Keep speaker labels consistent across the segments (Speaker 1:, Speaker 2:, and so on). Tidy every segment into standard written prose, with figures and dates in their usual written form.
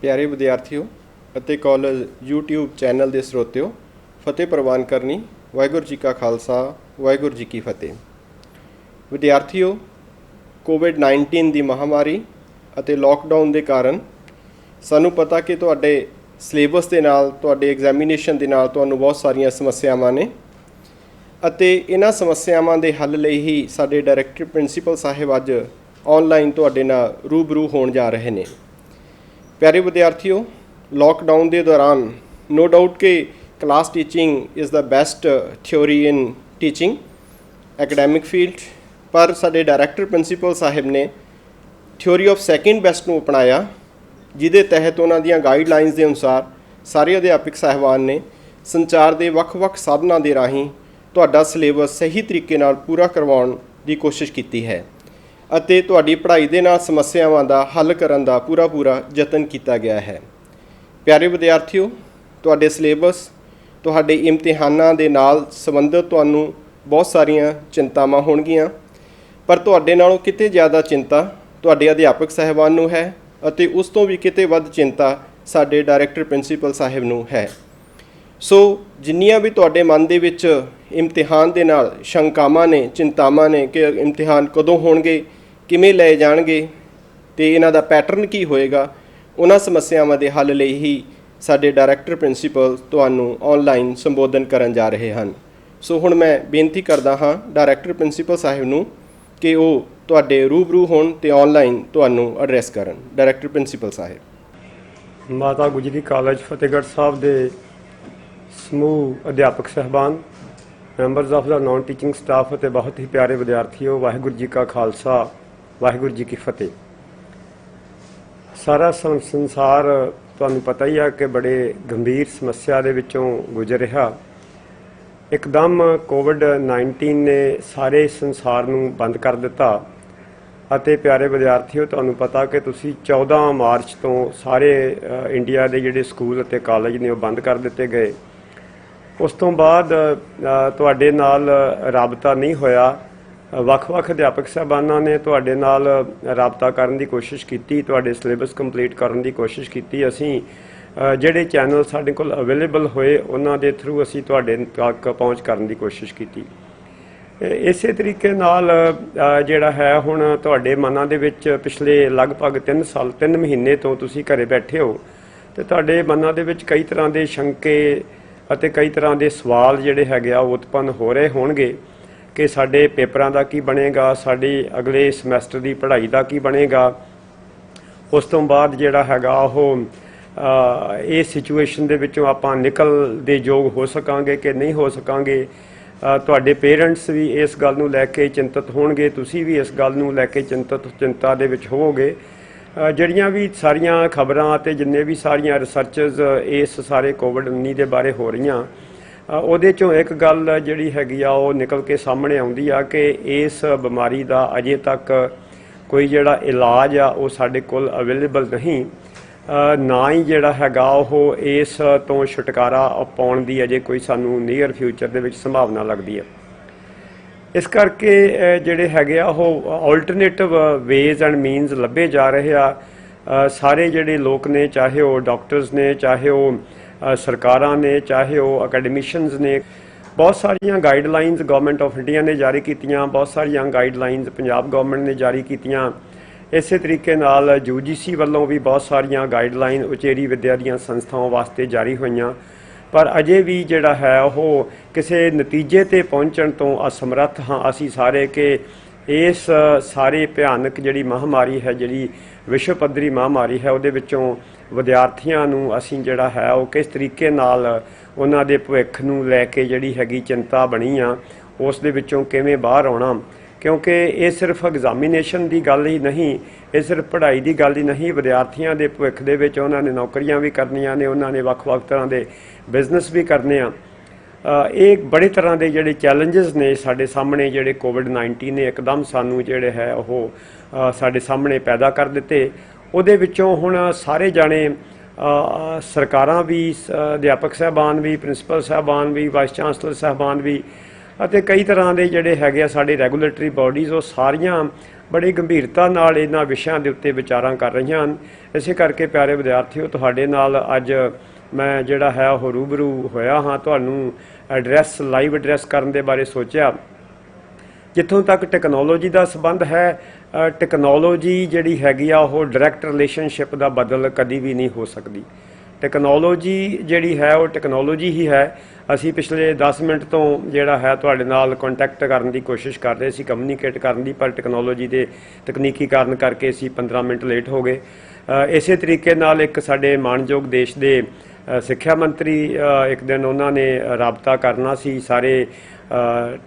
Speaker 1: प्यारे विद्यार्थियों ਅਤੇ ਕਾਲਜ YouTube ਚੈਨਲ ਦੇ ਸਰੋਤਿਓ ਫਤਿਹ ਪ੍ਰਵਾਨ ਕਰਨੀ। ਵਾਹਿਗੁਰੂ ਜੀ ਕਾ ਖਾਲਸਾ, ਵਾਹਿਗੁਰੂ ਜੀ ਕੀ ਫਤਿਹ। ਵਿਦਿਆਰਥੀਓ, ਕੋਵਿਡ-19 ਦੀ ਮਹਾਮਾਰੀ ਅਤੇ ਲੋਕਡਾਊਨ ਦੇ ਕਾਰਨ ਸਾਨੂੰ ਪਤਾ ਕਿ ਤੁਹਾਡੇ ਸਿਲੇਬਸ ਦੇ ਨਾਲ, ਤੁਹਾਡੇ ਐਗਜ਼ਾਮੀਨੇਸ਼ਨ ਦੇ ਨਾਲ ਤੁਹਾਨੂੰ ਬਹੁਤ ਸਾਰੀਆਂ ਸਮੱਸਿਆਵਾਂ ਨੇ ਅਤੇ ਇਹਨਾਂ ਸਮੱਸਿਆਵਾਂ ਦੇ ਹੱਲ ਲਈ ਹੀ ਸਾਡੇ ਡਾਇਰੈਕਟਰ ਪ੍ਰਿੰਸੀਪਲ ਸਾਹਿਬ ਅੱਜ ਆਨਲਾਈਨ ਤੁਹਾਡੇ ਨਾਲ ਰੂਬਰੂ ਹੋਣ ਜਾ ਰਹੇ ਨੇ। ਪਿਆਰੇ ਵਿਦਿਆਰਥੀਓ, लॉकडाउन के दौरान नो डाउट कि class teaching is the best theory in teaching academic field, पर साडे डायरैक्टर प्रिंसीपल साहिब ने थ्योरी ऑफ सैकेंड बेस्ट को अपनाया, जिहदे तहत उन्हां दीआं गाइडलाइनस के अनुसार सारे अध्यापक साहिबान ने संचार के ਵੱਖ-ਵੱਖ साधनों के राही तुहाडा सिलेबस सही तरीके नाल पूरा करवाउण की कोशिश की है ਅਤੇ ਤੁਹਾਡੀ पढ़ाई के नाल समस्यावां दा हल करन दा पूरा यतन किया गया है। प्यारे विद्यार्थियों, तुहाडे सिलेबस, तुहाडे इम्तिहानां दे नाल संबंधित तुहानूं बहुत सारियां चिंतावां होणगीਆਂ, पर तुहाडे नालों किते ज़्यादा चिंता तुहाडे अध्यापक साहिबान नूं है ਅਤੇ उस तो भी किते वध चिंता साडे डायरैक्टर प्रिंसीपल साहिब नूं है। सो जिन्नियां भी तुहाडे मन दे विच इम्तिहान दे नाल शंकावां ने, चिंतावां ने कि इम्तिहान कदों होणगे, किवें लए जाणगे ते इन्हां दा पैटर्न की होएगा, उन्हां समस्यावां दे हल लई ही साडे डायरैक्टर प्रिंसीपल तुहानूं ऑनलाइन संबोधन करन जा रहे हैं। सो हुण मैं बेनती करदा हाँ डायरैक्टर प्रिंसीपल साहिब नूं कि वो तुहाडे रूबरू होण ते ऑनलाइन तुहानूं एड्रैस करन। डायरैक्टर प्रिंसीपल साहिब।
Speaker 2: माता गुजरी कॉलेज फतेहगढ़ साहब दे समूह अध्यापक साहबान, members of the non teaching staff और बहुत ही प्यारे विद्यार्थियों, वाहिगुरू जी का खालसा, वाहिगुरू जी की फतेह। सारा संसार तुहानूं पता ही है कि बड़े गंभीर समस्या दे विचों गुजर रहा। एकदम कोविड-19 ने सारे संसार नूं बंद कर दिता ਅਤੇ प्यारे विद्यार्थियों, तुहानूं पता कि तुसीं 14 मार्च तो सारे इंडिया के जिहड़े स्कूल ਅਤੇ कालेज ने वो बंद कर दिते गए। उस तो बाद तुहाडे नाल राबता नहीं होया। ਵੱਖ-ਵੱਖ अध्यापक साहबाना ने तुहाडे नाल राबता करन दी कोशिश की, तुहाडे सिलेबस कंप्लीट करन दी कोशिश की। असीं जिहड़े चैनल साडे कोल अवेलेबल होए उन्हां दे थ्रू असीं तुहाडे तक पहुँच करन दी कोशिश की। इसे तरीके नाल जिहड़ा है हुण तुहाडे मनां दे विच पिछले लगभग 3 महीने तो तुसीं घरे बैठे हो ते तुहाडे मनां दे विच कई तरह के शंके ਅਤੇ कई तरह के सवाल जिहड़े हैगे आ उत्पन्न हो रहे होणगे कि साडे पेपरां दा की बनेगा, साडी अगले समैसटर की पढ़ाई का की बनेगा, उस तो बाद जिहड़ा हैगा ओह इस सिचुएशन दे विचों आपां निकलदे योग हो सकांगे कि नहीं हो सकांगे। तुहाडे पेरेंट्स भी इस गल नूं लैके चिंतित होणगे, तुसीं भी इस गल नूं लैके चिंता दे विच होवोगे। ਜਿਹੜੀਆਂ भी सारियां खबरां ते जिन्ने भी सारियां रिसर्चज इस सारे कोविड-19 के बारे हो रही ਉਹਦੇ ਚੋਂ एक गल ਜਿਹੜੀ हैगी आ ਉਹ निकल के सामने आउंदी आ कि इस बीमारी का अजे तक कोई ਜਿਹੜਾ इलाज आ ਉਹ ਸਾਡੇ ਕੋਲ अवेलेबल नहीं, ना ही ਜਿਹੜਾ हैगा ਉਹ इस तो छुटकारा पाउण दी अजे कोई सानू नीयर फ्यूचर ਦੇ ਵਿੱਚ संभावना लगती है। इस करके ਜਿਹੜੇ हैगे आ ਉਹ ਆਲਟਰਨੇਟਿਵ वेज एंड मीनस ਲੱਭੇ जा रहे आ। सारे ਜਿਹੜੇ लोग ने, चाहे वो डॉक्टर्स ने, चाहे वो सरकारां ने, चाहे वो अकैडमिशियंस ने, बहुत सारियां गाइडलाइनस गवर्नमेंट ऑफ इंडिया ने जारी कीतियां, बहुत सारियां गाइडलाइनस पंजाब गवर्नमेंट ने जारी कीतियां। इस तरीके नाल UGC वालों भी बहुत सारियां गाइडलाइन उचेरी विद्या दीयां संस्थावां वास्ते जारी होईयां, पर अजे भी जिहड़ा है वो किसी नतीजे ते पहुँचण तो असमर्थ हाँ असी सारे कि इस सारे भयानक जिहड़ी महामारी है, जिहड़ी विश्व पद्धरी महामारी है, उहदे विचों विद्यार्थियों नूं असीं जिहड़ा है वो किस तरीके नाल उन्हां दे भविख नूं लैके जिहड़ी हैगी चिंता बनी आ, उस दे विचों किवें बाहर आउणा। क्योंकि ये सिर्फ एग्जामिनेशन की गल ही नहीं, ये सिर्फ पढ़ाई की गल ही नहीं, विद्यार्थियों के भविख दे विच उन्हां ने नौकरियां भी करनियां ने, उन्हां ने ਵੱਖ-ਵੱਖ तरह के बिजनेस भी करने आ। एक बड़े तरह के जिहड़े चैलेंजिस ने साडे सामने जिहड़े कोविड-19 ने एकदम सानू जिहड़े है वो साडे सामने पैदा कर दिते। उहदे विचों हुण सारे जाने सरकारां भी, अध्यापक साहबान भी, प्रिंसीपल साहबान भी, वाइस चांसलर साहबान भी, ਅਤੇ ਕਈ ਤਰ੍ਹਾਂ ਦੇ ਜਿਹੜੇ ਹੈਗੇ ਆ ਸਾਡੇ ਰੈਗੂਲੇਟਰੀ ਬਾਡੀਜ਼ ਉਹ ਸਾਰੀਆਂ ਬੜੀ ਗੰਭੀਰਤਾ ਨਾਲ ਇਹਨਾਂ ਵਿਸ਼ਿਆਂ ਦੇ ਉੱਤੇ ਵਿਚਾਰਾਂ ਕਰ ਰਹੀਆਂ ਹਨ। ਇਸੇ ਕਰਕੇ ਪਿਆਰੇ ਵਿਦਿਆਰਥੀਓ, ਤੁਹਾਡੇ ਨਾਲ ਅੱਜ ਮੈਂ ਜਿਹੜਾ ਹੈ ਉਹ ਰੂਬਰੂ ਹੋਇਆ ਹਾਂ। ਤੁਹਾਨੂੰ ਲਾਈਵ ਐਡਰੈਸ ਕਰਨ ਦੇ ਬਾਰੇ ਸੋਚਿਆ। ਜਿੱਥੋਂ ਤੱਕ ਟੈਕਨੋਲੋਜੀ ਦਾ ਸੰਬੰਧ ਹੈ, ਟੈਕਨੋਲੋਜੀ ਜਿਹੜੀ ਹੈਗੀ ਆ ਉਹ ਡਾਇਰੈਕਟ ਰਿਲੇਸ਼ਨਸ਼ਿਪ ਦਾ ਬਦਲ ਕਦੀ ਵੀ ਨਹੀਂ ਹੋ ਸਕਦੀ। ਟੈਕਨੋਲੋਜੀ ਜਿਹੜੀ ਹੈ ਉਹ ਟੈਕਨੋਲੋਜੀ ਹੀ ਹੈ। ਅਸੀਂ ਪਿਛਲੇ 10 ਮਿੰਟ ਤੋਂ ਜਿਹੜਾ ਹੈ ਤੁਹਾਡੇ ਨਾਲ ਕੰਟੈਕਟ ਕਰਨ ਦੀ ਕੋਸ਼ਿਸ਼ ਕਰ ਰਹੇ ਸੀ, ਕਮਿਊਨੀਕੇਟ ਕਰਨ ਦੀ, ਪਰ ਟੈਕਨੋਲੋਜੀ ਦੇ ਤਕਨੀਕੀ ਕਾਰਨ ਕਰਕੇ ਅਸੀਂ 15 ਮਿੰਟ ਲੇਟ ਹੋ ਗਏ। ਇਸੇ ਤਰੀਕੇ ਨਾਲ ਇੱਕ ਸਾਡੇ ਮਾਣਯੋਗ ਦੇਸ਼ ਦੇ ਸਿੱਖਿਆ ਮੰਤਰੀ ਇੱਕ ਦਿਨ ਉਹਨਾਂ ਨੇ ਰਾਬਤਾ ਕਰਨਾ ਸੀ ਸਾਰੇ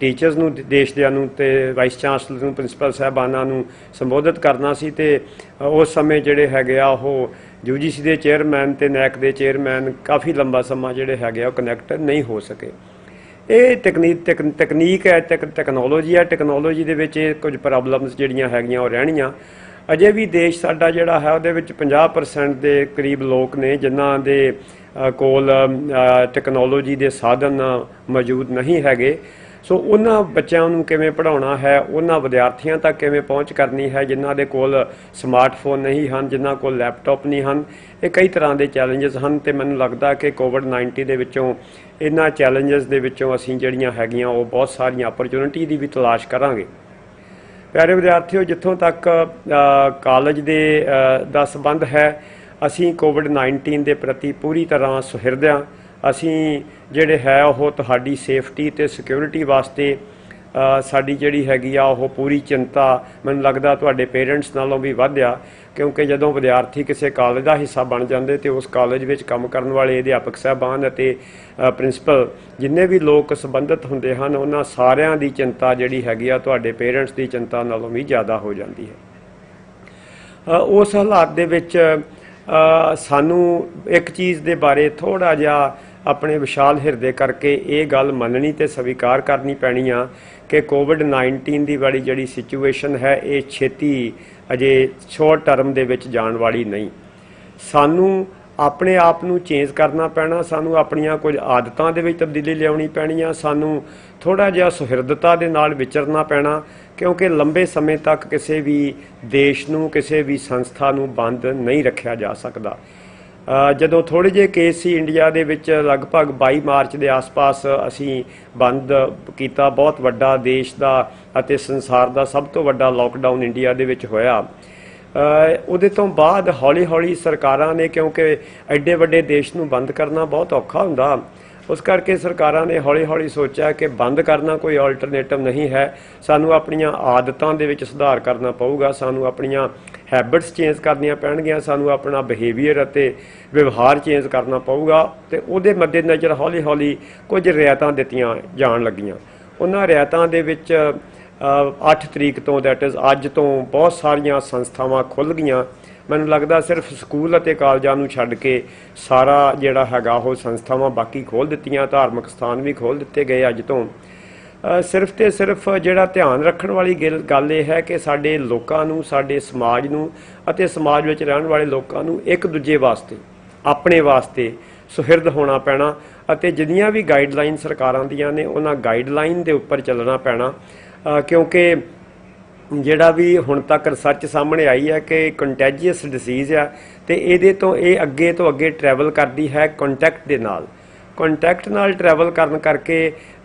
Speaker 2: ਟੀਚਰਸ ਨੂੰ, ਦੇਸ਼ ਦਿਆਂ ਨੂੰ, ਤੇ ਵਾਈਸ ਚਾਂਸਲਰ ਨੂੰ, ਪ੍ਰਿੰਸੀਪਲ ਸਾਹਿਬਾਨਾਂ ਨੂੰ ਸੰਬੋਧਿਤ ਕਰਨਾ ਸੀ। ਤੇ ਉਸ ਸਮੇਂ ਜਿਹੜੇ ਹੈਗੇ ਆ ਉਹ UGC ਦੇ ਚੇਅਰਮੈਨ ਤੇ ਨੈਕ ਦੇ ਚੇਅਰਮੈਨ ਕਾਫੀ ਲੰਬਾ ਸਮਾਂ ਜਿਹੜੇ ਹੈਗੇ ਆ ਉਹ ਕਨੈਕਟ ਨਹੀਂ ਹੋ ਸਕੇ। ਇਹ ਤਕਨੀਕ ਹੈ, ਟੈਕਨੋਲੋਜੀ ਹੈ। ਟੈਕਨੋਲੋਜੀ ਦੇ ਵਿੱਚ ਇਹ ਕੁਝ ਪ੍ਰੋਬਲਮਸ ਜਿਹੜੀਆਂ ਹੈਗੀਆਂ ਉਹ ਰਹਿਣੀਆਂ। ਅਜੇ ਵੀ ਦੇਸ਼ ਸਾਡਾ ਜਿਹੜਾ ਹੈ ਉਹਦੇ ਵਿੱਚ 50% ਦੇ ਕਰੀਬ ਲੋਕ ਨੇ ਜਿਨ੍ਹਾਂ ਦੇ ਕੋਲ ਟੈਕਨੋਲੋਜੀ ਦੇ ਸਾਧਨ ਮੌਜੂਦ ਨਹੀਂ ਹੈਗੇ। ਸੋ ਉਹਨਾਂ ਬੱਚਿਆਂ ਨੂੰ ਕਿਵੇਂ ਪੜ੍ਹਾਉਣਾ ਹੈ, ਉਹਨਾਂ ਵਿਦਿਆਰਥੀਆਂ ਤੱਕ ਕਿਵੇਂ ਪਹੁੰਚ ਕਰਨੀ ਹੈ ਜਿਨ੍ਹਾਂ ਦੇ ਕੋਲ ਸਮਾਰਟਫੋਨ ਨਹੀਂ ਹਨ, ਜਿਨ੍ਹਾਂ ਕੋਲ ਲੈਪਟਾਪ ਨਹੀਂ ਹਨ। ਇਹ ਕਈ ਤਰ੍ਹਾਂ ਦੇ ਚੈਲੰਜਸ ਹਨ ਤੇ ਮੈਨੂੰ ਲੱਗਦਾ ਕਿ ਕੋਵਿਡ-19 ਦੇ ਵਿੱਚੋਂ ਇਹਨਾਂ ਚੈਲੰਜਸ ਦੇ ਵਿੱਚੋਂ ਅਸੀਂ ਜਿਹੜੀਆਂ ਹੈਗੀਆਂ ਉਹ ਬਹੁਤ ਸਾਰੀਆਂ ਅਪਰਚੂਨਿਟੀ ਦੀ ਵੀ ਤਲਾਸ਼ ਕਰਾਂਗੇ। ਪਿਆਰੇ ਵਿਦਿਆਰਥੀਓ, ਜਿੱਥੋਂ ਤੱਕ ਕਾਲਜ ਦੇ ਦਾ ਸੰਬੰਧ ਹੈ, ਅਸੀਂ ਕੋਵਿਡ-19 ਦੇ ਪ੍ਰਤੀ ਪੂਰੀ ਤਰ੍ਹਾਂ ਸੁਹਿਰਦ ਹਾਂ। ਅਸੀਂ ਜਿਹੜੇ ਹੈ ਉਹ ਤੁਹਾਡੀ ਸੇਫਟੀ ਤੇ ਸਿਕਿਉਰਿਟੀ ਵਾਸਤੇ ਸਾਡੀ ਜਿਹੜੀ ਹੈਗੀ ਆ ਉਹ ਪੂਰੀ ਚਿੰਤਾ ਮੈਨੂੰ ਲੱਗਦਾ ਤੁਹਾਡੇ ਪੇਰੈਂਟਸ ਨਾਲੋਂ ਵੀ ਵੱਧ ਆ, ਕਿਉਂਕਿ ਜਦੋਂ ਵਿਦਿਆਰਥੀ ਕਿਸੇ ਕਾਲਜ ਦਾ ਹਿੱਸਾ ਬਣ ਜਾਂਦੇ ਤੇ ਉਸ ਕਾਲਜ ਵਿੱਚ ਕੰਮ ਕਰਨ ਵਾਲੇ ਅਧਿਆਪਕ ਸਾਹਿਬਾਨ ਅਤੇ ਪ੍ਰਿੰਸੀਪਲ ਜਿੰਨੇ ਵੀ ਲੋਕ ਸੰਬੰਧਿਤ ਹੁੰਦੇ ਹਨ, ਉਹਨਾਂ ਸਾਰਿਆਂ ਦੀ ਚਿੰਤਾ ਜਿਹੜੀ ਹੈਗੀ ਆ ਤੁਹਾਡੇ ਪੇਰੈਂਟਸ ਦੀ ਚਿੰਤਾ ਨਾਲੋਂ ਵੀ ਜ਼ਿਆਦਾ ਹੋ ਜਾਂਦੀ ਹੈ। ਉਸ ਹਾਲਾਤ ਦੇ ਵਿੱਚ ਸਾਨੂੰ ਇੱਕ ਚੀਜ਼ ਦੇ ਬਾਰੇ ਥੋੜ੍ਹਾ ਜਿਹਾ ਆਪਣੇ ਵਿਸ਼ਾਲ ਹਿਰਦੇ ਕਰਕੇ ਇਹ ਗੱਲ ਮੰਨਣੀ ਤੇ ਸਵੀਕਾਰ ਕਰਨੀ ਪੈਣੀ ਆ ਕਿ ਕੋਵਿਡ-19 ਦੀ ਵਾਲੀ ਜਿਹੜੀ ਸਿਚੁਏਸ਼ਨ ਹੈ ਇਹ ਛੇਤੀ ਅਜੇ ਸ਼ੋਰਟ ਟਰਮ ਦੇ ਵਿੱਚ ਜਾਣ ਵਾਲੀ ਨਹੀਂ। ਸਾਨੂੰ ਆਪਣੇ ਆਪ ਨੂੰ ਚੇਂਜ ਕਰਨਾ ਪੈਣਾ, ਸਾਨੂੰ ਆਪਣੀਆਂ ਕੁਝ ਆਦਤਾਂ ਦੇ ਵਿੱਚ ਤਬਦੀਲੀ ਲਿਆਉਣੀ ਪੈਣੀ ਆ, ਸਾਨੂੰ ਥੋੜ੍ਹਾ ਜਿਹਾ ਸੁਹਿਰਦਤਾ ਦੇ ਨਾਲ ਵਿਚਰਨਾ ਪੈਣਾ, ਕਿਉਂਕਿ ਲੰਬੇ ਸਮੇਂ ਤੱਕ ਕਿਸੇ ਵੀ ਦੇਸ਼ ਨੂੰ, ਕਿਸੇ ਵੀ ਸੰਸਥਾ ਨੂੰ ਬੰਦ ਨਹੀਂ ਰੱਖਿਆ ਜਾ ਸਕਦਾ। ਜਦੋਂ ਥੋੜ੍ਹੇ ਜਿਹੇ ਕੇਸ ਸੀ ਇੰਡੀਆ ਦੇ ਵਿੱਚ, ਲਗਭਗ 22 ਮਾਰਚ ਦੇ ਆਸ-ਪਾਸ ਅਸੀਂ ਬੰਦ ਕੀਤਾ। ਬਹੁਤ ਵੱਡਾ ਦੇਸ਼ ਦਾ ਅਤੇ ਸੰਸਾਰ ਦਾ ਸਭ ਤੋਂ ਵੱਡਾ ਲੋਕਡਾਊਨ ਇੰਡੀਆ ਦੇ ਵਿੱਚ ਹੋਇਆ। ਉਹਦੇ ਤੋਂ ਬਾਅਦ ਹੌਲੀ-ਹੌਲੀ ਸਰਕਾਰਾਂ ਨੇ, ਕਿਉਂਕਿ ਐਡੇ ਵੱਡੇ ਦੇਸ਼ ਨੂੰ ਬੰਦ ਕਰਨਾ ਬਹੁਤ ਔਖਾ ਹੁੰਦਾ, ਉਸ ਕਰਕੇ ਸਰਕਾਰਾਂ ਨੇ ਹੌਲੀ-ਹੌਲੀ ਸੋਚਿਆ ਕਿ ਬੰਦ ਕਰਨਾ ਕੋਈ ਆਲਟਰਨੇਟਿਵ ਨਹੀਂ ਹੈ। ਸਾਨੂੰ ਆਪਣੀਆਂ ਆਦਤਾਂ ਦੇ ਵਿੱਚ ਸੁਧਾਰ ਕਰਨਾ ਪਊਗਾ, ਸਾਨੂੰ ਆਪਣੀਆਂ ਹੈਬਿਟਸ ਚੇਂਜ ਕਰਨੀਆਂ ਪੈਣਗੀਆਂ, ਸਾਨੂੰ ਆਪਣਾ ਬਿਹੇਵੀਅਰ ਅਤੇ ਵਿਵਹਾਰ ਚੇਂਜ ਕਰਨਾ ਪਊਗਾ। ਅਤੇ ਉਹਦੇ ਮੱਦੇਨਜ਼ਰ ਹੌਲੀ-ਹੌਲੀ ਕੁਝ ਰਿਆਇਤਾਂ ਦਿੱਤੀਆਂ ਜਾਣ ਲੱਗੀਆਂ। ਉਹਨਾਂ ਰਿਆਇਤਾਂ ਦੇ ਵਿੱਚ 8 ਤਰੀਕ ਤੋਂ, ਦੈਟ ਇਜ਼ ਅੱਜ ਤੋਂ, ਬਹੁਤ ਸਾਰੀਆਂ ਸੰਸਥਾਵਾਂ ਖੁੱਲ੍ਹ ਗਈਆਂ। ਮੈਨੂੰ ਲੱਗਦਾ ਸਿਰਫ ਸਕੂਲ ਅਤੇ ਕਾਲਜਾਂ ਨੂੰ ਛੱਡ ਕੇ ਸਾਰਾ ਜਿਹੜਾ ਹੈਗਾ ਉਹ ਸੰਸਥਾਵਾਂ ਬਾਕੀ ਖੋਲ੍ਹ ਦਿੱਤੀਆਂ। ਧਾਰਮਿਕ ਸਥਾਨ ਵੀ ਖੋਲ੍ਹ ਦਿੱਤੇ ਗਏ ਅੱਜ ਤੋਂ। ਸਿਰਫ ਤੇ ਸਿਰਫ ਜਿਹੜਾ ਧਿਆਨ ਰੱਖਣ ਵਾਲੀ ਗੱਲ ਇਹ ਹੈ ਕਿ ਸਾਡੇ ਲੋਕਾਂ ਨੂੰ, ਸਾਡੇ ਸਮਾਜ ਨੂੰ ਅਤੇ ਸਮਾਜ ਵਿੱਚ ਰਹਿਣ ਵਾਲੇ ਲੋਕਾਂ ਨੂੰ ਇੱਕ ਦੂਜੇ ਵਾਸਤੇ, ਆਪਣੇ ਵਾਸਤੇ ਸੁਹਿਰਦ ਹੋਣਾ ਪੈਣਾ ਅਤੇ ਜਿੰਨੀਆਂ ਵੀ ਗਾਈਡਲਾਈਨ ਸਰਕਾਰਾਂ ਦੀਆਂ ਨੇ ਉਹਨਾਂ ਗਾਈਡਲਾਈਨ ਦੇ ਉੱਪਰ ਚੱਲਣਾ ਪੈਣਾ, ਕਿਉਂਕਿ ਜਿਹੜਾ ਵੀ ਹੁਣ ਤੱਕ ਰਿਸਰਚ ਸਾਹਮਣੇ ਆਈ ਹੈ ਕਿ ਕੰਟੈਜੀਅਸ ਡਿਸੀਜ਼ ਆ ਅਤੇ ਇਹਦੇ ਤੋਂ ਇਹ ਅੱਗੇ ਤੋਂ ਅੱਗੇ ਟਰੈਵਲ ਕਰਦੀ ਹੈ ਕੰਟੈਕਟ ਦੇ ਨਾਲ। ਕੰਟੈਕਟ ਨਾਲ ਟਰੈਵਲ ਕਰਨ ਕਰਕੇ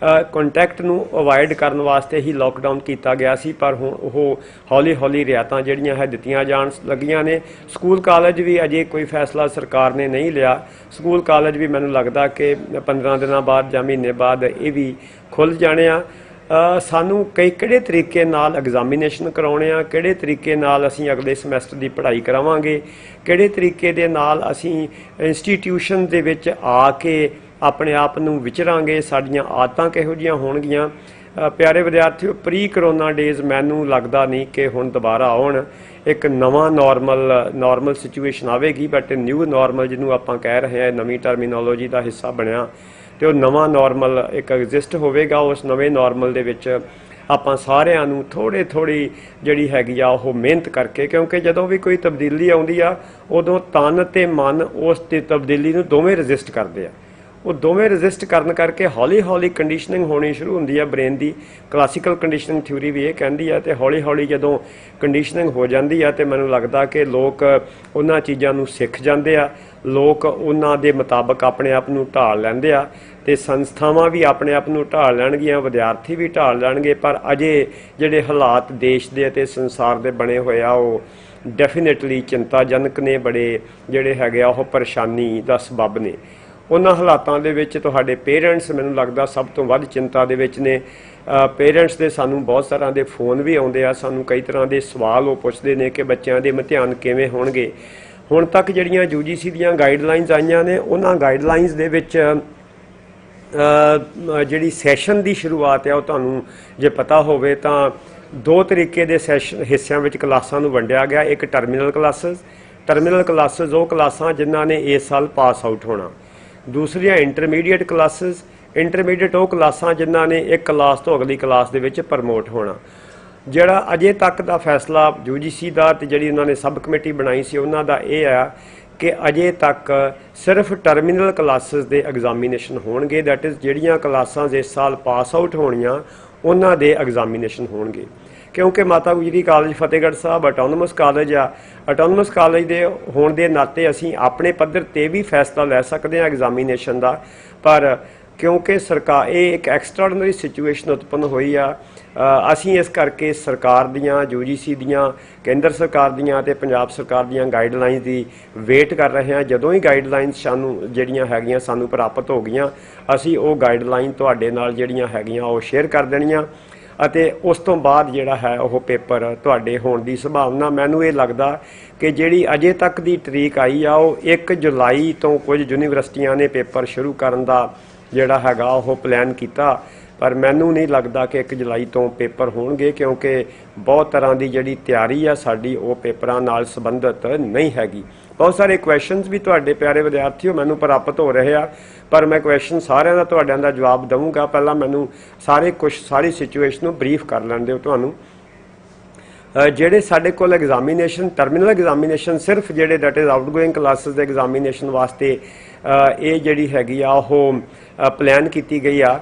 Speaker 2: ਕੰਟੈਕਟ ਨੂੰ ਅਵਾਇਡ ਕਰਨ ਵਾਸਤੇ ਹੀ ਲੋਕਡਾਊਨ ਕੀਤਾ ਗਿਆ ਸੀ, ਪਰ ਹੁਣ ਉਹ ਹੌਲੀ-ਹੌਲੀ ਰਿਆਇਤਾਂ ਜਿਹੜੀਆਂ ਹੈ ਦਿੱਤੀਆਂ ਜਾਣ ਲੱਗੀਆਂ ਨੇ। ਸਕੂਲ ਕਾਲਜ ਵੀ ਅਜੇ ਕੋਈ ਫੈਸਲਾ ਸਰਕਾਰ ਨੇ ਨਹੀਂ ਲਿਆ। ਸਕੂਲ ਕਾਲਜ ਵੀ ਮੈਨੂੰ ਲੱਗਦਾ ਕਿ 15 ਦਿਨਾਂ ਬਾਅਦ ਜਾਂ ਮਹੀਨੇ ਬਾਅਦ ਇਹ ਵੀ ਖੁੱਲ੍ਹ ਜਾਣੇ ਆ। ਸਾਨੂੰ ਕਿਹੜੇ ਤਰੀਕੇ ਨਾਲ ਐਗਜ਼ਾਮੀਨੇਸ਼ਨ ਕਰਾਉਣੇ ਆ, ਕਿਹੜੇ ਤਰੀਕੇ ਨਾਲ ਅਸੀਂ ਅਗਲੇ ਸਮੈਸਟਰ ਦੀ ਪੜ੍ਹਾਈ ਕਰਾਵਾਂਗੇ, ਕਿਹੜੇ ਤਰੀਕੇ ਦੇ ਨਾਲ ਅਸੀਂ ਇੰਸਟੀਟਿਊਸ਼ਨ ਦੇ ਵਿੱਚ ਆ ਕੇ ਆਪਣੇ ਆਪ ਨੂੰ ਵਿਚਰਾਂਗੇ, ਸਾਡੀਆਂ ਆਦਤਾਂ ਕਿਹੋ ਜਿਹੀਆਂ ਹੋਣਗੀਆਂ। ਪਿਆਰੇ ਵਿਦਿਆਰਥੀਓ, ਪ੍ਰੀ ਕਰੋਨਾ ਡੇਜ਼ ਮੈਨੂੰ ਲੱਗਦਾ ਨਹੀਂ ਕਿ ਹੁਣ ਦੁਬਾਰਾ ਆਉਣ। ਇੱਕ ਨਵਾਂ ਨਾਰਮਲ ਸਿਚੁਏਸ਼ਨ ਆਵੇਗੀ, ਬਟ ਨਿਊ ਨਾਰਮਲ ਜਿਹਨੂੰ ਆਪਾਂ ਕਹਿ ਰਹੇ ਹਾਂ, ਨਵੀਂ ਟਰਮੀਨੋਲੋਜੀ ਦਾ ਹਿੱਸਾ ਬਣਿਆ ਅਤੇ ਉਹ ਨਵਾਂ ਨਾਰਮਲ ਇੱਕ ਐਗਜ਼ਿਸਟ ਹੋਵੇਗਾ। ਉਸ ਨਵੇਂ ਨਾਰਮਲ ਦੇ ਵਿੱਚ ਆਪਾਂ ਸਾਰਿਆਂ ਨੂੰ ਥੋੜ੍ਹੀ ਜਿਹੜੀ ਹੈਗੀ ਆ ਉਹ ਮਿਹਨਤ ਕਰਕੇ, ਕਿਉਂਕਿ ਜਦੋਂ ਵੀ ਕੋਈ ਤਬਦੀਲੀ ਆਉਂਦੀ ਆ ਉਦੋਂ ਤਨ ਅਤੇ ਮਨ ਉਸ ਤੇ ਤਬਦੀਲੀ ਨੂੰ ਦੋਵੇਂ ਰਜਿਸਟ ਕਰਦੇ ਆ। ਉਹ ਦੋਵੇਂ ਰੈਜ਼ਿਸਟ ਕਰਨ ਕਰਕੇ ਹੌਲੀ ਹੌਲੀ ਕੰਡੀਸ਼ਨਿੰਗ ਹੋਣੀ ਸ਼ੁਰੂ ਹੁੰਦੀ ਹੈ ਬ੍ਰੇਨ ਦੀ। ਕਲਾਸੀਕਲ ਕੰਡੀਸ਼ਨਿੰਗ ਥਿਊਰੀ ਵੀ ਇਹ ਕਹਿੰਦੀ ਹੈ, ਤੇ ਹੌਲੀ ਹੌਲੀ ਜਦੋਂ ਕੰਡੀਸ਼ਨਿੰਗ ਹੋ ਜਾਂਦੀ ਹੈ ਤੇ ਮੈਨੂੰ ਲੱਗਦਾ ਕਿ ਲੋਕ ਉਹਨਾਂ ਚੀਜ਼ਾਂ ਨੂੰ ਸਿੱਖ ਜਾਂਦੇ ਆ, ਲੋਕ ਉਹਨਾਂ ਦੇ ਮੁਤਾਬਕ ਆਪਣੇ ਆਪ ਨੂੰ ਢਾਲ ਲੈਂਦੇ ਆ, ਤੇ ਸੰਸਥਾਵਾਂ ਵੀ ਆਪਣੇ ਆਪ ਨੂੰ ਢਾਲ ਲੈਣਗੀਆਂ, ਵਿਦਿਆਰਥੀ ਵੀ ਢਾਲ ਲੈਣਗੇ। ਪਰ ਅਜੇ ਜਿਹੜੇ ਹਾਲਾਤ ਦੇਸ਼ ਦੇ ਅਤੇ ਸੰਸਾਰ ਦੇ ਬਣੇ ਹੋਏ ਆ ਉਹ ਡੈਫੀਨੇਟਲੀ ਚਿੰਤਾਜਨਕ ਨੇ, ਬੜੇ ਜਿਹੜੇ ਹੈਗੇ ਆ ਉਹ ਪਰੇਸ਼ਾਨੀ ਦਾ ਸਬੱਬ ਨੇ। ਉਹਨਾਂ ਹਾਲਾਤਾਂ ਦੇ ਵਿੱਚ ਤੁਹਾਡੇ ਪੇਰੈਂਟਸ ਮੈਨੂੰ ਲੱਗਦਾ ਸਭ ਤੋਂ ਵੱਧ ਚਿੰਤਾ ਦੇ ਵਿੱਚ ਨੇ। ਪੇਰੈਂਟਸ ਦੇ ਸਾਨੂੰ ਬਹੁਤ ਤਰ੍ਹਾਂ ਦੇ ਫੋਨ ਵੀ ਆਉਂਦੇ ਆ, ਸਾਨੂੰ ਕਈ ਤਰ੍ਹਾਂ ਦੇ ਸਵਾਲ ਉਹ ਪੁੱਛਦੇ ਨੇ ਕਿ ਬੱਚਿਆਂ ਦੇ ਇਮਤਿਹਾਨ ਕਿਵੇਂ ਹੋਣਗੇ। ਹੁਣ ਤੱਕ ਜਿਹੜੀਆਂ UGC ਦੀਆਂ ਗਾਈਡਲਾਈਨਸ ਆਈਆਂ ਨੇ, ਉਹਨਾਂ ਗਾਈਡਲਾਈਨਸ ਦੇ ਵਿੱਚ ਜਿਹੜੀ ਸੈਸ਼ਨ ਦੀ ਸ਼ੁਰੂਆਤ ਹੈ ਉਹ ਤੁਹਾਨੂੰ ਜੇ ਪਤਾ ਹੋਵੇ ਤਾਂ ਦੋ ਤਰੀਕੇ ਦੇ ਹਿੱਸਿਆਂ ਵਿੱਚ ਕਲਾਸਾਂ ਨੂੰ ਵੰਡਿਆ ਗਿਆ। ਇੱਕ ਟਰਮੀਨਲ ਕਲਾਸਿਸ ਉਹ ਕਲਾਸਾਂ ਜਿਨ੍ਹਾਂ ਨੇ ਇਸ ਸਾਲ ਪਾਸ ਆਊਟ ਹੋਣਾ। ਦੂਸਰੀਆਂ ਇੰਟਰਮੀਡੀਏਟ ਉਹ ਕਲਾਸਾਂ ਜਿਨ੍ਹਾਂ ਨੇ ਇੱਕ ਕਲਾਸ ਤੋਂ ਅਗਲੀ ਕਲਾਸ ਦੇ ਵਿੱਚ ਪ੍ਰਮੋਟ ਹੋਣਾ। ਜਿਹੜਾ ਅਜੇ ਤੱਕ ਦਾ ਫੈਸਲਾ UGC ਦਾ ਤੇ ਜਿਹੜੀ ਉਹਨਾਂ ਨੇ ਸਬ ਕਮੇਟੀ ਬਣਾਈ ਸੀ ਉਹਨਾਂ ਦਾ ਇਹ ਆ ਕਿ ਅਜੇ ਤੱਕ ਸਿਰਫ ਟਰਮੀਨਲ ਕਲਾਸਿਸ ਦੇ ਐਗਜ਼ਾਮੀਨੇਸ਼ਨ ਹੋਣਗੇ। ਦੈਟ ਇਜ਼ ਜਿਹੜੀਆਂ ਕਲਾਸਾਂ ਇਸ ਸਾਲ ਪਾਸ ਆਊਟ ਹੋਣੀਆਂ ਉਹਨਾਂ ਦੇ ਐਗਜ਼ਾਮੀਨੇਸ਼ਨ ਹੋਣਗੇ। ਕਿਉਂਕਿ Mata Gujri college Fatehgarh Sahib autonomous college ਆ, ਆਟੋਨਮਸ ਕਾਲਜ ਦੇ ਹੋਣ ਦੇ ਨਾਤੇ ਅਸੀਂ ਆਪਣੇ ਪੱਧਰ ਤੇ ਵੀ ਫੈਸਲਾ ਲੈ ਸਕਦੇ ਹਾਂ ਐਗਜ਼ਾਮੀਨੇਸ਼ਨ ਦਾ। ਪਰ ਕਿਉਂਕਿ ਸਰਕਾਰ ਇਹ ਇੱਕ ਐਕਸਟਰਾਡਨਰੀ ਸਿਚੁਏਸ਼ਨ ਉਤਪੰਨ ਹੋਈ ਆ, ਅਸੀਂ ਇਸ ਕਰਕੇ ਸਰਕਾਰ ਦੀਆਂ UGC ਦੀਆਂ, ਕੇਂਦਰ ਸਰਕਾਰ ਦੀਆਂ ਅਤੇ ਪੰਜਾਬ ਸਰਕਾਰ ਦੀਆਂ ਗਾਈਡਲਾਈਨਸ ਦੀ ਵੇਟ ਕਰ ਰਹੇ ਹਾਂ। ਜਦੋਂ ਹੀ ਗਾਈਡਲਾਈਨਸ ਸਾਨੂੰ ਜਿਹੜੀਆਂ ਹੈਗੀਆਂ ਸਾਨੂੰ ਪ੍ਰਾਪਤ ਹੋ ਗਈਆਂ, ਅਸੀਂ ਉਹ ਗਾਈਡਲਾਈਨ ਤੁਹਾਡੇ ਨਾਲ ਜਿਹੜੀਆਂ ਹੈਗੀਆਂ ਉਹ ਸ਼ੇਅਰ ਕਰ ਦੇਣੀਆਂ, ਅਤੇ ਉਸ ਤੋਂ ਬਾਅਦ ਜਿਹੜਾ ਹੈ ਉਹ ਪੇਪਰ ਤੁਹਾਡੇ ਹੋਣ ਦੀ ਸੰਭਾਵਨਾ। ਮੈਨੂੰ ਇਹ ਲੱਗਦਾ ਕਿ ਜਿਹੜੀ ਅਜੇ ਤੱਕ ਦੀ ਤਰੀਕ ਆਈ ਆ ਉਹ 1 ਜੁਲਾਈ ਤੋਂ ਕੁਝ ਯੂਨੀਵਰਸਿਟੀਆਂ ਨੇ ਪੇਪਰ ਸ਼ੁਰੂ ਕਰਨ ਦਾ ਜਿਹੜਾ ਹੈਗਾ ਉਹ ਪਲਾਨ ਕੀਤਾ, ਪਰ ਮੈਨੂੰ ਨਹੀਂ ਲੱਗਦਾ ਕਿ 1 ਜੁਲਾਈ ਤੋਂ ਪੇਪਰ ਹੋਣਗੇ, ਕਿਉਂਕਿ ਬਹੁਤ ਤਰ੍ਹਾਂ ਦੀ ਜਿਹੜੀ ਤਿਆਰੀ ਆ ਸਾਡੀ ਉਹ ਪੇਪਰਾਂ ਨਾਲ ਸੰਬੰਧਿਤ ਨਹੀਂ ਹੈਗੀ। ਬਹੁਤ ਸਾਰੇ ਕੁਐਸਚਨਸ ਵੀ ਤੁਹਾਡੇ ਪਿਆਰੇ ਵਿਦਿਆਰਥੀਓ ਮੈਨੂੰ ਪ੍ਰਾਪਤ ਹੋ ਰਹੇ ਆ, ਪਰ ਮੈਂ ਕੁਐਸਚਨ ਸਾਰਿਆਂ ਦਾ ਤੁਹਾਡਿਆਂ ਦਾ ਜਵਾਬ ਦਊਂਗਾ। ਪਹਿਲਾਂ ਮੈਨੂੰ ਸਾਰੀ ਸਿਚੁਏਸ਼ਨ ਨੂੰ ਬਰੀਫ ਕਰ ਲੈਣ ਦਿਓ ਤੁਹਾਨੂੰ। ਜਿਹੜੇ ਸਾਡੇ ਕੋਲ ਐਗਜ਼ਾਮੀਨੇਸ਼ਨ, ਟਰਮੀਨਲ ਐਗਜ਼ਾਮੀਨੇਸ਼ਨ ਸਿਰਫ ਜਿਹੜੇ ਦੈਟ ਇਜ਼ ਆਊਟਗੋਇੰਗ ਕਲਾਸਿਸ ਦੇ ਐਗਜ਼ਾਮੀਨੇਸ਼ਨ ਵਾਸਤੇ ਇਹ ਜਿਹੜੀ ਹੈਗੀ ਆ ਉਹ ਪਲਾਨ ਕੀਤੀ ਗਈ ਆ।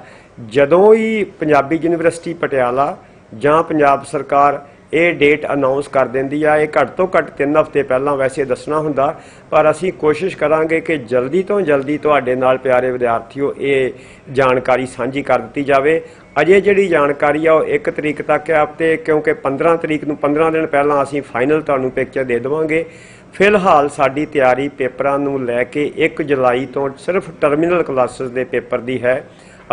Speaker 2: ਜਦੋਂ ਹੀ ਪੰਜਾਬੀ ਯੂਨੀਵਰਸਿਟੀ ਪਟਿਆਲਾ ਜਾਂ ਪੰਜਾਬ ਸਰਕਾਰ ਇਹ ਡੇਟ ਅਨਾਉਂਸ ਕਰ ਦਿੰਦੀ ਆ, ਇਹ ਘੱਟ ਤੋਂ ਘੱਟ 3 ਹਫ਼ਤੇ ਪਹਿਲਾਂ ਵੈਸੇ ਦੱਸਣਾ ਹੁੰਦਾ, ਪਰ ਅਸੀਂ ਕੋਸ਼ਿਸ਼ ਕਰਾਂਗੇ ਕਿ ਜਲਦੀ ਤੋਂ ਜਲਦੀ ਤੁਹਾਡੇ ਨਾਲ ਪਿਆਰੇ ਵਿਦਿਆਰਥੀਓ ਇਹ ਜਾਣਕਾਰੀ ਸਾਂਝੀ ਕਰ ਦਿੱਤੀ ਜਾਵੇ। ਅਜੇ ਜਿਹੜੀ ਜਾਣਕਾਰੀ ਆ ਉਹ 1 ਤਰੀਕ ਤੱਕ ਹੈ, ਤੇ ਕਿਉਂਕਿ 15 ਤਰੀਕ ਨੂੰ 15 ਦਿਨ ਪਹਿਲਾਂ ਅਸੀਂ ਫਾਈਨਲ ਤੁਹਾਨੂੰ ਪਿਕਚਰ ਦੇ ਦੇਵਾਂਗੇ। ਫਿਲਹਾਲ ਸਾਡੀ ਤਿਆਰੀ ਪੇਪਰਾਂ ਨੂੰ ਲੈ ਕੇ 1 ਜੁਲਾਈ ਤੋਂ ਸਿਰਫ ਟਰਮੀਨਲ ਕਲਾਸਿਸ ਦੇ ਪੇਪਰ ਦੀ ਹੈ।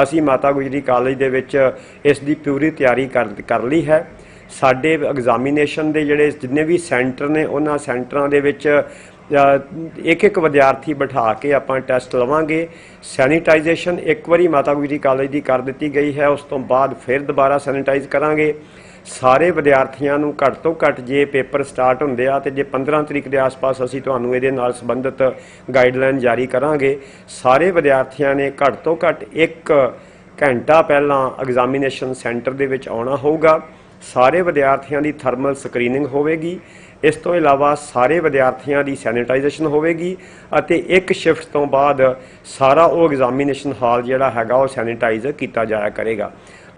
Speaker 2: ਅਸੀਂ ਮਾਤਾ ਗੁਜਰੀ ਕਾਲਜ ਦੇ ਵਿੱਚ ਇਸ ਦੀ ਪੂਰੀ ਤਿਆਰੀ ਕਰ ਲਈ ਹੈ। ਸਾਡੇ ਐਗਜ਼ਾਮੀਨੇਸ਼ਨ ਦੇ ਜਿਹੜੇ ਜਿੰਨੇ ਵੀ ਸੈਂਟਰ ਨੇ ਉਹਨਾਂ ਸੈਂਟਰਾਂ ਦੇ ਵਿੱਚ ਇੱਕ ਵਿਦਿਆਰਥੀ ਬਿਠਾ ਕੇ ਆਪਾਂ ਟੈਸਟ ਲਵਾਂਗੇ। ਸੈਨੀਟਾਈਜੇਸ਼ਨ ਇੱਕ ਵਾਰੀ ਮਾਤਾ ਗੁਜਰੀ ਕਾਲਜ ਦੀ ਕਰ ਦਿੱਤੀ ਗਈ ਹੈ, ਉਸ ਤੋਂ ਬਾਅਦ ਫਿਰ ਦੁਬਾਰਾ ਸੈਨੀਟਾਈਜ਼ ਕਰਾਂਗੇ। ਸਾਰੇ ਵਿਦਿਆਰਥੀਆਂ ਨੂੰ ਘੱਟ ਤੋਂ ਘੱਟ ਜੇ ਪੇਪਰ ਸਟਾਰਟ ਹੁੰਦੇ ਆ ਤੇ ਜੇ 15 ਤਰੀਕ ਦੇ ਆਸ-ਪਾਸ ਅਸੀਂ ਤੁਹਾਨੂੰ ਇਹਦੇ ਨਾਲ ਸੰਬੰਧਿਤ ਗਾਈਡਲਾਈਨ ਜਾਰੀ ਕਰਾਂਗੇ। ਸਾਰੇ ਵਿਦਿਆਰਥੀਆਂ ਨੇ ਘੱਟ ਤੋਂ ਘੱਟ 1 ਘੰਟਾ ਪਹਿਲਾਂ ਐਗਜ਼ਾਮੀਨੇਸ਼ਨ ਸੈਂਟਰ ਦੇ ਵਿੱਚ ਆਉਣਾ ਹੋਊਗਾ। ਸਾਰੇ ਵਿਦਿਆਰਥੀਆਂ ਦੀ ਥਰਮਲ ਸਕਰੀਨਿੰਗ ਹੋਵੇਗੀ। ਇਸ ਤੋਂ ਇਲਾਵਾ ਸਾਰੇ ਵਿਦਿਆਰਥੀਆਂ ਦੀ ਸੈਨੀਟਾਈਜੇਸ਼ਨ ਹੋਵੇਗੀ, ਅਤੇ 1 ਸ਼ਿਫਟ ਤੋਂ ਬਾਅਦ ਸਾਰਾ ਉਹ ਐਗਜ਼ਾਮੀਨੇਸ਼ਨ ਹਾਲ ਜਿਹੜਾ ਹੈਗਾ ਉਹ ਸੈਨੀਟਾਈਜ਼ ਕੀਤਾ ਜਾਇਆ ਕਰੇਗਾ।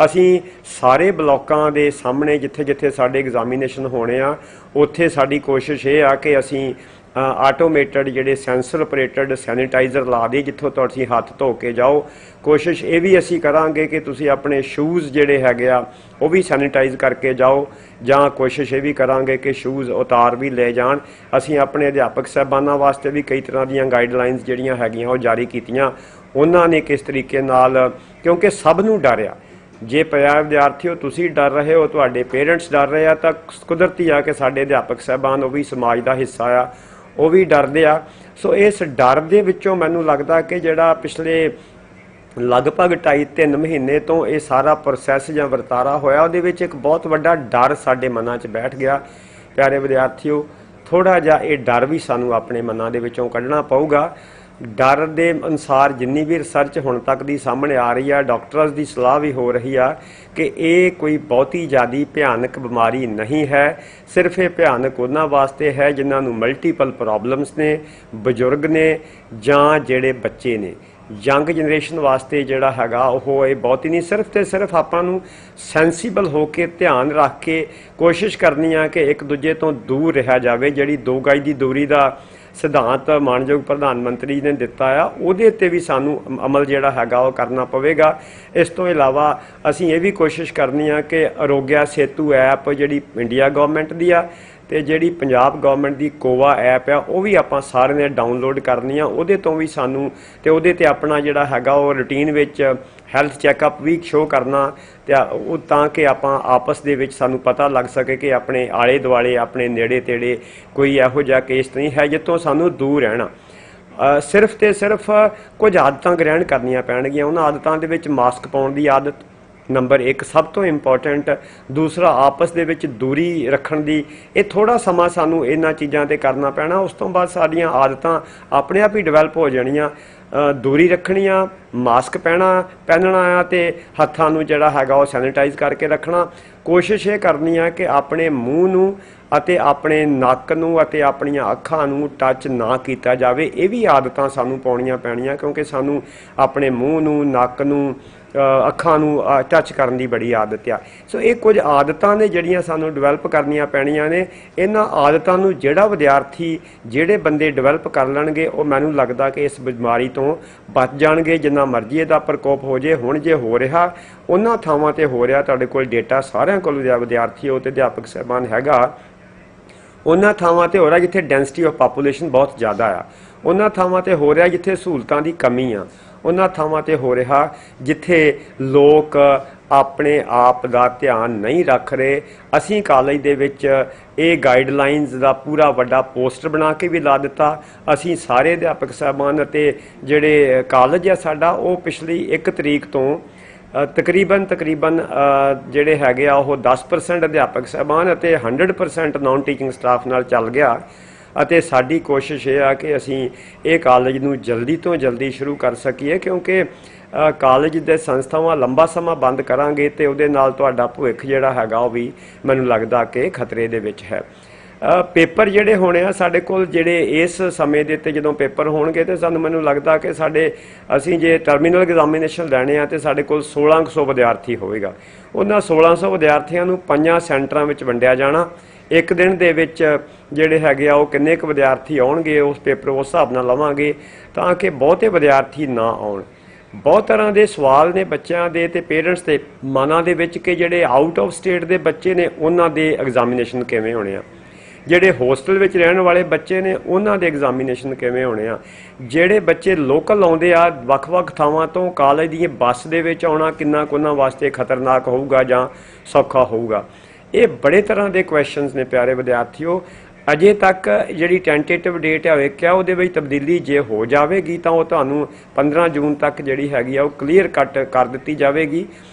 Speaker 2: ਅਸੀਂ ਸਾਰੇ ਬਲਾਕਾਂ ਦੇ ਸਾਹਮਣੇ ਜਿੱਥੇ ਸਾਡੇ ਐਗਜ਼ਾਮੀਨੇਸ਼ਨ ਹੋਣੇ ਆ ਉੱਥੇ ਸਾਡੀ ਕੋਸ਼ਿਸ਼ ਇਹ ਆ ਕਿ ਅਸੀਂ ਆਟੋਮੇਟਡ ਜਿਹੜੇ ਸੈਂਸਰ ਆਪਰੇਟਡ ਸੈਨੀਟਾਈਜ਼ਰ ਲਾ ਦੇ ਜਿੱਥੋਂ ਤੁਸੀਂ ਹੱਥ ਧੋ ਕੇ ਜਾਓ। ਕੋਸ਼ਿਸ਼ ਇਹ ਵੀ ਅਸੀਂ ਕਰਾਂਗੇ ਕਿ ਤੁਸੀਂ ਆਪਣੇ ਸ਼ੂਜ਼ ਜਿਹੜੇ ਹੈਗੇ ਆ ਉਹ ਵੀ ਸੈਨੀਟਾਈਜ਼ ਕਰਕੇ ਜਾਓ, ਜਾਂ ਕੋਸ਼ਿਸ਼ ਇਹ ਵੀ ਕਰਾਂਗੇ ਕਿ ਸ਼ੂਜ਼ ਉਤਾਰ ਵੀ ਲੈ ਜਾਣ। ਅਸੀਂ ਆਪਣੇ ਅਧਿਆਪਕ ਸਾਹਿਬਾਨਾਂ ਵਾਸਤੇ ਵੀ ਕਈ ਤਰ੍ਹਾਂ ਦੀਆਂ ਗਾਈਡਲਾਈਨਸ ਜਿਹੜੀਆਂ ਹੈਗੀਆਂ ਉਹ ਜਾਰੀ ਕੀਤੀਆਂ। ਉਹਨਾਂ ਨੇ ਕਿਸ ਤਰੀਕੇ ਨਾਲ, ਕਿਉਂਕਿ ਸਭ ਨੂੰ ਡਰ ਆ, ਜੇ ਪਿਆਰੇ ਵਿਦਿਆਰਥੀਓ ਤੁਸੀਂ ਡਰ ਰਹੇ ਹੋ, ਤੁਹਾਡੇ ਪੇਰੈਂਟਸ ਡਰ ਰਹੇ ਆ, ਤਾਂ ਕੁਦਰਤੀ ਆ ਕਿ ਸਾਡੇ ਅਧਿਆਪਕ ਸਾਹਿਬਾਨ ਉਹ ਵੀ ਸਮਾਜ ਦਾ ਹਿੱਸਾ ਆ, ਉਹ ਵੀ ਡਰਦੇ ਆ। ਸੋ ਇਸ ਡਰ ਦੇ ਵਿੱਚੋਂ ਮੈਨੂੰ ਲੱਗਦਾ ਕਿ ਜਿਹੜਾ ਪਿਛਲੇ ਲਗਭਗ 2.5-3 ਮਹੀਨੇ ਤੋਂ ਇਹ ਸਾਰਾ ਪ੍ਰੋਸੈਸ ਜਾਂ ਵਰਤਾਰਾ ਹੋਇਆ, ਉਹਦੇ ਵਿੱਚ ਇੱਕ ਬਹੁਤ ਵੱਡਾ ਡਰ ਸਾਡੇ ਮਨਾਂ 'ਚ ਬੈਠ ਗਿਆ। ਪਿਆਰੇ ਵਿਦਿਆਰਥੀਓ, ਥੋੜ੍ਹਾ ਜਿਹਾ ਇਹ ਡਰ ਵੀ ਸਾਨੂੰ ਆਪਣੇ ਮਨਾਂ ਦੇ ਵਿੱਚੋਂ ਕੱਢਣਾ ਪਊਗਾ। ਡਰ ਦੇ ਅਨੁਸਾਰ ਜਿੰਨੀ ਵੀ ਰਿਸਰਚ ਹੁਣ ਤੱਕ ਦੀ ਸਾਹਮਣੇ ਆ ਰਹੀ ਆ, ਡਾਕਟਰਸ ਦੀ ਸਲਾਹ ਵੀ ਹੋ ਰਹੀ ਆ ਕਿ ਇਹ ਕੋਈ ਬਹੁਤੀ ਜ਼ਿਆਦਾ ਭਿਆਨਕ ਬਿਮਾਰੀ ਨਹੀਂ ਹੈ। ਸਿਰਫ ਇਹ ਭਿਆਨਕ ਉਹਨਾਂ ਵਾਸਤੇ ਹੈ ਜਿਨ੍ਹਾਂ ਨੂੰ ਮਲਟੀਪਲ ਪ੍ਰੋਬਲਮਸ ਨੇ, ਬਜ਼ੁਰਗ ਨੇ ਜਾਂ ਜਿਹੜੇ ਬੱਚੇ ਨੇ। ਯੰਗ ਜਨਰੇਸ਼ਨ ਵਾਸਤੇ ਜਿਹੜਾ ਹੈਗਾ ਉਹ ਇਹ ਬਹੁਤ ਹੀ ਨਹੀਂ, ਸਿਰਫ ਤੇ ਸਿਰਫ ਆਪਾਂ ਨੂੰ ਸੈਂਸੀਬਲ ਹੋ ਕੇ ਧਿਆਨ ਰੱਖ ਕੇ ਕੋਸ਼ਿਸ਼ ਕਰਨੀ ਆ ਕਿ ਇੱਕ ਦੂਜੇ ਤੋਂ ਦੂਰ ਰਿਹਾ ਜਾਵੇ। ਜਿਹੜੀ 2 ਗਜ ਦੀ ਦੂਰੀ ਦਾ ਸਿਧਾਂਤ ਮਾਨਯੋਗ ਪ੍ਰਧਾਨ ਮੰਤਰੀ ਨੇ ਦਿੱਤਾ ਆ, ਉਹਦੇ ਉੱਤੇ ਵੀ ਸਾਨੂੰ ਅਮਲ ਜਿਹੜਾ ਹੈਗਾ ਉਹ ਕਰਨਾ ਪਵੇਗਾ। ਇਸ ਤੋਂ ਇਲਾਵਾ ਅਸੀਂ ਇਹ ਵੀ ਕੋਸ਼ਿਸ਼ ਕਰਨੀ ਆ ਕਿ ਆਰੋਗਿਆ ਸੇਤੂ ਐਪ ਜਿਹੜੀ ਇੰਡੀਆ ਗਵਰਨਮੈਂਟ ਦੀ ਆ ਤੇ ਜਿਹੜੀ ਪੰਜਾਬ ਗਵਰਨਮੈਂਟ ਦੀ ਕੋਵਾ ਐਪ ਆ, ਉਹ ਵੀ ਆਪਾਂ ਸਾਰਿਆਂ ਨੇ ਡਾਊਨਲੋਡ ਕਰਨੀ ਆ। ਉਹਦੇ ਤੋਂ ਵੀ ਸਾਨੂੰ ਤੇ ਉਹਦੇ ਤੇ ਆਪਣਾ ਜਿਹੜਾ ਹੈਗਾ ਉਹ ਰੂਟੀਨ ਵਿੱਚ ਹੈਲਥ ਚੈੱਕਅਪ ਵੀ ਸ਼ੋਅ ਕਰਨਾ ਤੇ ਉਹ ਤਾਂ ਕਿ ਆਪਾਂ ਆਪਸ ਦੇ ਵਿੱਚ ਸਾਨੂੰ ਪਤਾ ਲੱਗ ਸਕੇ ਕਿ ਆਪਣੇ ਆਲੇ ਦੁਆਲੇ ਆਪਣੇ ਨੇੜੇ ਤੇੜੇ ਕੋਈ ਇਹੋ ਜਿਹਾ ਕੇਸ ਨਹੀਂ ਹੈ ਜਿੱਥੋਂ ਸਾਨੂੰ ਦੂਰ ਰਹਿਣਾ। ਸਿਰਫ ਤੇ ਸਿਰਫ ਕੁਝ ਆਦਤਾਂ ਗ੍ਰਹਿਣ ਕਰਨੀਆਂ ਪੈਣਗੀਆਂ। ਉਹਨਾਂ ਆਦਤਾਂ ਦੇ ਵਿੱਚ ਮਾਸਕ ਪਾਉਣ ਦੀ ਆਦਤ ਨੰਬਰ 1 ਸਭ ਤੋਂ ਇੰਪੋਰਟੈਂਟ, ਦੂਸਰਾ ਆਪਸ ਦੇ ਵਿੱਚ ਦੂਰੀ ਰੱਖਣ ਦੀ। ਇਹ ਥੋੜਾ ਸਮਾਂ ਸਾਨੂੰ ਇਹਨਾਂ ਚੀਜ਼ਾਂ ਤੇ ਕਰਨਾ ਪੈਣਾ, ਉਸ ਤੋਂ ਬਾਅਦ ਸਾਡੀਆਂ ਆਦਤਾਂ ਆਪਣੇ ਆਪ ਹੀ ਡਿਵੈਲਪ ਹੋ ਜਾਣੀਆਂ। ਦੂਰੀ ਰੱਖਣੀ ਆ, ਮਾਸਕ ਪਹਿਨਣਾ ਆ ਤੇ ਹੱਥਾਂ ਨੂੰ ਜਿਹੜਾ ਹੈਗਾ ਉਹ ਸੈਨੀਟਾਈਜ਼ ਕਰਕੇ ਰੱਖਣਾ। ਕੋਸ਼ਿਸ਼ ਇਹ ਕਰਨੀ ਆ ਕਿ ਆਪਣੇ ਮੂੰਹ ਨੂੰ ਅਤੇ ਆਪਣੇ ਨੱਕ ਨੂੰ ਅਤੇ ਆਪਣੀਆਂ ਅੱਖਾਂ ਨੂੰ ਟੱਚ ਨਾ ਕੀਤਾ ਜਾਵੇ। ਇਹ ਵੀ ਆਦਤਾਂ ਸਾਨੂੰ ਪਾਉਣੀਆਂ ਪੈਣੀਆਂ ਕਿਉਂਕਿ ਸਾਨੂੰ ਆਪਣੇ ਮੂੰਹ ਨੂੰ, ਨੱਕ ਨੂੰ, ਅੱਖਾਂ ਨੂੰ ਟੱਚ ਕਰਨ ਦੀ ਬੜੀ ਆਦਤ ਆ। ਸੋ ਇਹ ਕੁਝ ਆਦਤਾਂ ਨੇ ਜਿਹੜੀਆਂ ਸਾਨੂੰ ਡਿਵੈਲਪ ਕਰਨੀਆਂ ਪੈਣੀਆਂ ਨੇ। ਇਹਨਾਂ ਆਦਤਾਂ ਨੂੰ ਜਿਹੜਾ ਵਿਦਿਆਰਥੀ, ਜਿਹੜੇ ਬੰਦੇ ਡਿਵੈਲਪ ਕਰ ਲੈਣਗੇ, ਉਹ ਮੈਨੂੰ ਲੱਗਦਾ ਕਿ ਇਸ ਬਿਮਾਰੀ ਤੋਂ ਬਚ ਜਾਣਗੇ। ਜਿੰਨਾ ਮਰਜ਼ੀ ਇਹਦਾ ਪ੍ਰਕੋਪ ਹੋ ਜੇ, ਹੁਣ ਜੇ ਹੋ ਰਿਹਾ ਉਹਨਾਂ ਥਾਵਾਂ ਤੇ ਹੋ ਰਿਹਾ, ਤੁਹਾਡੇ ਕੋਲ ਡੇਟਾ ਸਾਰਿਆਂ ਕੋਲ ਵਿਦਿਆਰਥੀ ਹੋ ਤੇ ਅਧਿਆਪਕ ਸਾਹਿਬਾਨ ਹੈਗਾ, ਉਹਨਾਂ ਥਾਵਾਂ ਤੇ ਹੋ ਰਿਹਾ ਜਿੱਥੇ ਡੈਂਸਿਟੀ ਆਫ ਪਾਪੂਲੇਸ਼ਨ ਬਹੁਤ ਜ਼ਿਆਦਾ ਆ। ਉਹਨਾਂ ਥਾਵਾਂ ਤੇ ਹੋ ਰਿਹਾ ਜਿੱਥੇ ਸਹੂਲਤਾਂ ਦੀ ਕਮੀ ਆ। ਉਹਨਾਂ ਥਾਵਾਂ ਤੇ ਹੋ ਰਿਹਾ ਜਿੱਥੇ ਲੋਕ ਆਪਣੇ ਆਪ ਦਾ ਧਿਆਨ ਨਹੀਂ ਰੱਖ ਰਹੇ। ਅਸੀਂ ਕਾਲਜ ਦੇ ਵਿੱਚ ਇਹ ਗਾਈਡਲਾਈਨਸ ਦਾ ਪੂਰਾ ਵੱਡਾ ਪੋਸਟਰ ਬਣਾ ਕੇ ਵੀ ਲਾ ਦਿੱਤਾ। ਅਸੀਂ ਸਾਰੇ ਅਧਿਆਪਕ ਸਾਹਿਬਾਨ ਅਤੇ ਜਿਹੜੇ ਕਾਲਜ ਆ ਸਾਡਾ, ਉਹ ਪਿਛਲੀ 1 ਤਰੀਕ ਤੋਂ ਤਕਰੀਬਨ ਜਿਹੜੇ ਹੈਗੇ ਆ ਉਹ 10% ਅਧਿਆਪਕ ਸਾਹਿਬਾਨ ਅਤੇ 100% ਨਾਨ ਟੀਚਿੰਗ ਸਟਾਫ ਨਾਲ ਚੱਲ ਗਿਆ। ਅਤੇ ਸਾਡੀ ਕੋਸ਼ਿਸ਼ ਇਹ ਆ ਕਿ ਅਸੀਂ ਇਹ ਕਾਲਜ ਨੂੰ ਜਲਦੀ ਤੋਂ ਜਲਦੀ ਸ਼ੁਰੂ ਕਰ ਸਕੀਏ ਕਿਉਂਕਿ ਕਾਲਜ ਦੇ ਸੰਸਥਾਵਾਂ ਲੰਬਾ ਸਮਾਂ ਬੰਦ ਕਰਾਂਗੇ ਤੇ ਉਹਦੇ ਨਾਲ ਤੁਹਾਡਾ ਭਵਿੱਖ ਜਿਹੜਾ ਹੈਗਾ ਉਹ ਵੀ ਮੈਨੂੰ ਲੱਗਦਾ ਕਿ ਖਤਰੇ ਦੇ ਵਿੱਚ ਹੈ। ਪੇਪਰ ਜਿਹੜੇ ਹੋਣੇ ਆ ਸਾਡੇ ਕੋਲ, ਜਿਹੜੇ ਇਸ ਸਮੇਂ ਦੇ ਉੱਤੇ ਜਦੋਂ ਪੇਪਰ ਹੋਣਗੇ ਤੇ ਮੈਨੂੰ ਲੱਗਦਾ ਕਿ ਅਸੀਂ ਜੇ ਟਰਮੀਨਲ ਐਗਜ਼ਾਮੀਨੇਸ਼ਨ ਲੈਣੇ ਆ ਤੇ ਸਾਡੇ ਕੋਲ 1600 ਵਿਦਿਆਰਥੀ ਹੋਵੇਗਾ। ਉਹਨਾਂ 1600 ਵਿਦਿਆਰਥੀਆਂ ਨੂੰ 5 ਸੈਂਟਰਾਂ ਵਿੱਚ ਵੰਡਿਆ ਜਾਣਾ। ਇੱਕ ਦਿਨ ਦੇ ਵਿੱਚ ਜਿਹੜੇ ਹੈਗੇ ਆ ਉਹ ਕਿੰਨੇ ਕੁ ਵਿਦਿਆਰਥੀ ਆਉਣਗੇ ਉਸ ਪੇਪਰ ਉਸ ਹਿਸਾਬ ਨਾਲ ਲਵਾਂਗੇ ਤਾਂ ਕਿ ਬਹੁਤੇ ਵਿਦਿਆਰਥੀ ਨਾ ਆਉਣ। ਬਹੁਤ ਤਰ੍ਹਾਂ ਦੇ ਸਵਾਲ ਨੇ ਬੱਚਿਆਂ ਦੇ ਤੇ ਪੇਰੈਂਟਸ ਦੇ ਮਨਾਂ ਦੇ ਵਿੱਚ ਕਿ ਜਿਹੜੇ ਆਊਟ ਆਫ ਸਟੇਟ ਦੇ ਬੱਚੇ ਨੇ ਉਹਨਾਂ ਦੇ ਐਗਜ਼ਾਮੀਨੇਸ਼ਨ ਕਿਵੇਂ ਹੋਣੇ ਆ, ਜਿਹੜੇ ਹੋਸਟਲ ਵਿੱਚ ਰਹਿਣ ਵਾਲੇ ਬੱਚੇ ਨੇ ਉਹਨਾਂ ਦੇ ਐਗਜ਼ਾਮੀਨੇਸ਼ਨ ਕਿਵੇਂ ਹੋਣੇ ਆ, ਜਿਹੜੇ ਬੱਚੇ ਲੋਕਲ ਆਉਂਦੇ ਆ ਵੱਖ-ਵੱਖ ਥਾਵਾਂ ਤੋਂ ਕਾਲਜ ਦੀ ਬੱਸ ਦੇ ਵਿੱਚ ਆਉਣਾ ਕਿੰਨਾ ਕੁ ਉਹਨਾਂ ਵਾਸਤੇ ਖਤਰਨਾਕ ਹੋਊਗਾ ਜਾਂ ਸੌਖਾ ਹੋਊਗਾ। ਇਹ ਬੜੇ ਤਰ੍ਹਾਂ ਦੇ ਕੁਐਸਚਨਸ ਨੇ ਪਿਆਰੇ ਵਿਦਿਆਰਥੀਓ। ਅਜੇ ਤੱਕ ਜਿਹੜੀ ਟੈਂਟੇਟਿਵ ਡੇਟ ਹੈ ਵੇਖਿਆ ਉਹਦੇ ਵਿੱਚ ਤਬਦੀਲੀ ਜੇ ਹੋ ਜਾਵੇਗੀ ਤਾਂ ਉਹ ਤੁਹਾਨੂੰ 15 ਜੂਨ ਤੱਕ ਜਿਹੜੀ ਹੈਗੀ ਆ ਉਹ ਕਲੀਅਰ ਕੱਟ ਕਰ ਦਿੱਤੀ ਜਾਵੇਗੀ।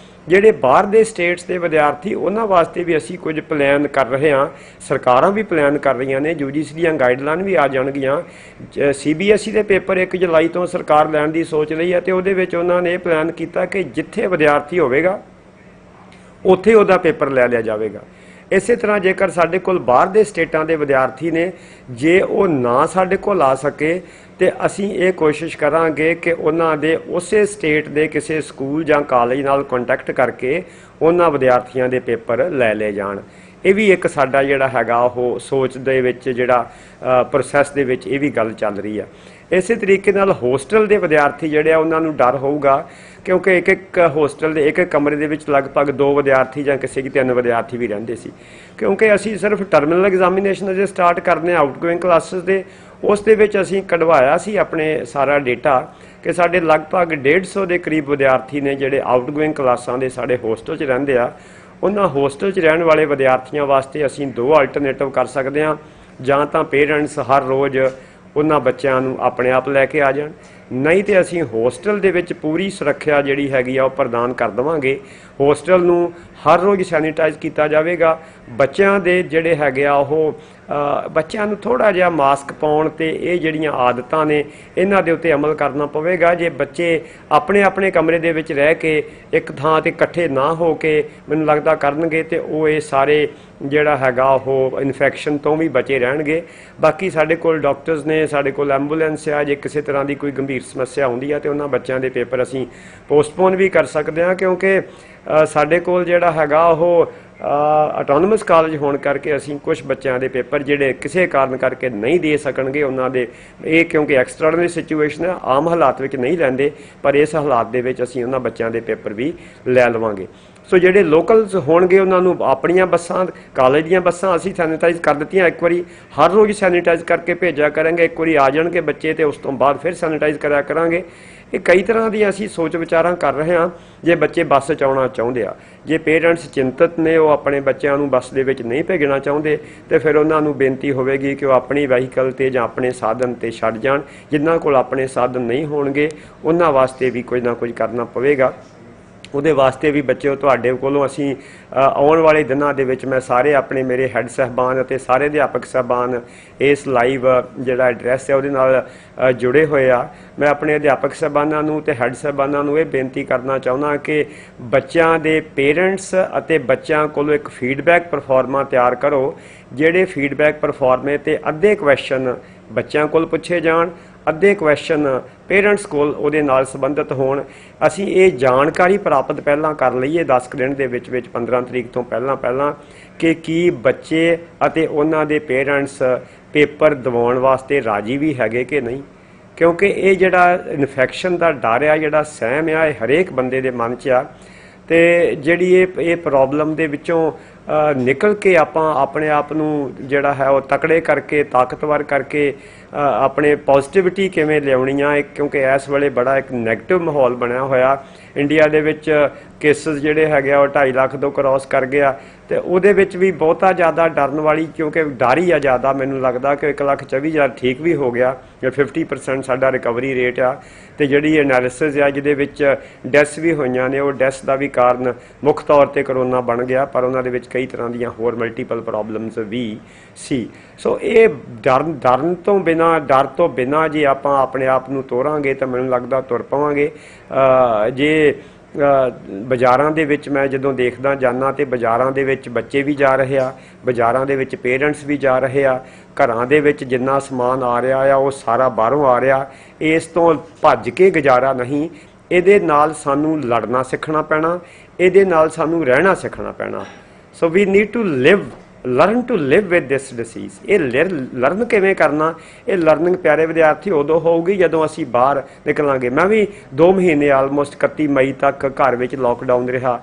Speaker 2: ਜਿਹੜੇ ਬਾਹਰ ਦੇ ਸਟੇਟਸ ਦੇ ਵਿਦਿਆਰਥੀ ਉਹਨਾਂ ਵਾਸਤੇ ਵੀ ਅਸੀਂ ਕੁਝ ਪਲਾਨ ਕਰ ਰਹੇ ਹਾਂ, ਸਰਕਾਰਾਂ ਵੀ ਪਲਾਨ ਕਰ ਰਹੀਆਂ ਨੇ, UGC ਦੀਆਂ ਗਾਈਡਲਾਈਨ ਵੀ ਆ ਜਾਣਗੀਆਂ। CBSE ਦੇ ਪੇਪਰ 1 ਜੁਲਾਈ ਤੋਂ ਸਰਕਾਰ ਲੈਣ ਦੀ ਸੋਚ ਰਹੀ ਹੈ ਤੇ ਉਹਦੇ ਵਿੱਚ ਉਹਨਾਂ ਨੇ ਇਹ ਪਲਾਨ ਕੀਤਾ ਕਿ ਜਿੱਥੇ ਵਿਦਿਆਰਥੀ ਹੋਵੇਗਾ ਉੱਥੇ ਉਹਦਾ ਪੇਪਰ ਲੈ ਲਿਆ ਜਾਵੇਗਾ। ਇਸੇ ਤਰ੍ਹਾਂ ਜੇਕਰ ਸਾਡੇ ਕੋਲ ਬਾਹਰ ਦੇ ਸਟੇਟਾਂ ਦੇ ਵਿਦਿਆਰਥੀ ਨੇ, ਜੇ ਉਹ ਨਾ ਸਾਡੇ ਕੋਲ ਆ ਸਕੇ ਤੇ ਅਸੀਂ ਇਹ ਕੋਸ਼ਿਸ਼ ਕਰਾਂਗੇ ਕਿ ਉਹਨਾਂ ਦੇ ਉਸੇ ਸਟੇਟ ਦੇ ਕਿਸੇ ਸਕੂਲ ਜਾਂ ਕਾਲਜ ਨਾਲ ਕੰਟੈਕਟ ਕਰਕੇ ਉਹਨਾਂ ਵਿਦਿਆਰਥੀਆਂ ਦੇ ਪੇਪਰ ਲੈ ਲਏ ਜਾਣ। ਇਹ ਵੀ ਇੱਕ ਸਾਡਾ ਜਿਹੜਾ ਹੈਗਾ ਉਹ ਸੋਚ ਦੇ ਵਿੱਚ ਜਿਹੜਾ ਪ੍ਰੋਸੈਸ ਦੇ ਵਿੱਚ ਇਹ ਵੀ ਗੱਲ ਚੱਲ ਰਹੀ ਆ। ਇਸੇ ਤਰੀਕੇ ਨਾਲ ਹੋਸਟਲ ਦੇ ਵਿਦਿਆਰਥੀ ਜਿਹੜੇ ਆ ਉਹਨਾਂ ਨੂੰ ਡਰ ਹੋਊਗਾ ਕਿਉਂਕਿ ਇੱਕ ਹੋਸਟਲ ਦੇ ਇੱਕ ਕਮਰੇ ਦੇ ਵਿੱਚ ਲਗਭਗ 2 ਵਿਦਿਆਰਥੀ ਜਾਂ ਕਿਸੇ ਕੀ 3 ਵਿਦਿਆਰਥੀ ਵੀ ਰਹਿੰਦੇ ਸੀ। ਕਿਉਂਕਿ ਅਸੀਂ ਸਿਰਫ ਟਰਮੀਨਲ ਐਗਜ਼ਾਮੀਨੇਸ਼ਨ ਅਜੇ ਸਟਾਰਟ ਕਰਨੇ ਆਊਟਗੋਇੰਗ ਕਲਾਸਿਸ ਦੇ, ਉਸ ਦੇ ਵਿੱਚ ਅਸੀਂ ਕਢਵਾਇਆ ਸੀ ਆਪਣੇ ਸਾਰਾ ਡੇਟਾ ਕਿ ਸਾਡੇ ਲਗਭਗ 150 ਦੇ ਕਰੀਬ ਵਿਦਿਆਰਥੀ ਨੇ ਜਿਹੜੇ ਆਊਟਗੋਇੰਗ ਕਲਾਸਾਂ ਦੇ ਸਾਡੇ ਹੋਸਟਲ 'ਚ ਰਹਿੰਦੇ ਆ। ਉਹਨਾਂ ਹੋਸਟਲ 'ਚ ਰਹਿਣ ਵਾਲੇ ਵਿਦਿਆਰਥੀਆਂ ਵਾਸਤੇ ਅਸੀਂ 2 ਅਲਟਰਨੇਟਿਵ ਕਰ ਸਕਦੇ ਹਾਂ, ਜਾਂ ਤਾਂ ਪੇਰੈਂਟਸ ਹਰ ਰੋਜ਼ ਉਹਨਾਂ ਬੱਚਿਆਂ ਨੂੰ ਆਪਣੇ ਆਪ ਲੈ ਕੇ ਆ ਜਾਣ, ਨਹੀਂ ਤੇ ਅਸੀਂ ਹੋਸਟਲ ਦੇ ਵਿੱਚ ਪੂਰੀ ਸੁਰੱਖਿਆ ਜਿਹੜੀ ਹੈਗੀ ਆ ਉਹ ਪ੍ਰਦਾਨ ਕਰ ਦੇਵਾਂਗੇ। ਹੋਸਟਲ ਨੂੰ ਹਰ ਰੋਜ਼ ਸੈਨੀਟਾਈਜ਼ ਕੀਤਾ ਜਾਵੇਗਾ। ਬੱਚਿਆਂ ਦੇ ਜਿਹੜੇ ਹੈਗੇ ਆ ਉਹ ਬੱਚਿਆਂ ਨੂੰ ਥੋੜ੍ਹਾ ਜਿਹਾ ਮਾਸਕ ਪਾਉਣ ਤੇ ਇਹ ਜਿਹੜੀਆਂ ਆਦਤਾਂ ਨੇ ਇਹਨਾਂ ਦੇ ਉੱਤੇ ਅਮਲ ਕਰਨਾ ਪਵੇਗਾ। ਜੇ ਬੱਚੇ ਆਪਣੇ ਆਪਣੇ ਕਮਰੇ ਦੇ ਵਿੱਚ ਰਹਿ ਕੇ ਇੱਕ ਥਾਂ ਤੇ ਇਕੱਠੇ ਨਾ ਹੋ ਕੇ ਮੈਨੂੰ ਲੱਗਦਾ ਕਰਨਗੇ ਤੇ ਉਹ ਇਹ ਸਾਰੇ ਜਿਹੜਾ ਹੈਗਾ ਉਹ ਇਨਫੈਕਸ਼ਨ ਤੋਂ ਵੀ ਬਚੇ ਰਹਿਣਗੇ। ਬਾਕੀ ਸਾਡੇ ਕੋਲ ਡਾਕਟਰਸ ਨੇ, ਸਾਡੇ ਕੋਲ ਐਂਬੂਲੈਂਸ ਆ, ਜੇ ਕਿਸੇ ਤਰ੍ਹਾਂ ਦੀ ਕੋਈ ਗੰਭੀਰ ਸਮੱਸਿਆ ਆਉਂਦੀ ਆ ਤੇ ਉਹਨਾਂ ਬੱਚਿਆਂ ਦੇ ਪੇਪਰ ਅਸੀਂ ਪੋਸਟਪੋਨ ਵੀ ਕਰ ਸਕਦੇ ਹਾਂ, ਕਿਉਂਕਿ ਸਾਡੇ ਕੋਲ ਜਿਹੜਾ ਹੈਗਾ ਉਹ ਆਟੋਨਮਸ ਕਾਲਜ ਹੋਣ ਕਰਕੇ ਅਸੀਂ ਕੁਝ ਬੱਚਿਆਂ ਦੇ ਪੇਪਰ ਜਿਹੜੇ ਕਿਸੇ ਕਾਰਨ ਕਰਕੇ ਨਹੀਂ ਦੇ ਸਕਣਗੇ ਉਹਨਾਂ ਦੇ, ਇਹ ਕਿਉਂਕਿ ਐਕਸਟਰਾਡਨਰੀ ਸਿਚੁਏਸ਼ਨ ਹੈ, ਆਮ ਹਾਲਾਤ ਵਿੱਚ ਨਹੀਂ ਲੈਂਦੇ, ਪਰ ਇਸ ਹਾਲਾਤ ਦੇ ਵਿੱਚ ਅਸੀਂ ਉਹਨਾਂ ਬੱਚਿਆਂ ਦੇ ਪੇਪਰ ਵੀ ਲੈ ਲਵਾਂਗੇ। ਸੋ ਜਿਹੜੇ ਲੋਕਲਸ ਹੋਣਗੇ ਉਹਨਾਂ ਨੂੰ ਆਪਣੀਆਂ ਬੱਸਾਂ, ਕਾਲਜ ਦੀਆਂ ਬੱਸਾਂ ਅਸੀਂ ਸੈਨੀਟਾਈਜ਼ ਕਰ ਦਿੱਤੀਆਂ, ਇੱਕ ਵਾਰੀ ਹਰ ਰੋਜ਼ ਸੈਨੀਟਾਈਜ਼ ਕਰਕੇ ਭੇਜਿਆ ਕਰਾਂਗੇ। ਇੱਕ ਵਾਰੀ ਆ ਜਾਣਗੇ ਬੱਚੇ ਤੇ ਉਸ ਤੋਂ ਬਾਅਦ ਫਿਰ ਸੈਨੀਟਾਈਜ਼ ਕਰਿਆ ਕਰਾਂਗੇ। ਇਹ ਕਈ ਤਰ੍ਹਾਂ ਦੀਆਂ ਅਸੀਂ ਸੋਚ ਵਿਚਾਰਾਂ ਕਰ ਰਹੇ ਹਾਂ। ਜੇ ਬੱਚੇ ਬੱਸ 'ਚ ਆਉਣਾ ਚਾਹੁੰਦੇ ਆ, ਜੇ ਪੇਰੈਂਟਸ ਚਿੰਤਤ ਨੇ, ਉਹ ਆਪਣੇ ਬੱਚਿਆਂ ਨੂੰ ਬੱਸ ਦੇ ਵਿੱਚ ਨਹੀਂ ਭੇਜਣਾ ਚਾਹੁੰਦੇ, ਤੇ ਫਿਰ ਉਹਨਾਂ ਨੂੰ ਬੇਨਤੀ ਹੋਵੇਗੀ ਕਿ ਉਹ ਆਪਣੀ ਵਹੀਕਲ ਤੇ ਜਾਂ ਆਪਣੇ ਸਾਧਨ ਤੇ ਛੱਡ ਜਾਣ। ਜਿਨ੍ਹਾਂ ਕੋਲ ਆਪਣੇ ਸਾਧਨ ਨਹੀਂ ਹੋਣਗੇ ਉਹਨਾਂ ਵਾਸਤੇ ਵੀ ਕੁਝ ਨਾ ਕੁਝ ਕਰਨਾ ਪਵੇਗਾ। ਉਹਦੇ ਵਾਸਤੇ ਵੀ ਬੱਚਿਓ ਤੁਹਾਡੇ ਕੋਲੋਂ ਅਸੀਂ ਆਉਣ ਵਾਲੇ ਦਿਨਾਂ ਦੇ ਵਿੱਚ ਮੈਂ ਸਾਰੇ ਆਪਣੇ ਮੇਰੇ ਹੈੱਡ ਸਾਹਿਬਾਨ ਅਤੇ ਸਾਰੇ ਅਧਿਆਪਕ ਸਾਹਿਬਾਨ ਇਸ ਲਾਈਵ ਜਿਹੜਾ ਐਡਰੈਸ ਹੈ ਉਹਦੇ ਨਾਲ ਜੁੜੇ ਹੋਏ ਆ। ਮੈਂ ਆਪਣੇ ਅਧਿਆਪਕ ਸਾਹਿਬਾਨਾਂ ਨੂੰ ਤੇ ਹੈੱਡ ਸਾਹਿਬਾਨਾਂ ਨੂੰ ਇਹ ਬੇਨਤੀ ਕਰਨਾ ਚਾਹੁੰਦਾ ਕਿ ਬੱਚਿਆਂ ਦੇ ਪੇਰੈਂਟਸ ਅਤੇ ਬੱਚਿਆਂ ਕੋਲੋਂ ਇੱਕ ਫੀਡਬੈਕ ਪਰਫਾਰਮਾ ਤਿਆਰ ਕਰੋ। ਜਿਹੜੇ ਫੀਡਬੈਕ ਪਰਫਾਰਮੇ ਤੇ ਅੱਧੇ ਕੁਐਸਚਨ ਬੱਚਿਆਂ ਕੋਲ ਪੁੱਛੇ ਜਾਣ, ਅੱਧੇ ਕੁਐਸਚਨ ਪੇਰੈਂਟਸ ਕੋਲ ਉਹਦੇ ਨਾਲ ਸੰਬੰਧਿਤ ਹੋਣ। ਅਸੀਂ ਇਹ ਜਾਣਕਾਰੀ ਪ੍ਰਾਪਤ ਪਹਿਲਾਂ ਕਰ ਲਈਏ 10 ਦਿਨ ਦੇ ਵਿੱਚ 15 ਤਰੀਕ ਤੋਂ ਪਹਿਲਾਂ ਕਿ ਕੀ ਬੱਚੇ ਅਤੇ ਉਹਨਾਂ ਦੇ ਪੇਰੈਂਟਸ ਪੇਪਰ ਦਿਵਾਉਣ ਵਾਸਤੇ ਰਾਜੀ ਵੀ ਹੈਗੇ ਕਿ ਨਹੀਂ, ਕਿਉਂਕਿ ਇਹ ਜਿਹੜਾ ਇਨਫੈਕਸ਼ਨ ਦਾ ਡਰ ਆ, ਜਿਹੜਾ ਸਹਿਮ ਆ, ਇਹ ਹਰੇਕ ਬੰਦੇ ਦੇ ਮਨ 'ਚ ਆ। ਤੇ ਜਿਹੜੀ ਇਹ ਪ੍ਰੋਬਲਮ ਦੇ ਵਿੱਚੋਂ ਨਿਕਲ ਕੇ ਆਪਾਂ ਆਪਣੇ ਆਪ ਨੂੰ ਜਿਹੜਾ ਹੈ ਉਹ ਤਕੜੇ ਕਰਕੇ, ਤਾਕਤਵਰ ਕਰਕੇ ਆਪਣੇ ਪੋਜ਼ਿਟਿਵਿਟੀ ਕਿਵੇਂ ਲਿਆਉਣੀ ਆ, ਕਿਉਂਕਿ ਇਸ ਵੇਲੇ ਬੜਾ ਇੱਕ ਨੈਗੇਟਿਵ ਮਾਹੌਲ ਬਣਿਆ ਹੋਇਆ। ਇੰਡੀਆ ਦੇ ਵਿੱਚ ਕੇਸਿਸ ਜਿਹੜੇ ਹੈਗੇ ਆ ਉਹ 2.5 ਲੱਖ ਤੋਂ ਕ੍ਰੋਸ ਕਰ ਗਿਆ, ਤੇ ਉਹਦੇ ਵਿੱਚ ਵੀ ਬਹੁਤਾ ਜ਼ਿਆਦਾ ਡਰਨ ਵਾਲੀ, ਕਿਉਂਕਿ ਡਰ ਹੀ ਆ ਜ਼ਿਆਦਾ। ਮੈਨੂੰ ਲੱਗਦਾ ਕਿ 1,24,000 ਠੀਕ ਵੀ ਹੋ ਗਿਆ, ਜਾਂ 50% ਸਾਡਾ ਰਿਕਵਰੀ ਰੇਟ ਆ। ਤੇ ਜਿਹੜੀ ਐਨਾਲਿਸਿਸ ਆ ਜਿਹਦੇ ਵਿੱਚ ਡੈਥਸ ਵੀ ਹੋਈਆਂ ਨੇ, ਉਹ ਡੈਥਸ ਦਾ ਵੀ ਕਾਰਨ ਮੁੱਖ ਤੌਰ ਤੇ ਕਰੋਨਾ ਬਣ ਗਿਆ, ਪਰ ਉਹਨਾਂ ਦੇ ਵਿੱਚ ਕਈ ਤਰ੍ਹਾਂ ਦੀਆਂ ਹੋਰ ਮਲਟੀਪਲ ਪ੍ਰੋਬਲਮਸ ਵੀ ਸੀ। ਸੋ ਇਹ ਡਰ ਤੋਂ ਬਿਨਾਂ ਜੇ ਆਪਾਂ ਆਪਣੇ ਆਪ ਨੂੰ ਤੋਰਾਂਗੇ ਤਾਂ ਮੈਨੂੰ ਲੱਗਦਾ ਤੁਰ ਪਵਾਂਗੇ। ਜੇ ਬਾਜ਼ਾਰਾਂ ਦੇ ਵਿੱਚ ਮੈਂ ਜਦੋਂ ਦੇਖਦਾ ਜਾਂਦਾ ਤੇ ਬਾਜ਼ਾਰਾਂ ਦੇ ਵਿੱਚ ਬੱਚੇ ਵੀ ਜਾ ਰਹੇ ਆ, ਬਾਜ਼ਾਰਾਂ ਦੇ ਵਿੱਚ ਪੇਰੈਂਟਸ ਵੀ ਜਾ ਰਹੇ ਆ, ਘਰਾਂ ਦੇ ਵਿੱਚ ਜਿੰਨਾ ਸਮਾਨ ਆ ਰਿਹਾ ਆ ਉਹ ਸਾਰਾ ਬਾਹਰੋਂ ਆ ਰਿਹਾ। ਇਸ ਤੋਂ ਭੱਜ ਕੇ ਗੁਜ਼ਾਰਾ ਨਹੀਂ, ਇਹਦੇ ਨਾਲ ਸਾਨੂੰ ਲੜਨਾ ਸਿੱਖਣਾ ਪੈਣਾ, ਇਹਦੇ ਨਾਲ ਸਾਨੂੰ ਰਹਿਣਾ ਸਿੱਖਣਾ ਪੈਣਾ। So we need to learn to live with this disease. ਇਹ ਲਰਨ ਕਿਵੇਂ ਕਰਨਾ? ਇਹ ਲਰਨਿੰਗ ਪਿਆਰੇ ਵਿਦਿਆਰਥੀ ਉਦੋਂ ਹੋਊਗੀ ਜਦੋਂ ਅਸੀਂ ਬਾਹਰ ਨਿਕਲਾਂਗੇ। ਮੈਂ ਵੀ 2 ਮਹੀਨੇ ਆਲਮੋਸਟ 31 ਮਈ ਤੱਕ ਘਰ ਵਿੱਚ ਲੋਕਡਾਊਨ ਰਿਹਾ,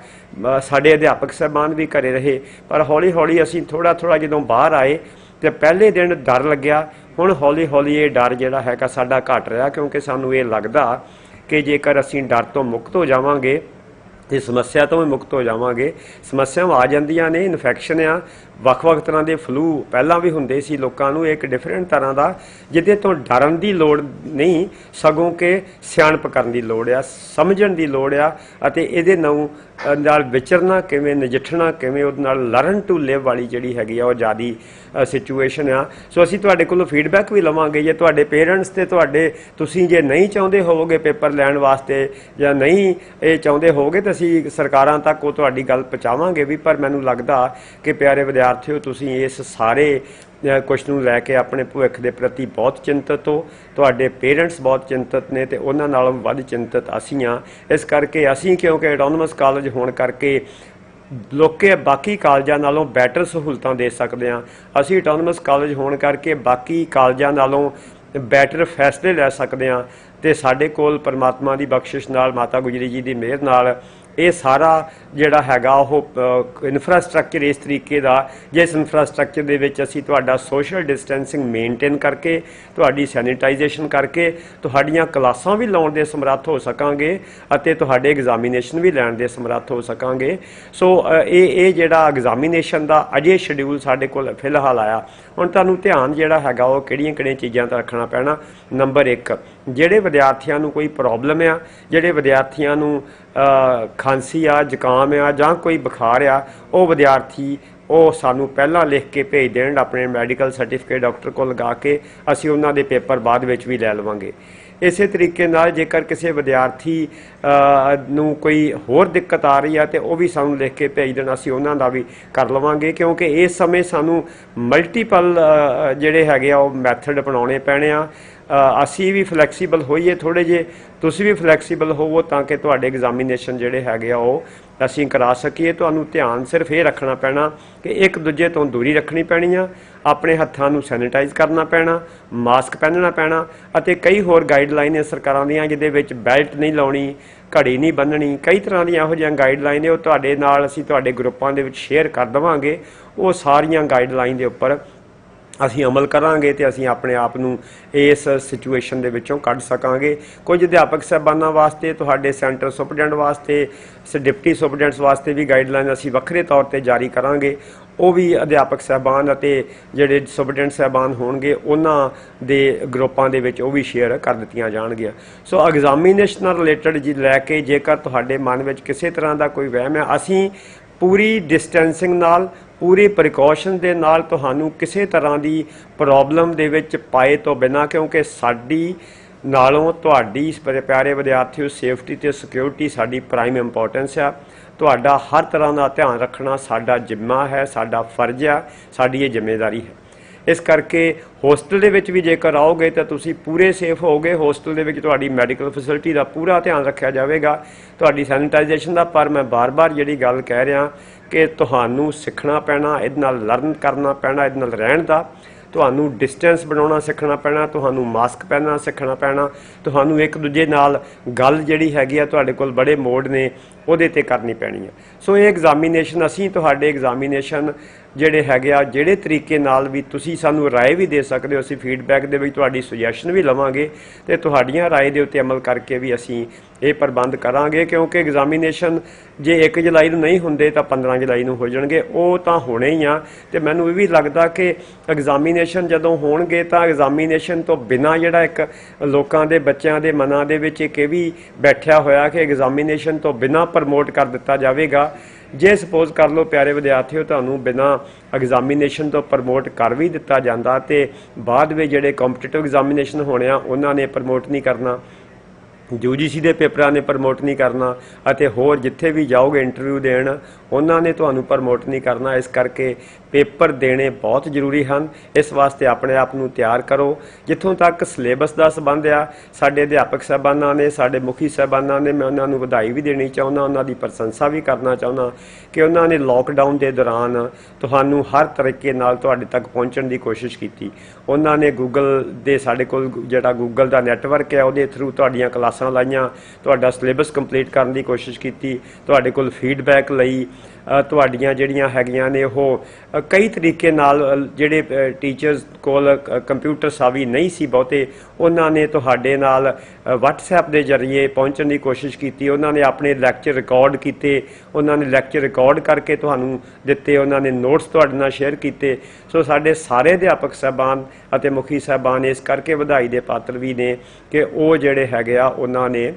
Speaker 2: ਸਾਡੇ ਅਧਿਆਪਕ ਸਾਹਿਬਾਨ ਵੀ ਘਰੇ ਰਹੇ, ਪਰ ਹੌਲੀ ਹੌਲੀ ਅਸੀਂ ਥੋੜ੍ਹਾ ਜਦੋਂ ਬਾਹਰ ਆਏ ਤੇ ਪਹਿਲੇ ਦਿਨ ਡਰ ਲੱਗਿਆ। ਹੁਣ ਹੌਲੀ ਹੌਲੀ ਇਹ ਡਰ ਜਿਹੜਾ ਹੈਗਾ ਸਾਡਾ ਘਟ ਰਿਹਾ, ਕਿਉਂਕਿ ਸਾਨੂੰ ਇਹ ਲੱਗਦਾ ਕਿ ਜੇਕਰ ਅਸੀਂ ਡਰ ਤੋਂ ਮੁਕਤ ਹੋ ਜਾਵਾਂਗੇ ਤੇ ਸਮੱਸਿਆ ਤੋਂ ਵੀ ਮੁਕਤ ਹੋ ਜਾਵਾਂਗੇ। ਸਮੱਸਿਆਵਾਂ ਆ ਜਾਂਦੀਆਂ ਨੇ, ਇਨਫੈਕਸ਼ਨ ਆ, ਵੱਖ-ਵੱਖ ਤਰ੍ਹਾਂ ਦੇ ਫਲੂ ਪਹਿਲਾਂ ਵੀ ਹੁੰਦੇ ਸੀ ਲੋਕਾਂ ਨੂੰ, ਇੱਕ ਡਿਫਰੈਂਟ ਤਰ੍ਹਾਂ ਦਾ, ਜਿਹਦੇ ਤੋਂ ਡਰਨ ਦੀ ਲੋੜ ਨਹੀਂ, ਸਗੋਂ ਕਿ ਸਿਆਣਪ ਕਰਨ ਦੀ ਲੋੜ ਆ, ਸਮਝਣ ਦੀ ਲੋੜ ਆ, ਅਤੇ ਇਹਦੇ ਨਾਲ ਵਿਚਰਨਾ ਕਿਵੇਂ, ਨਜਿੱਠਣਾ ਕਿਵੇਂ, ਉਹਦੇ ਨਾਲ ਲਰਨ ਟੂ ਲਿਵ ਵਾਲੀ ਜਿਹੜੀ ਹੈਗੀ ਆ ਉਹ ਜ਼ਿਆਦੀ ਸਿਚੁਏਸ਼ਨ ਆ। ਸੋ ਅਸੀਂ ਤੁਹਾਡੇ ਕੋਲੋਂ ਫੀਡਬੈਕ ਵੀ ਲਵਾਂਗੇ। ਜੇ ਤੁਹਾਡੇ ਪੇਰੈਂਟਸ ਤੇ ਤੁਸੀਂ ਜੇ ਨਹੀਂ ਚਾਹੁੰਦੇ ਹੋਵੋਗੇ ਪੇਪਰ ਲੈਣ ਵਾਸਤੇ, ਜਾਂ ਨਹੀਂ ਇਹ ਚਾਹੁੰਦੇ ਹੋਵੋਗੇ, ਤਾਂ ਅਸੀਂ ਸਰਕਾਰਾਂ ਤੱਕ ਉਹ ਤੁਹਾਡੀ ਗੱਲ ਪਹੁੰਚਾਵਾਂਗੇ ਵੀ। ਪਰ ਮੈਨੂੰ ਲੱਗਦਾ ਕਿ ਪਿਆਰੇ ਵਿਦਿਆਰਥੀਓ, ਤੁਸੀਂ ਇਸ ਸਾਰੇ ਕੁਝ ਨੂੰ ਲੈ ਕੇ ਆਪਣੇ ਭਵਿੱਖ ਦੇ ਪ੍ਰਤੀ ਬਹੁਤ ਚਿੰਤਤ ਹੋ। ਤੁਹਾਡੇ ਪੇਰੈਂਟਸ ਬਹੁਤ ਚਿੰਤਤ ਨੇ ਤੇ ਉਹਨਾਂ ਨਾਲੋਂ ਵੱਧ ਚਿੰਤਤ ਅਸੀਂ ਹਾਂ। ਇਸ ਕਰਕੇ ਅਸੀਂ, ਕਿਉਂਕਿ ਆਟੋਨਮਸ ਕਾਲਜ ਹੋਣ ਕਰਕੇ ਲੋਕੇ ਬਾਕੀ ਕਾਲਜਾਂ ਨਾਲੋਂ ਬੈਟਰ ਸਹੂਲਤਾਂ ਦੇ ਸਕਦੇ ਹਾਂ। ਅਸੀਂ ਆਟੋਨਮਸ ਕਾਲਜ ਹੋਣ ਕਰਕੇ ਬਾਕੀ ਕਾਲਜਾਂ ਨਾਲੋਂ ਬੈਟਰ ਫੈਸਲੇ ਲੈ ਸਕਦੇ ਹਾਂ, ਤੇ ਸਾਡੇ ਕੋਲ ਪਰਮਾਤਮਾ ਦੀ ਬਖਸ਼ਿਸ਼ ਨਾਲ, ਮਾਤਾ ਗੁਜਰੀ ਜੀ ਦੀ ਮਿਹਰ ਨਾਲ ਇਹ ਸਾਰਾ ਜਿਹੜਾ ਹੈਗਾ ਉਹ ਇਨਫਰਾਸਟ੍ਰਕਚਰ ਇਸ ਤਰੀਕੇ ਦਾ, ਜਿਸ ਇਨਫਰਾਸਟ੍ਰਕਚਰ ਦੇ ਵਿੱਚ ਅਸੀਂ ਤੁਹਾਡਾ ਸੋਸ਼ਲ ਡਿਸਟੈਂਸਿੰਗ ਮੇਨਟੇਨ ਕਰਕੇ, ਤੁਹਾਡੀ ਸੈਨੀਟਾਈਜੇਸ਼ਨ ਕਰਕੇ ਤੁਹਾਡੀਆਂ ਕਲਾਸਾਂ ਵੀ ਲਾਉਣ ਦੇ ਸਮਰੱਥ ਹੋ ਸਕਾਂਗੇ ਅਤੇ ਤੁਹਾਡੇ ਐਗਜ਼ਾਮੀਨੇਸ਼ਨ ਵੀ ਲੈਣ ਦੇ ਸਮਰੱਥ ਹੋ ਸਕਾਂਗੇ। ਸੋ ਇਹ ਜਿਹੜਾ ਐਗਜ਼ਾਮੀਨੇਸ਼ਨ ਦਾ ਅਜੇ ਸ਼ਡਿਊਲ ਸਾਡੇ ਕੋਲ ਫਿਲਹਾਲ ਆਇਆ। ਹੁਣ ਤੁਹਾਨੂੰ ਧਿਆਨ ਜਿਹੜਾ ਹੈਗਾ ਉਹ ਕਿਹੜੀਆਂ ਚੀਜ਼ਾਂ 'ਤੇ ਰੱਖਣਾ ਪੈਣਾ। ਨੰਬਰ 1, ਜਿਹੜੇ ਵਿਦਿਆਰਥੀਆਂ ਨੂੰ ਕੋਈ ਪ੍ਰੋਬਲਮ ਆ, ਜਿਹੜੇ ਵਿਦਿਆਰਥੀਆਂ ਨੂੰ ਖਾਂਸੀ ਆ, ਜ਼ੁਕਾਮ ਆ, ਜਾਂ ਕੋਈ ਬੁਖਾਰ ਆ, ਉਹ ਵਿਦਿਆਰਥੀ ਉਹ ਸਾਨੂੰ ਪਹਿਲਾਂ ਲਿਖ ਕੇ ਭੇਜ ਦੇਣ ਆਪਣੇ ਮੈਡੀਕਲ ਸਰਟੀਫਿਕੇਟ ਡਾਕਟਰ ਕੋਲ ਲਗਾ ਕੇ, ਅਸੀਂ ਉਹਨਾਂ ਦੇ ਪੇਪਰ ਬਾਅਦ ਵਿੱਚ ਵੀ ਲੈ ਲਵਾਂਗੇ। ਇਸੇ ਤਰੀਕੇ ਨਾਲ ਜੇਕਰ ਕਿਸੇ ਵਿਦਿਆਰਥੀ ਨੂੰ ਕੋਈ ਹੋਰ ਦਿੱਕਤ ਆ ਰਹੀ ਹੈ ਤੇ ਉਹ ਵੀ ਸਾਨੂੰ ਲਿਖ ਕੇ ਭੇਜ ਦੇਣ, ਅਸੀਂ ਉਹਨਾਂ ਦਾ ਵੀ ਕਰ ਲਵਾਂਗੇ, ਕਿਉਂਕਿ ਇਸ ਸਮੇਂ ਸਾਨੂੰ ਮਲਟੀਪਲ ਜਿਹੜੇ ਹੈਗੇ ਆ ਉਹ ਮੈਥਡ ਅਪਣਾਉਣੇ ਪੈਣੇ ਆ। ਅਸੀਂ ਵੀ ਫਲੈਕਸੀਬਲ ਹੋਈਏ ਥੋੜ੍ਹੇ ਜਿਹੇ, ਤੁਸੀਂ ਵੀ ਫਲੈਕਸੀਬਲ ਹੋਵੋ ਤਾਂ ਕਿ ਤੁਹਾਡੇ ਐਗਜ਼ਾਮੀਨੇਸ਼ਨ ਜਿਹੜੇ ਹੈਗੇ ਆ ਉਹ ਅਸੀਂ ਕਰਾ ਸਕੀਏ। ਤੁਹਾਨੂੰ ਧਿਆਨ ਸਿਰਫ ਇਹ ਰੱਖਣਾ ਪੈਣਾ ਕਿ ਇੱਕ ਦੂਜੇ ਤੋਂ ਦੂਰੀ ਰੱਖਣੀ ਪੈਣੀ ਆ, ਆਪਣੇ ਹੱਥਾਂ ਨੂੰ ਸੈਨੀਟਾਈਜ਼ ਕਰਨਾ ਪੈਣਾ, ਮਾਸਕ ਪਹਿਨਣਾ ਪੈਣਾ ਅਤੇ ਕਈ ਹੋਰ ਗਾਈਡਲਾਈਨ ਨੇ ਸਰਕਾਰਾਂ ਦੀਆਂ, ਜਿਹਦੇ ਵਿੱਚ ਬੈਲਟ ਨਹੀਂ ਲਾਉਣੀ, ਘੜੀ ਨਹੀਂ ਬੰਨ੍ਹਣੀ, ਕਈ ਤਰ੍ਹਾਂ ਦੀਆਂ ਇਹੋ ਜਿਹੀਆਂ ਗਾਈਡਲਾਈਨ ਨੇ। ਉਹ ਤੁਹਾਡੇ ਨਾਲ ਅਸੀਂ ਤੁਹਾਡੇ ਗਰੁੱਪਾਂ ਦੇ ਵਿੱਚ ਸ਼ੇਅਰ ਕਰ ਦੇਵਾਂਗੇ। ਉਹ ਸਾਰੀਆਂ ਗਾਈਡਲਾਈਨ ਦੇ ਉੱਪਰ ਅਸੀਂ ਅਮਲ ਕਰਾਂਗੇ ਤੇ ਅਸੀਂ ਆਪਣੇ ਆਪ ਨੂੰ ਇਸ ਸਿਚੁਏਸ਼ਨ ਦੇ ਵਿੱਚੋਂ ਕੱਢ ਸਕਾਂਗੇ। ਕੁਝ ਅਧਿਆਪਕ ਸਾਹਿਬਾਨਾਂ ਵਾਸਤੇ, ਤੁਹਾਡੇ ਸੈਂਟਰ ਸੁਪਰਡੈਂਟ ਵਾਸਤੇ, ਡਿਪਟੀ ਸੁਪਰਡੈਂਟਸ ਵਾਸਤੇ ਵੀ ਗਾਈਡਲਾਈਨ ਅਸੀਂ ਵੱਖਰੇ ਤੌਰ ਤੇ ਜਾਰੀ ਕਰਾਂਗੇ। ਉਹ ਵੀ ਅਧਿਆਪਕ ਸਾਹਿਬਾਨ ਅਤੇ ਜਿਹੜੇ ਸੁਪਰਡੈਂਟ ਸਾਹਿਬਾਨ ਹੋਣਗੇ ਉਹਨਾਂ ਦੇ ਗਰੁੱਪਾਂ ਦੇ ਵਿੱਚ ਉਹ ਵੀ ਸ਼ੇਅਰ ਕਰ ਦਿੱਤੀਆਂ ਜਾਣਗੀਆਂ। ਸੋ ਐਗਜ਼ਾਮੀਨੇਸ਼ਨ ਨਾਲ ਰਿਲੇਟਡ ਜੀ ਲੈ ਕੇ ਜੇਕਰ ਤੁਹਾਡੇ ਮਨ ਵਿੱਚ ਕਿਸੇ ਤਰ੍ਹਾਂ ਦਾ ਕੋਈ ਵਹਿਮ ਹੈ, ਅਸੀਂ ਪੂਰੀ ਡਿਸਟੈਂਸਿੰਗ ਨਾਲ, ਪੂਰੀ ਪ੍ਰੀਕਾਸ਼ਨ ਦੇ ਨਾਲ ਤੁਹਾਨੂੰ ਕਿਸੇ ਤਰ੍ਹਾਂ ਦੀ ਪ੍ਰੋਬਲਮ ਦੇ ਵਿੱਚ ਪਾਏ ਤੋਂ ਬਿਨਾਂ, ਕਿਉਂਕਿ ਸਾਡੀ ਨਾਲੋਂ ਤੁਹਾਡੀ ਪਿਆਰੇ ਵਿਦਿਆਰਥੀਓ ਸੇਫਟੀ ਤੇ ਸਿਕਿਉਰਿਟੀ ਸਾਡੀ ਪ੍ਰਾਈਮ ਇੰਪੋਰਟੈਂਸ ਆ। ਤੁਹਾਡਾ ਹਰ ਤਰ੍ਹਾਂ ਦਾ ਧਿਆਨ ਰੱਖਣਾ ਸਾਡਾ ਜ਼ਿੰਮਾ ਹੈ, ਸਾਡਾ ਫਰਜ਼ ਆ, ਸਾਡੀ ਇਹ ਜ਼ਿੰਮੇਵਾਰੀ ਹੈ। ਇਸ ਕਰਕੇ ਹੋਸਟਲ ਦੇ ਵਿੱਚ ਵੀ ਜੇਕਰ ਆਓਗੇ ਤਾਂ ਤੁਸੀਂ ਪੂਰੇ ਸੇਫ ਹੋਗੇ। ਹੋਸਟਲ ਦੇ ਵਿੱਚ ਤੁਹਾਡੀ ਮੈਡੀਕਲ ਫੈਸਿਲਿਟੀ ਦਾ ਪੂਰਾ ਧਿਆਨ ਰੱਖਿਆ ਜਾਵੇਗਾ, ਤੁਹਾਡੀ ਸੈਨੀਟਾਈਜੇਸ਼ਨ ਦਾ। ਪਰ ਮੈਂ ਬਾਰ-ਬਾਰ ਜਿਹੜੀ ਗੱਲ ਕਹਿ ਰਿਹਾ ਕਿ ਤੁਹਾਨੂੰ ਸਿੱਖਣਾ ਪੈਣਾ, ਇਹਦੇ ਨਾਲ ਲਰਨ ਕਰਨਾ ਪੈਣਾ, ਇਹਦੇ ਨਾਲ ਰਹਿਣ ਦਾ। ਤੁਹਾਨੂੰ ਡਿਸਟੈਂਸ ਬਣਾਉਣਾ ਸਿੱਖਣਾ ਪੈਣਾ, ਤੁਹਾਨੂੰ ਮਾਸਕ ਪਹਿਨਣਾ ਸਿੱਖਣਾ ਪੈਣਾ, ਤੁਹਾਨੂੰ ਇੱਕ ਦੂਜੇ ਨਾਲ ਗੱਲ ਜਿਹੜੀ ਹੈਗੀ ਆ ਤੁਹਾਡੇ ਕੋਲ ਬੜੇ ਮੋਡ ਨੇ ਉਹਦੇ ਤੇ ਕਰਨੀ ਪੈਣੀ ਹੈ। ਸੋ ਇਹ ਐਗਜ਼ਾਮੀਨੇਸ਼ਨ, ਅਸੀਂ ਤੁਹਾਡੇ ਐਗਜ਼ਾਮੀਨੇਸ਼ਨ ਜਿਹੜੇ ਹੈਗੇ ਆ, ਜਿਹੜੇ ਤਰੀਕੇ ਨਾਲ ਵੀ ਤੁਸੀਂ ਸਾਨੂੰ ਰਾਏ ਵੀ ਦੇ ਸਕਦੇ ਹੋ, ਅਸੀਂ ਫੀਡਬੈਕ ਦੇ ਵਿੱਚ ਤੁਹਾਡੀ ਸੁਜੈਸ਼ਨ ਵੀ ਲਵਾਂਗੇ ਤੇ ਤੁਹਾਡੀਆਂ ਰਾਏ ਦੇ ਉੱਤੇ ਅਮਲ ਕਰਕੇ ਵੀ ਅਸੀਂ ਇਹ ਪ੍ਰਬੰਧ ਕਰਾਂਗੇ। ਕਿਉਂਕਿ ਐਗਜ਼ਾਮੀਨੇਸ਼ਨ ਜੇ 1 ਜੁਲਾਈ ਨੂੰ ਨਹੀਂ ਹੁੰਦੇ ਤਾਂ 15 ਜੁਲਾਈ ਨੂੰ ਹੋ ਜਾਣਗੇ, ਉਹ ਤਾਂ ਹੋਣੇ ਹੀ ਆ। ਤੇ ਮੈਨੂੰ ਇਹ ਵੀ ਲੱਗਦਾ ਕਿ ਐਗਜ਼ਾਮੀਨੇਸ਼ਨ ਜਦੋਂ ਹੋਣਗੇ ਤਾਂ ਐਗਜ਼ਾਮੀਨੇਸ਼ਨ ਤੋਂ ਬਿਨਾਂ ਜਿਹੜਾ ਇੱਕ ਲੋਕਾਂ ਦੇ ਬੱਚਿਆਂ ਦੇ ਮਨਾਂ ਦੇ ਵਿੱਚ ਇੱਕ ਇਹ ਵੀ ਬੈਠਿਆ ਹੋਇਆ ਕਿ ਐਗਜ਼ਾਮੀਨੇਸ਼ਨ ਤੋਂ ਬਿਨਾਂ ਪ੍ਰਮੋਟ ਕਰ ਦਿੱਤਾ ਜਾਵੇਗਾ। ਜੇ ਸਪੋਜ਼ ਕਰ ਲਓ ਪਿਆਰੇ ਵਿਦਿਆਰਥੀਓ, ਤੁਹਾਨੂੰ ਬਿਨਾਂ ਐਗਜ਼ਾਮੀਨੇਸ਼ਨ ਤੋਂ ਪ੍ਰਮੋਟ ਕਰ ਵੀ ਦਿੱਤਾ ਜਾਂਦਾ ਤੇ ਬਾਅਦ ਵਿੱਚ ਜਿਹੜੇ ਕੰਪੀਟੀਟਿਵ ਐਗਜ਼ਾਮੀਨੇਸ਼ਨ ਹੋਣੇ ਆ ਉਹਨਾਂ ਨੇ ਪ੍ਰਮੋਟ ਨਹੀਂ ਕਰਨਾ, UGC ਦੇ ਪੇਪਰਾਂ ਨੇ ਪ੍ਰਮੋਟ ਨਹੀਂ ਕਰਨਾ ਅਤੇ ਹੋਰ ਜਿੱਥੇ ਵੀ ਜਾਓਗੇ ਇੰਟਰਵਿਊ ਦੇਣ ਉਹਨਾਂ ਨੇ ਤੁਹਾਨੂੰ ਪ੍ਰਮੋਟ ਨਹੀਂ ਕਰਨਾ। ਇਸ ਕਰਕੇ ਪੇਪਰ ਦੇਣੇ ਬਹੁਤ ਜ਼ਰੂਰੀ ਹਨ। ਇਸ ਵਾਸਤੇ ਆਪਣੇ ਆਪ ਨੂੰ ਤਿਆਰ ਕਰੋ। ਜਿੱਥੋਂ ਤੱਕ ਸਿਲੇਬਸ ਦਾ ਸੰਬੰਧ ਆ, ਸਾਡੇ ਅਧਿਆਪਕ ਸਾਹਿਬਾਨਾਂ ਨੇ, ਸਾਡੇ ਮੁਖੀ ਸਾਹਿਬਾਨਾਂ ਨੇ, ਮੈਂ ਉਹਨਾਂ ਨੂੰ ਵਧਾਈ ਵੀ ਦੇਣੀ ਚਾਹੁੰਦਾ, ਉਹਨਾਂ ਦੀ ਪ੍ਰਸ਼ੰਸਾ ਵੀ ਕਰਨਾ ਚਾਹੁੰਦਾ ਕਿ ਉਹਨਾਂ ਨੇ ਲੋਕਡਾਊਨ ਦੇ ਦੌਰਾਨ ਤੁਹਾਨੂੰ ਹਰ ਤਰੀਕੇ ਨਾਲ ਤੁਹਾਡੇ ਤੱਕ ਪਹੁੰਚਣ ਦੀ ਕੋਸ਼ਿਸ਼ ਕੀਤੀ। ਉਹਨਾਂ ਨੇ ਗੂਗਲ ਦੇ, ਸਾਡੇ ਕੋਲ ਜਿਹੜਾ ਗੂਗਲ ਦਾ ਨੈਟਵਰਕ ਹੈ ਉਹਦੇ ਥਰੂ ਤੁਹਾਡੀਆਂ ਕਲਾਸਾਂ ਲਾਈਆਂ, ਤੁਹਾਡਾ ਸਿਲੇਬਸ ਕੰਪਲੀਟ ਕਰਨ ਦੀ ਕੋਸ਼ਿਸ਼ ਕੀਤੀ, ਤੁਹਾਡੇ ਕੋਲ ਫੀਡਬੈਕ ਲਈ। ਤੁਹਾਡੀਆਂ ਜਿਹੜੀਆਂ ਹੈਗੀਆਂ ਨੇ ਉਹ ਕਈ ਤਰੀਕੇ ਨਾਲ, ਜਿਹੜੇ ਟੀਚਰਸ ਕੋਲ ਕੰਪਿਊਟਰ ਸਾਵੀ ਨਹੀਂ ਸੀ ਬਹੁਤੇ, ਉਹਨਾਂ ਨੇ ਤੁਹਾਡੇ ਨਾਲ WhatsApp ਦੇ ਜ਼ਰੀਏ ਪਹੁੰਚਣ ਦੀ ਕੋਸ਼ਿਸ਼ ਕੀਤੀ। ਉਹਨਾਂ ਨੇ ਆਪਣੇ ਲੈਕਚਰ ਰਿਕਾਰਡ ਕੀਤੇ, ਉਹਨਾਂ ਨੇ ਲੈਕਚਰ ਰਿਕਾਰਡ ਕਰਕੇ ਤੁਹਾਨੂੰ ਦਿੱਤੇ, ਉਹਨਾਂ ਨੇ ਨੋਟਸ ਤੁਹਾਡੇ ਨਾਲ ਸ਼ੇਅਰ ਕੀਤੇ। ਸੋ ਸਾਡੇ ਸਾਰੇ ਅਧਿਆਪਕ ਸਾਹਿਬਾਨ ਅਤੇ ਮੁਖੀ ਸਾਹਿਬਾਨ ਇਸ ਕਰਕੇ ਵਧਾਈ ਦੇ ਪਾਤਰ ਵੀ ਨੇ ਕਿ ਉਹ ਜਿਹੜੇ ਹੈਗੇ ਆ ਉਹਨਾਂ ਨੇ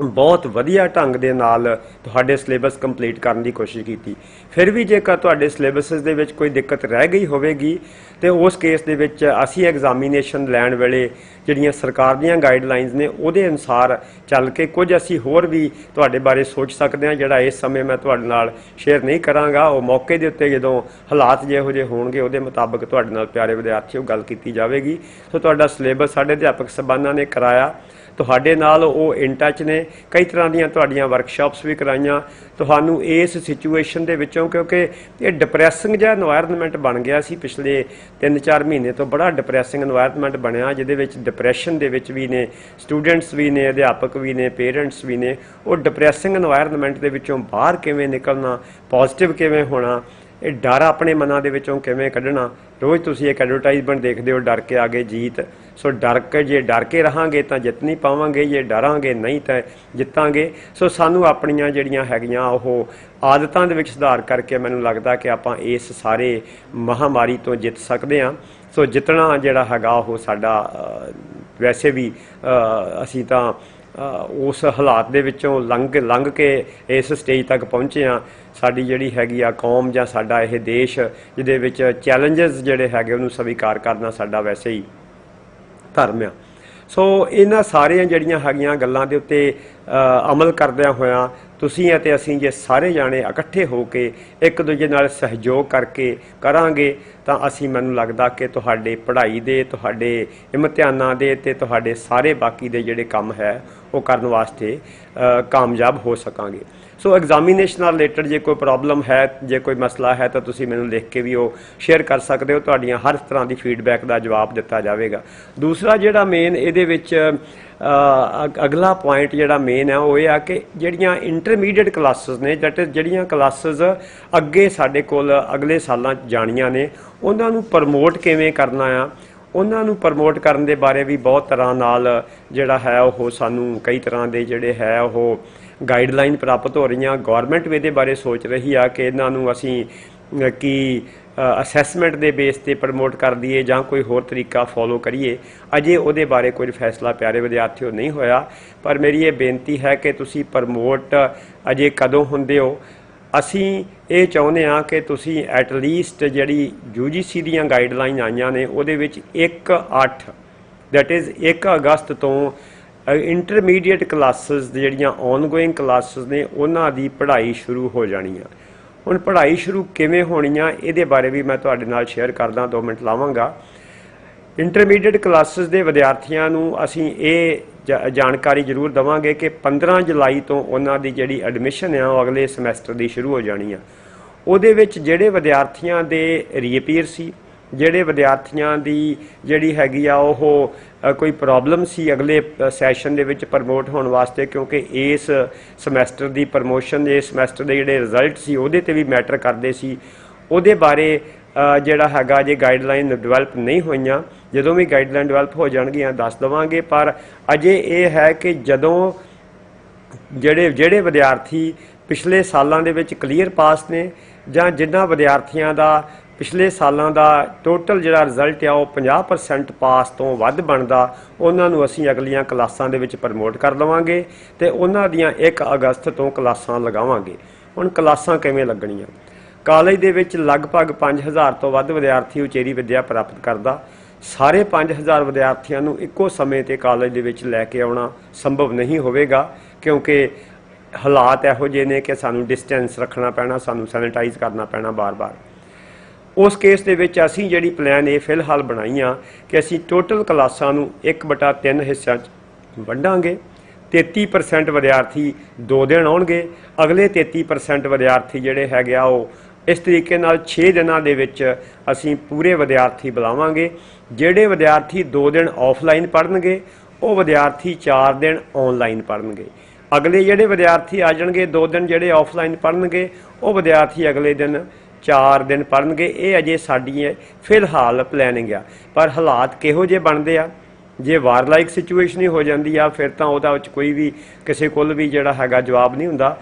Speaker 2: ਬਹੁਤ ਵਧੀਆ ਢੰਗ ਦੇ ਨਾਲ ਤੁਹਾਡੇ ਸਿਲੇਬਸ ਕੰਪਲੀਟ ਕਰਨ ਦੀ ਕੋਸ਼ਿਸ਼ ਕੀਤੀ। ਫਿਰ ਵੀ ਜੇਕਰ ਤੁਹਾਡੇ ਸਿਲੇਬਸਿਸ ਦੇ ਵਿੱਚ ਕੋਈ ਦਿੱਕਤ ਰਹਿ ਗਈ ਹੋਵੇਗੀ ਤੇ ਉਸ ਕੇਸ ਦੇ ਵਿੱਚ ਅਸੀਂ ਐਗਜ਼ਾਮੀਨੇਸ਼ਨ ਲੈਣ ਵੇਲੇ ਜਿਹੜੀਆਂ ਸਰਕਾਰ ਦੀਆਂ ਗਾਈਡਲਾਈਨਸ ਨੇ ਉਹਦੇ ਅਨੁਸਾਰ ਚੱਲ ਕੇ ਕੁਝ ਅਸੀਂ ਹੋਰ ਵੀ ਤੁਹਾਡੇ ਬਾਰੇ ਸੋਚ ਸਕਦੇ ਹਾਂ, ਜਿਹੜਾ ਇਸ ਸਮੇਂ ਮੈਂ ਤੁਹਾਡੇ ਨਾਲ ਸ਼ੇਅਰ ਨਹੀਂ ਕਰਾਂਗਾ। ਉਹ ਮੌਕੇ ਦੇ ਉੱਤੇ ਜਦੋਂ ਹਾਲਾਤ ਜਿਹੋ ਜਿਹੇ ਹੋਣਗੇ ਉਹਦੇ ਮੁਤਾਬਕ ਤੁਹਾਡੇ ਨਾਲ ਪਿਆਰੇ ਵਿਦਿਆਰਥੀਓ ਗੱਲ ਕੀਤੀ ਜਾਵੇਗੀ। ਸੋ ਤੁਹਾਡਾ ਸਿਲੇਬਸ ਸਾਡੇ ਅਧਿਆਪਕ ਸਾਹਿਬਾਨਾਂ ਨੇ ਕਰਾਇਆ, ਤੁਹਾਡੇ ਨਾਲ ਉਹ ਇਨ ਟੱਚ ਨੇ, ਕਈ ਤਰ੍ਹਾਂ ਦੀਆਂ ਤੁਹਾਡੀਆਂ ਵਰਕਸ਼ਾਪਸ ਵੀ ਕਰਾਈਆਂ ਤੁਹਾਨੂੰ ਇਸ ਸਿਚੁਏਸ਼ਨ ਦੇ ਵਿੱਚੋਂ, ਕਿਉਂਕਿ ਇਹ ਡਿਪਰੈਸਿੰਗ ਜਿਹਾ ਇਨਵਾਇਰਨਮੈਂਟ ਬਣ ਗਿਆ ਸੀ। ਪਿਛਲੇ 3-4 ਮਹੀਨੇ ਤੋਂ ਬੜਾ ਡਿਪਰੈਸਿੰਗ ਇਨਵਾਇਰਨਮੈਂਟ ਬਣਿਆ, ਜਿਹਦੇ ਵਿੱਚ ਡਿਪਰੈਸ਼ਨ ਦੇ ਵਿੱਚ ਵੀ ਨੇ, ਸਟੂਡੈਂਟਸ ਵੀ ਨੇ, ਅਧਿਆਪਕ ਵੀ ਨੇ, ਪੇਰੈਂਟਸ ਵੀ ਨੇ। ਉਹ ਡਿਪਰੈਸਿੰਗ ਇਨਵਾਇਰਨਮੈਂਟ ਦੇ ਵਿੱਚੋਂ ਬਾਹਰ ਕਿਵੇਂ ਨਿਕਲਣਾ, ਪੋਜ਼ਿਟਿਵ ਕਿਵੇਂ ਹੋਣਾ, ਇਹ ਡਰ ਆਪਣੇ ਮਨਾਂ ਦੇ ਵਿੱਚੋਂ ਕਿਵੇਂ ਕੱਢਣਾ। ਰੋਜ਼ ਤੁਸੀਂ ਇੱਕ ਐਡਵਰਟਾਈਜ਼ਮੈਂਟ ਦੇਖਦੇ ਹੋ, ਡਰ ਕੇ ਆਗੇ ਜੀਤ। ਸੋ ਜੇ ਡਰ ਕੇ ਰਹਾਂਗੇ ਤਾਂ ਜਿੱਤ ਨਹੀਂ ਪਾਵਾਂਗੇ, ਜੇ ਡਰਾਂਗੇ ਨਹੀਂ ਤਾਂ ਜਿੱਤਾਂਗੇ। ਸੋ ਸਾਨੂੰ ਆਪਣੀਆਂ ਜਿਹੜੀਆਂ ਹੈਗੀਆਂ ਉਹ ਆਦਤਾਂ ਦੇ ਵਿੱਚ ਸੁਧਾਰ ਕਰਕੇ ਮੈਨੂੰ ਲੱਗਦਾ ਕਿ ਆਪਾਂ ਇਸ ਸਾਰੇ ਮਹਾਮਾਰੀ ਤੋਂ ਜਿੱਤ ਸਕਦੇ ਹਾਂ। ਸੋ ਜਿੱਤਣਾ ਜਿਹੜਾ ਹੈਗਾ ਉਹ ਸਾਡਾ ਵੈਸੇ ਵੀ ਅਸੀਂ ਤਾਂ ਉਸ ਹਾਲਾਤ ਦੇ ਵਿੱਚੋਂ ਲੰਘ ਕੇ ਇਸ ਸਟੇਜ ਤੱਕ ਪਹੁੰਚੇ ਹਾਂ। ਸਾਡੀ ਜਿਹੜੀ ਹੈਗੀ ਆ ਕੌਮ ਜਾਂ ਸਾਡਾ ਇਹ ਦੇਸ਼ ਜਿਹਦੇ ਵਿੱਚ ਚੈਲੰਜਸ ਜਿਹੜੇ ਹੈਗੇ ਉਹਨੂੰ ਸਵੀਕਾਰ ਕਰਨਾ ਸਾਡਾ ਵੈਸੇ ਹੀ ਧਰਮ ਆ। ਸੋ ਇਹਨਾਂ ਸਾਰੀਆਂ ਜਿਹੜੀਆਂ ਹੈਗੀਆਂ ਗੱਲਾਂ ਦੇ ਉੱਤੇ ਅਮਲ ਕਰਦਿਆਂ ਹੋਇਆਂ ਤੁਸੀਂ ਅਤੇ ਅਸੀਂ ਜੇ ਸਾਰੇ ਜਾਣੇ ਇਕੱਠੇ ਹੋ ਕੇ ਇੱਕ ਦੂਜੇ ਨਾਲ ਸਹਿਯੋਗ ਕਰਕੇ ਕਰਾਂਗੇ ਤਾਂ ਅਸੀਂ ਮੈਨੂੰ ਲੱਗਦਾ ਕਿ ਤੁਹਾਡੇ ਪੜ੍ਹਾਈ ਦੇ, ਤੁਹਾਡੇ ਇਮਤਿਹਾਨਾਂ ਦੇ ਅਤੇ ਤੁਹਾਡੇ ਸਾਰੇ ਬਾਕੀ ਦੇ ਜਿਹੜੇ ਕੰਮ ਹੈ ਉਹ ਕਰਨ ਵਾਸਤੇ ਕਾਮਯਾਬ ਹੋ ਸਕਾਂਗੇ। ਸੋ ਐਗਜ਼ਾਮੀਨੇਸ਼ਨ ਨਾਲ ਰਿਲੇਟਡ ਜੇ ਕੋਈ ਪ੍ਰੋਬਲਮ ਹੈ, ਜੇ ਕੋਈ ਮਸਲਾ ਹੈ ਤਾਂ ਤੁਸੀਂ ਮੈਨੂੰ ਲਿਖ ਕੇ ਵੀ ਉਹ ਸ਼ੇਅਰ ਕਰ ਸਕਦੇ ਹੋ। ਤੁਹਾਡੀਆਂ ਹਰ ਤਰ੍ਹਾਂ ਦੀ ਫੀਡਬੈਕ ਦਾ ਜਵਾਬ ਦਿੱਤਾ ਜਾਵੇਗਾ। ਦੂਸਰਾ ਜਿਹੜਾ ਮੇਨ ਇਹਦੇ ਵਿੱਚ ਅਗਲਾ ਪੁਆਇੰਟ ਜਿਹੜਾ ਮੇਨ ਹੈ ਉਹ ਇਹ ਆ ਕਿ ਜਿਹੜੀਆਂ ਇੰਟਰਮੀਡੀਏਟ ਕਲਾਸਿਸ ਨੇ, ਦੈਟ ਇਜ਼ ਜਿਹੜੀਆਂ ਕਲਾਸਿਸ ਅੱਗੇ ਸਾਡੇ ਕੋਲ ਅਗਲੇ ਸਾਲਾਂ 'ਚ ਜਾਣੀਆਂ ਨੇ, ਉਹਨਾਂ ਨੂੰ ਪ੍ਰਮੋਟ ਕਿਵੇਂ ਕਰਨਾ ਆ, ਉਹਨਾਂ ਨੂੰ ਪ੍ਰਮੋਟ ਕਰਨ ਦੇ ਬਾਰੇ ਵੀ ਬਹੁਤ ਤਰ੍ਹਾਂ ਨਾਲ ਜਿਹੜਾ ਹੈ ਉਹ ਸਾਨੂੰ ਕਈ ਤਰ੍ਹਾਂ ਦੇ ਜਿਹੜੇ ਹੈ ਉਹ ਗਾਈਡਲਾਈਨ ਪ੍ਰਾਪਤ ਹੋ ਰਹੀਆਂ। ਗੌਰਮੈਂਟ ਵੀ ਇਹਦੇ ਬਾਰੇ ਸੋਚ ਰਹੀ ਆ ਕਿ ਇਹਨਾਂ ਨੂੰ ਅਸੀਂ ਕੀ ਅਸੈਸਮੈਂਟ ਦੇ ਬੇਸ 'ਤੇ ਪ੍ਰਮੋਟ ਕਰ ਦਈਏ ਜਾਂ ਕੋਈ ਹੋਰ ਤਰੀਕਾ ਫੋਲੋ ਕਰੀਏ। ਅਜੇ ਉਹਦੇ ਬਾਰੇ ਕੋਈ ਫੈਸਲਾ ਪਿਆਰੇ ਵਿਦਿਆਰਥੀਓ ਨਹੀਂ ਹੋਇਆ, ਪਰ ਮੇਰੀ ਇਹ ਬੇਨਤੀ ਹੈ ਕਿ ਤੁਸੀਂ ਪ੍ਰਮੋਟ ਅਜੇ ਕਦੋਂ ਹੁੰਦੇ ਹੋ। ਅਸੀਂ ਇਹ ਚਾਹੁੰਦੇ ਹਾਂ ਕਿ ਤੁਸੀਂ ਐਟਲੀਸਟ ਜਿਹੜੀ UGC ਦੀਆਂ ਗਾਈਡਲਾਈਨ ਆਈਆਂ ਨੇ ਉਹਦੇ ਵਿੱਚ 1/8 ਦੈਟ ਇਜ਼ 1 ਅਗਸਤ ਤੋਂ ਇੰਟਰਮੀਡੀਏਟ ਕਲਾਸਿਸ ਜਿਹੜੀਆਂ ਔਨਗੋਇੰਗ ਕਲਾਸਿਸ ਨੇ ਉਹਨਾਂ ਦੀ ਪੜ੍ਹਾਈ ਸ਼ੁਰੂ ਹੋ ਜਾਣੀ ਆ। ਹੁਣ ਪੜ੍ਹਾਈ ਸ਼ੁਰੂ ਕਿਵੇਂ ਹੋਣੀ ਆ ਇਹਦੇ ਬਾਰੇ ਵੀ ਮੈਂ ਤੁਹਾਡੇ ਨਾਲ ਸ਼ੇਅਰ ਕਰਦਾ, 2 ਮਿੰਟ ਲਾਵਾਂਗਾ। ਇੰਟਰਮੀਡੀਏਟ ਕਲਾਸਿਸ ਦੇ ਵਿਦਿਆਰਥੀਆਂ ਨੂੰ ਅਸੀਂ ਇਹ ਜਾਣਕਾਰੀ ਜ਼ਰੂਰ ਦੇਵਾਂਗੇ ਕਿ 15 ਜੁਲਾਈ ਤੋਂ ਉਹਨਾਂ ਦੀ ਜਿਹੜੀ ਐਡਮਿਸ਼ਨ ਆ ਉਹ ਅਗਲੇ ਸਮੈਸਟਰ ਦੀ ਸ਼ੁਰੂ ਹੋ ਜਾਣੀ ਆ। ਉਹਦੇ ਵਿੱਚ ਜਿਹੜੇ ਵਿਦਿਆਰਥੀਆਂ ਦੇ ਰੀਅਪੀਅਰ ਸੀ, ਜਿਹੜੇ ਵਿਦਿਆਰਥੀਆਂ ਦੀ ਜਿਹੜੀ ਹੈਗੀ ਆ ਉਹ ਕੋਈ ਪ੍ਰੋਬਲਮ ਸੀ ਅਗਲੇ ਸੈਸ਼ਨ ਦੇ ਵਿੱਚ ਪ੍ਰਮੋਟ ਹੋਣ ਵਾਸਤੇ, ਕਿਉਂਕਿ ਇਸ ਸਮੈਸਟਰ ਦੀ ਪ੍ਰਮੋਸ਼ਨ, ਇਸ ਸਮੈਸਟਰ ਦੇ ਜਿਹੜੇ ਰਿਜ਼ਲਟ ਸੀ ਉਹਦੇ 'ਤੇ ਵੀ ਮੈਟਰ ਕਰਦੇ ਸੀ, ਉਹਦੇ ਬਾਰੇ ਜਿਹੜਾ ਹੈਗਾ ਜੇ ਗਾਈਡਲਾਈਨ ਡਿਵੈਲਪ ਨਹੀਂ ਹੋਈਆਂ। ਜਦੋਂ ਵੀ ਗਾਈਡਲਾਈਨ ਡਿਵੈਲਪ ਹੋ ਜਾਣਗੀਆਂ ਦੱਸ ਦੇਵਾਂਗੇ। ਪਰ ਅਜੇ ਇਹ ਹੈ ਕਿ ਜਦੋਂ ਜਿਹੜੇ ਵਿਦਿਆਰਥੀ ਪਿਛਲੇ ਸਾਲਾਂ ਦੇ ਵਿੱਚ ਕਲੀਅਰ ਪਾਸ ਨੇ ਜਾਂ ਜਿਨ੍ਹਾਂ ਵਿਦਿਆਰਥੀਆਂ ਦਾ ਪਿਛਲੇ ਸਾਲਾਂ ਦਾ ਟੋਟਲ ਜਿਹੜਾ ਰਿਜ਼ਲਟ ਆ ਉਹ 50% ਪਾਸ ਤੋਂ ਵੱਧ ਬਣਦਾ, ਉਹਨਾਂ ਨੂੰ ਅਸੀਂ ਅਗਲੀਆਂ ਕਲਾਸਾਂ ਦੇ ਵਿੱਚ ਪ੍ਰਮੋਟ ਕਰ ਲਵਾਂਗੇ ਅਤੇ ਉਹਨਾਂ ਦੀਆਂ 1 ਅਗਸਤ ਤੋਂ ਕਲਾਸਾਂ ਲਗਾਵਾਂਗੇ। ਹੁਣ ਕਲਾਸਾਂ ਕਿਵੇਂ ਲੱਗਣੀਆਂ? ਕਾਲਜ ਦੇ ਵਿੱਚ ਲਗਭਗ 5000 ਤੋਂ ਵੱਧ ਵਿਦਿਆਰਥੀ ਉਚੇਰੀ ਵਿੱਦਿਆ ਪ੍ਰਾਪਤ ਕਰਦਾ। ਸਾਰੇ 5000 ਵਿਦਿਆਰਥੀਆਂ ਨੂੰ ਇੱਕੋ ਸਮੇਂ 'ਤੇ ਕਾਲਜ ਦੇ ਵਿੱਚ ਲੈ ਕੇ ਆਉਣਾ ਸੰਭਵ ਨਹੀਂ ਹੋਵੇਗਾ, ਕਿਉਂਕਿ ਹਾਲਾਤ ਇਹੋ ਜਿਹੇ ਨੇ ਕਿ ਸਾਨੂੰ ਡਿਸਟੈਂਸ ਰੱਖਣਾ ਪੈਣਾ, ਸਾਨੂੰ ਸੈਨੀਟਾਈਜ਼ ਕਰਨਾ ਪੈਣਾ ਬਾਰ-ਬਾਰ। ਉਸ ਕੇਸ ਦੇ ਵਿੱਚ ਅਸੀਂ ਜਿਹੜੀ ਪਲਾਨ ਇਹ ਫਿਲਹਾਲ ਬਣਾਈ ਆ ਕਿ ਅਸੀਂ ਟੋਟਲ ਕਲਾਸਾਂ ਨੂੰ 1/3 ਹਿੱਸਿਆਂ 'ਚ ਵੰਡਾਂਗੇ। 33% ਵਿਦਿਆਰਥੀ 2 ਦਿਨ ਆਉਣਗੇ, ਅਗਲੇ 33% ਵਿਦਿਆਰਥੀ ਜਿਹੜੇ ਹੈਗੇ ਆ ਉਹ ਇਸ ਤਰੀਕੇ ਨਾਲ 6 ਦਿਨਾਂ ਦੇ ਵਿੱਚ ਅਸੀਂ ਪੂਰੇ ਵਿਦਿਆਰਥੀ ਬੁਲਾਵਾਂਗੇ। ਜਿਹੜੇ ਵਿਦਿਆਰਥੀ 2 ਦਿਨ ਆਫਲਾਈਨ ਪੜ੍ਹਨਗੇ ਉਹ ਵਿਦਿਆਰਥੀ 4 ਦਿਨ ਆਨਲਾਈਨ ਪੜ੍ਹਨਗੇ। ਅਗਲੇ ਜਿਹੜੇ ਵਿਦਿਆਰਥੀ ਆ ਜਾਣਗੇ 2 ਦਿਨ ਜਿਹੜੇ ਆਫਲਾਈਨ ਪੜ੍ਹਨਗੇ ਉਹ ਵਿਦਿਆਰਥੀ ਅਗਲੇ ਦਿਨ 4 ਦਿਨ ਪੜ੍ਹਨਗੇ। ਇਹ ਅਜੇ ਸਾਡੀ ਫਿਲਹਾਲ ਪਲੈਨਿੰਗ ਆ, ਪਰ ਹਾਲਾਤ ਕਿਹੋ ਜਿਹੇ ਬਣਦੇ ਆ, ਜੇ ਵਾਰਲਾਈਕ ਸਿਚੁਏਸ਼ਨ ਹੀ ਹੋ ਜਾਂਦੀ ਆ ਫਿਰ ਤਾਂ ਉਹਦਾ ਵਿੱਚ ਕੋਈ ਵੀ ਕਿਸੇ ਕੋਲ ਵੀ ਜਿਹੜਾ ਹੈਗਾ ਜਵਾਬ ਨਹੀਂ ਹੁੰਦਾ।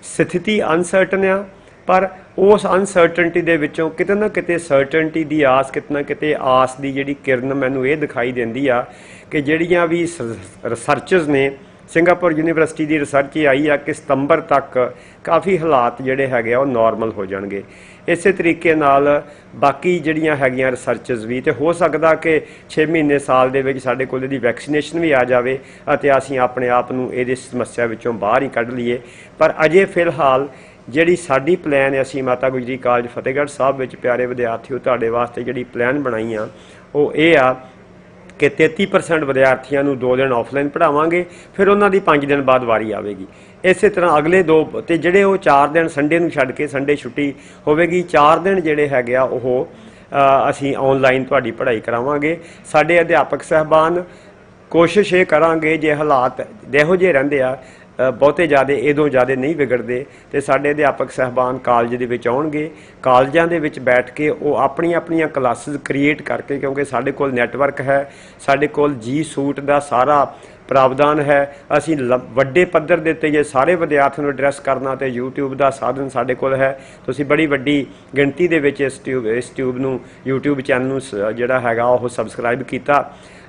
Speaker 2: ਸਥਿਤੀ ਅਨਸਰਟਨ ਆ, ਪਰ ਉਸ ਅਨਸਰਟਨਟੀ ਦੇ ਵਿੱਚੋਂ ਕਿਤੇ ਨਾ ਕਿਤੇ ਸਰਟਨਟੀ ਦੀ ਆਸ, ਕਿਤੇ ਨਾ ਕਿਤੇ ਆਸ ਦੀ ਜਿਹੜੀ ਕਿਰਨ ਮੈਨੂੰ ਇਹ ਦਿਖਾਈ ਦਿੰਦੀ ਆ ਕਿ ਜਿਹੜੀਆਂ ਵੀ ਰਿਸਰਚਰਸ ਨੇ, ਸਿੰਗਾਪੁਰ ਯੂਨੀਵਰਸਿਟੀ ਦੀ ਰਿਸਰਚ ਇਹ ਆਈ ਆ ਕਿ ਸਤੰਬਰ ਤੱਕ ਕਾਫੀ ਹਾਲਾਤ ਜਿਹੜੇ ਹੈਗੇ ਆ ਉਹ ਨਾਰਮਲ ਹੋ ਜਾਣਗੇ। ਇਸੇ ਤਰੀਕੇ ਨਾਲ ਬਾਕੀ ਜਿਹੜੀਆਂ ਹੈਗੀਆਂ ਰਿਸਰਚਸ ਵੀ, ਤੇ ਹੋ ਸਕਦਾ ਕਿ 6 ਮਹੀਨੇ ਸਾਲ ਦੇ ਵਿੱਚ ਸਾਡੇ ਕੋਲ ਇਹਦੀ ਵੈਕਸੀਨੇਸ਼ਨ ਵੀ ਆ ਜਾਵੇ ਅਤੇ ਅਸੀਂ ਆਪਣੇ ਆਪ ਨੂੰ ਇਹਦੀ ਸਮੱਸਿਆ ਵਿੱਚੋਂ ਬਾਹਰ ਹੀ ਕੱਢ ਲਈਏ। ਪਰ ਅਜੇ ਫਿਲਹਾਲ ਜਿਹੜੀ ਸਾਡੀ ਪਲਾਨ ਹੈ, ਅਸੀਂ ਮਾਤਾ ਗੁਜਰੀ ਕਾਲਜ ਫਤਿਹਗੜ੍ਹ ਸਾਹਿਬ ਵਿੱਚ ਪਿਆਰੇ ਵਿਦਿਆਰਥੀਓ ਤੁਹਾਡੇ ਵਾਸਤੇ ਜਿਹੜੀ ਪਲਾਨ ਬਣਾਈ ਆ ਉਹ ਇਹ ਆ ਕਿ 33% ਵਿਦਿਆਰਥੀਆਂ ਨੂੰ 2 ਦਿਨ ਆਫਲਾਈਨ ਪੜ੍ਹਾਵਾਂਗੇ, ਫਿਰ ਉਹਨਾਂ ਦੀ 5 ਦਿਨ ਬਾਅਦ ਵਾਰੀ ਆਵੇਗੀ। ਇਸੇ ਤਰ੍ਹਾਂ ਅਗਲੇ 2 ਅਤੇ ਜਿਹੜੇ ਉਹ 4 ਦਿਨ ਸੰਡੇ ਨੂੰ ਛੱਡ ਕੇ, ਸੰਡੇ ਛੁੱਟੀ ਹੋਵੇਗੀ, 4 ਦਿਨ ਜਿਹੜੇ ਹੈਗੇ ਆ ਉਹ ਅਸੀਂ ਆਨਲਾਈਨ ਤੁਹਾਡੀ ਪੜ੍ਹਾਈ ਕਰਾਵਾਂਗੇ। ਸਾਡੇ ਅਧਿਆਪਕ ਸਾਹਿਬਾਨ ਕੋਸ਼ਿਸ਼ ਇਹ ਕਰਾਂਗੇ ਜੇ ਹਾਲਾਤ ਇਹੋ ਜਿਹੇ ਰਹਿੰਦੇ ਆ, ਬਹੁਤੇ ਜ਼ਿਆਦਾ ਇਹਦੋਂ ਜ਼ਿਆਦਾ ਨਹੀਂ ਵਿਗੜਦੇ, ਤੇ ਸਾਡੇ ਅਧਿਆਪਕ ਸਾਹਿਬਾਨ ਕਾਲਜ ਦੇ ਵਿੱਚ ਆਉਣਗੇ। ਕਾਲਜਾਂ ਦੇ ਵਿੱਚ ਬੈਠ ਕੇ ਉਹ ਆਪਣੀਆਂ ਕਲਾਸਿਸ ਕ੍ਰੀਏਟ ਕਰਕੇ, ਕਿਉਂਕਿ ਸਾਡੇ ਕੋਲ ਨੈਟਵਰਕ ਹੈ, ਸਾਡੇ ਕੋਲ ਜੀ ਸੂਟ ਦਾ ਸਾਰਾ ਪ੍ਰਾਵਧਾਨ ਹੈ, ਅਸੀਂ ਵੱਡੇ ਪੱਧਰ ਦੇ ਉੱਤੇ ਜੇ ਸਾਰੇ ਵਿਦਿਆਰਥੀਆਂ ਨੂੰ ਐਡਰੈਸ ਕਰਨਾ ਤੇ YouTube ਦਾ ਸਾਧਨ ਸਾਡੇ ਕੋਲ ਹੈ। ਤੁਸੀਂ ਬੜੀ ਵੱਡੀ ਗਿਣਤੀ ਦੇ ਵਿੱਚ ਇਸ ਟਿਊਬ ਨੂੰ YouTube ਚੈਨਲ ਨੂੰ ਜਿਹੜਾ ਹੈਗਾ ਉਹ ਸਬਸਕ੍ਰਾਈਬ ਕੀਤਾ।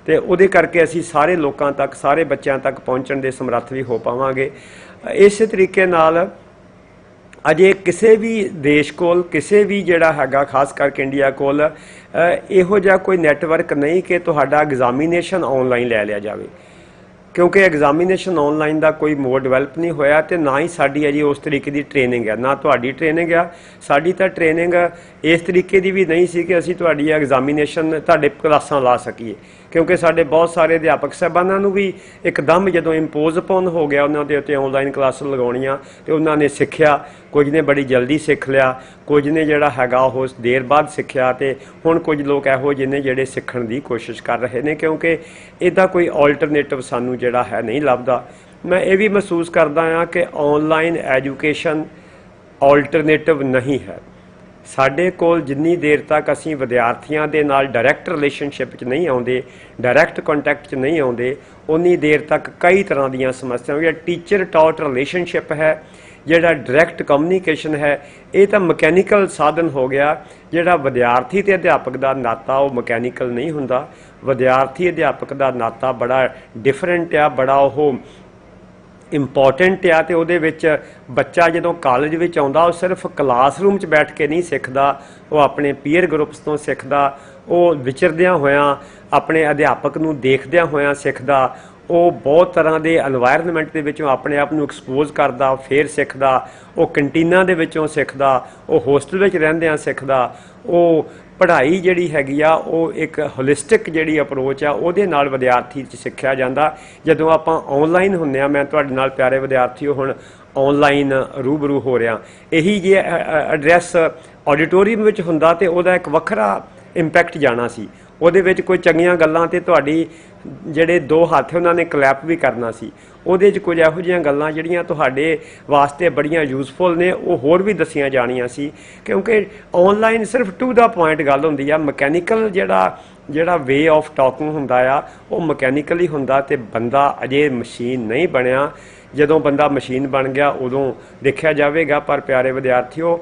Speaker 2: ਤੇ ਉਹਦੇ ਕਰਕੇ ਅਸੀਂ ਸਾਰੇ ਲੋਕਾਂ ਤੱਕ, ਸਾਰੇ ਬੱਚਿਆਂ ਤੱਕ ਪਹੁੰਚਣ ਦੇ ਸਮਰੱਥ ਵੀ ਹੋ ਪਾਵਾਂਗੇ। ਇਸੇ ਤਰੀਕੇ ਨਾਲ ਅਜੇ ਕਿਸੇ ਵੀ ਦੇਸ਼ ਕੋਲ, ਕਿਸੇ ਵੀ ਜਿਹੜਾ ਹੈਗਾ ਖਾਸ ਕਰਕੇ ਇੰਡੀਆ ਕੋਲ ਇਹੋ ਜਿਹਾ ਕੋਈ ਨੈਟਵਰਕ ਨਹੀਂ ਕਿ ਤੁਹਾਡਾ ਐਗਜ਼ਾਮੀਨੇਸ਼ਨ ਆਨਲਾਈਨ ਲੈ ਲਿਆ ਜਾਵੇ, ਕਿਉਂਕਿ ਐਗਜ਼ਾਮੀਨੇਸ਼ਨ ਆਨਲਾਈਨ ਦਾ ਕੋਈ ਮੋਡ ਡਿਵੈਲਪ ਨਹੀਂ ਹੋਇਆ ਤੇ ਨਾ ਹੀ ਸਾਡੀ ਅਜੇ ਉਸ ਤਰੀਕੇ ਦੀ ਟ੍ਰੇਨਿੰਗ ਹੈ, ਨਾ ਤੁਹਾਡੀ ਟ੍ਰੇਨਿੰਗ ਆ। ਸਾਡੀ ਤਾਂ ਟ੍ਰੇਨਿੰਗ ਇਸ ਤਰੀਕੇ ਦੀ ਵੀ ਨਹੀਂ ਸੀ ਕਿ ਅਸੀਂ ਤੁਹਾਡੀ ਐਗਜ਼ਾਮੀਨੇਸ਼ਨ ਤੁਹਾਡੇ ਕਲਾਸਾਂ ਲਾ ਸਕੀਏ, ਕਿਉਂਕਿ ਸਾਡੇ ਬਹੁਤ ਸਾਰੇ ਅਧਿਆਪਕ ਸਾਹਿਬਾਨਾਂ ਨੂੰ ਵੀ ਇੱਕਦਮ ਜਦੋਂ ਇੰਪੋਜ਼ ਅਪੋਨ ਹੋ ਗਿਆ ਉਹਨਾਂ ਦੇ ਉੱਤੇ ਆਨਲਾਈਨ ਕਲਾਸਾਂ ਲਗਾਉਣੀਆਂ ਤੇ ਉਹਨਾਂ ਨੇ ਸਿੱਖਿਆ। ਕੁਝ ਨੇ ਬੜੀ ਜਲਦੀ ਸਿੱਖ ਲਿਆ, ਕੁਝ ਨੇ ਜਿਹੜਾ ਹੈਗਾ ਉਹ ਦੇਰ ਬਾਅਦ ਸਿੱਖਿਆ ਤੇ ਹੁਣ ਕੁਝ ਲੋਕ ਇਹੋ ਜਿਹੇ ਨੇ ਜਿਹੜੇ ਸਿੱਖਣ ਦੀ ਕੋਸ਼ਿਸ਼ ਕਰ ਰਹੇ ਨੇ, ਕਿਉਂਕਿ ਇਹਦਾ ਕੋਈ ਆਲਟਰਨੇਟਿਵ ਸਾਨੂੰ ਜਿਹੜਾ ਹੈ ਨਹੀਂ ਲੱਭਦਾ। ਮੈਂ ਇਹ ਵੀ ਮਹਿਸੂਸ ਕਰਦਾ ਹਾਂ ਕਿ ਆਨਲਾਈਨ ਐਜੂਕੇਸ਼ਨ ਆਲਟਰਨੇਟਿਵ ਨਹੀਂ ਹੈ। ਸਾਡੇ ਕੋਲ ਜਿੰਨੀ ਦੇਰ ਤੱਕ ਅਸੀਂ ਵਿਦਿਆਰਥੀਆਂ ਦੇ ਨਾਲ ਡਾਇਰੈਕਟ ਰਿਲੇਸ਼ਨਸ਼ਿਪ 'ਚ ਨਹੀਂ ਆਉਂਦੇ, ਡਾਇਰੈਕਟ ਕੰਟੈਕਟ 'ਚ ਨਹੀਂ ਆਉਂਦੇ, ਉਨੀ ਦੇਰ ਤੱਕ ਕਈ ਤਰ੍ਹਾਂ ਦੀਆਂ ਸਮੱਸਿਆਵਾਂ, ਜਿਹੜਾ ਟੀਚਰ ਟਾਟ ਰਿਲੇਸ਼ਨਸ਼ਿਪ ਹੈ, ਜਿਹੜਾ ਡਾਇਰੈਕਟ ਕਮਿਊਨੀਕੇਸ਼ਨ ਹੈ, ਇਹ ਤਾਂ ਮਕੈਨੀਕਲ ਸਾਧਨ ਹੋ ਗਿਆ। ਜਿਹੜਾ ਵਿਦਿਆਰਥੀ ਤੇ ਅਧਿਆਪਕ ਦਾ ਨਾਤਾ ਉਹ ਮਕੈਨੀਕਲ ਨਹੀਂ ਹੁੰਦਾ। ਵਿਦਿਆਰਥੀ ਅਧਿਆਪਕ ਦਾ ਨਾਤਾ ਬੜਾ ਡਿਫਰੈਂਟ ਆ, ਬੜਾ ਉਹ ਇੰਪੋਰਟੈਂਟ ਆ। ਤੇ ਉਹਦੇ ਵਿੱਚ ਬੱਚਾ ਜਦੋਂ ਕਾਲਜ ਵਿੱਚ ਆਉਂਦਾ ਉਹ ਸਿਰਫ ਕਲਾਸਰੂਮ 'ਚ ਬੈਠ ਕੇ ਨਹੀਂ ਸਿੱਖਦਾ, ਉਹ ਆਪਣੇ ਪੀਅਰ ਗਰੁੱਪਸ ਤੋਂ ਸਿੱਖਦਾ, ਉਹ ਵਿਚਰਦਿਆਂ ਹੋਇਆਂ ਆਪਣੇ ਅਧਿਆਪਕ ਨੂੰ ਦੇਖਦਿਆਂ ਹੋਇਆਂ ਸਿੱਖਦਾ, ਉਹ ਬਹੁਤ ਤਰ੍ਹਾਂ ਦੇ এনवायरमेंट ਦੇ ਵਿੱਚੋਂ ਆਪਣੇ ਆਪ ਨੂੰ ਐਕਸਪੋਜ਼ ਕਰਦਾ, ਫਿਰ ਸਿੱਖਦਾ, ਉਹ ਕੰਟੀਨਾਂ ਦੇ ਵਿੱਚੋਂ ਸਿੱਖਦਾ, ਉਹ ਹੋਸਟਲ ਵਿੱਚ ਰਹਿੰਦਿਆਂ ਸਿੱਖਦਾ। ਉਹ ਪੜ੍ਹਾਈ ਜਿਹੜੀ ਹੈਗੀ ਆ ਉਹ ਇੱਕ ਹੋਲਿਸਟਿਕ ਜਿਹੜੀ ਅਪਰੋਚ ਆ ਉਹਦੇ ਨਾਲ ਵਿਦਿਆਰਥੀ 'ਚ ਸਿੱਖਿਆ ਜਾਂਦਾ। ਜਦੋਂ ਆਪਾਂ ਆਨਲਾਈਨ ਹੁੰਦੇ ਆ, ਮੈਂ ਤੁਹਾਡੇ ਨਾਲ ਪਿਆਰੇ ਵਿਦਿਆਰਥੀਓ ਹੁਣ ਆਨਲਾਈਨ ਰੂਬਰੂ ਹੋ ਰਿਹਾ, ਇਹੀ ਜੇ ਐਡਰੈਸ ਆਡੀਟੋਰੀਅਮ ਵਿੱਚ ਹੁੰਦਾ ਤੇ ਉਹਦਾ ਇੱਕ ਵੱਖਰਾ ਇੰਪੈਕਟ ਜਾਣਾ ਸੀ। ਉਹਦੇ ਵਿੱਚ ਕੋਈ ਚੰਗੀਆਂ ਗੱਲਾਂ ਤੇ ਤੁਹਾਡੀ ਜਿਹੜੇ ਦੋ ਹੱਥ ਉਹਨਾਂ ਨੇ ਕਲੈਪ ਵੀ ਕਰਨਾ ਸੀ। ਉਹਦੇ 'ਚ ਕੁਝ ਇਹੋ ਜਿਹੀਆਂ ਗੱਲਾਂ ਜਿਹੜੀਆਂ ਤੁਹਾਡੇ ਵਾਸਤੇ ਬੜੀਆਂ ਯੂਜ਼ਫੁਲ ਨੇ ਉਹ ਹੋਰ ਵੀ ਦੱਸੀਆਂ ਜਾਣੀਆਂ ਸੀ, ਕਿਉਂਕਿ ਆਨਲਾਈਨ ਸਿਰਫ ਟੂ ਦਾ ਪੁਆਇੰਟ ਗੱਲ ਹੁੰਦੀ ਆ। ਮਕੈਨੀਕਲ ਜਿਹੜਾ ਵੇ ਆਫ ਟਾਕਿੰਗ ਹੁੰਦਾ ਆ ਉਹ ਮਕੈਨੀਕਲੀ ਹੁੰਦਾ ਤੇ ਬੰਦਾ ਅਜੇ ਮਸ਼ੀਨ ਨਹੀਂ ਬਣਿਆ। ਜਦੋਂ ਬੰਦਾ ਮਸ਼ੀਨ ਬਣ ਗਿਆ ਉਦੋਂ ਦੇਖਿਆ ਜਾਵੇਗਾ। ਪਰ ਪਿਆਰੇ ਵਿਦਿਆਰਥੀਓ,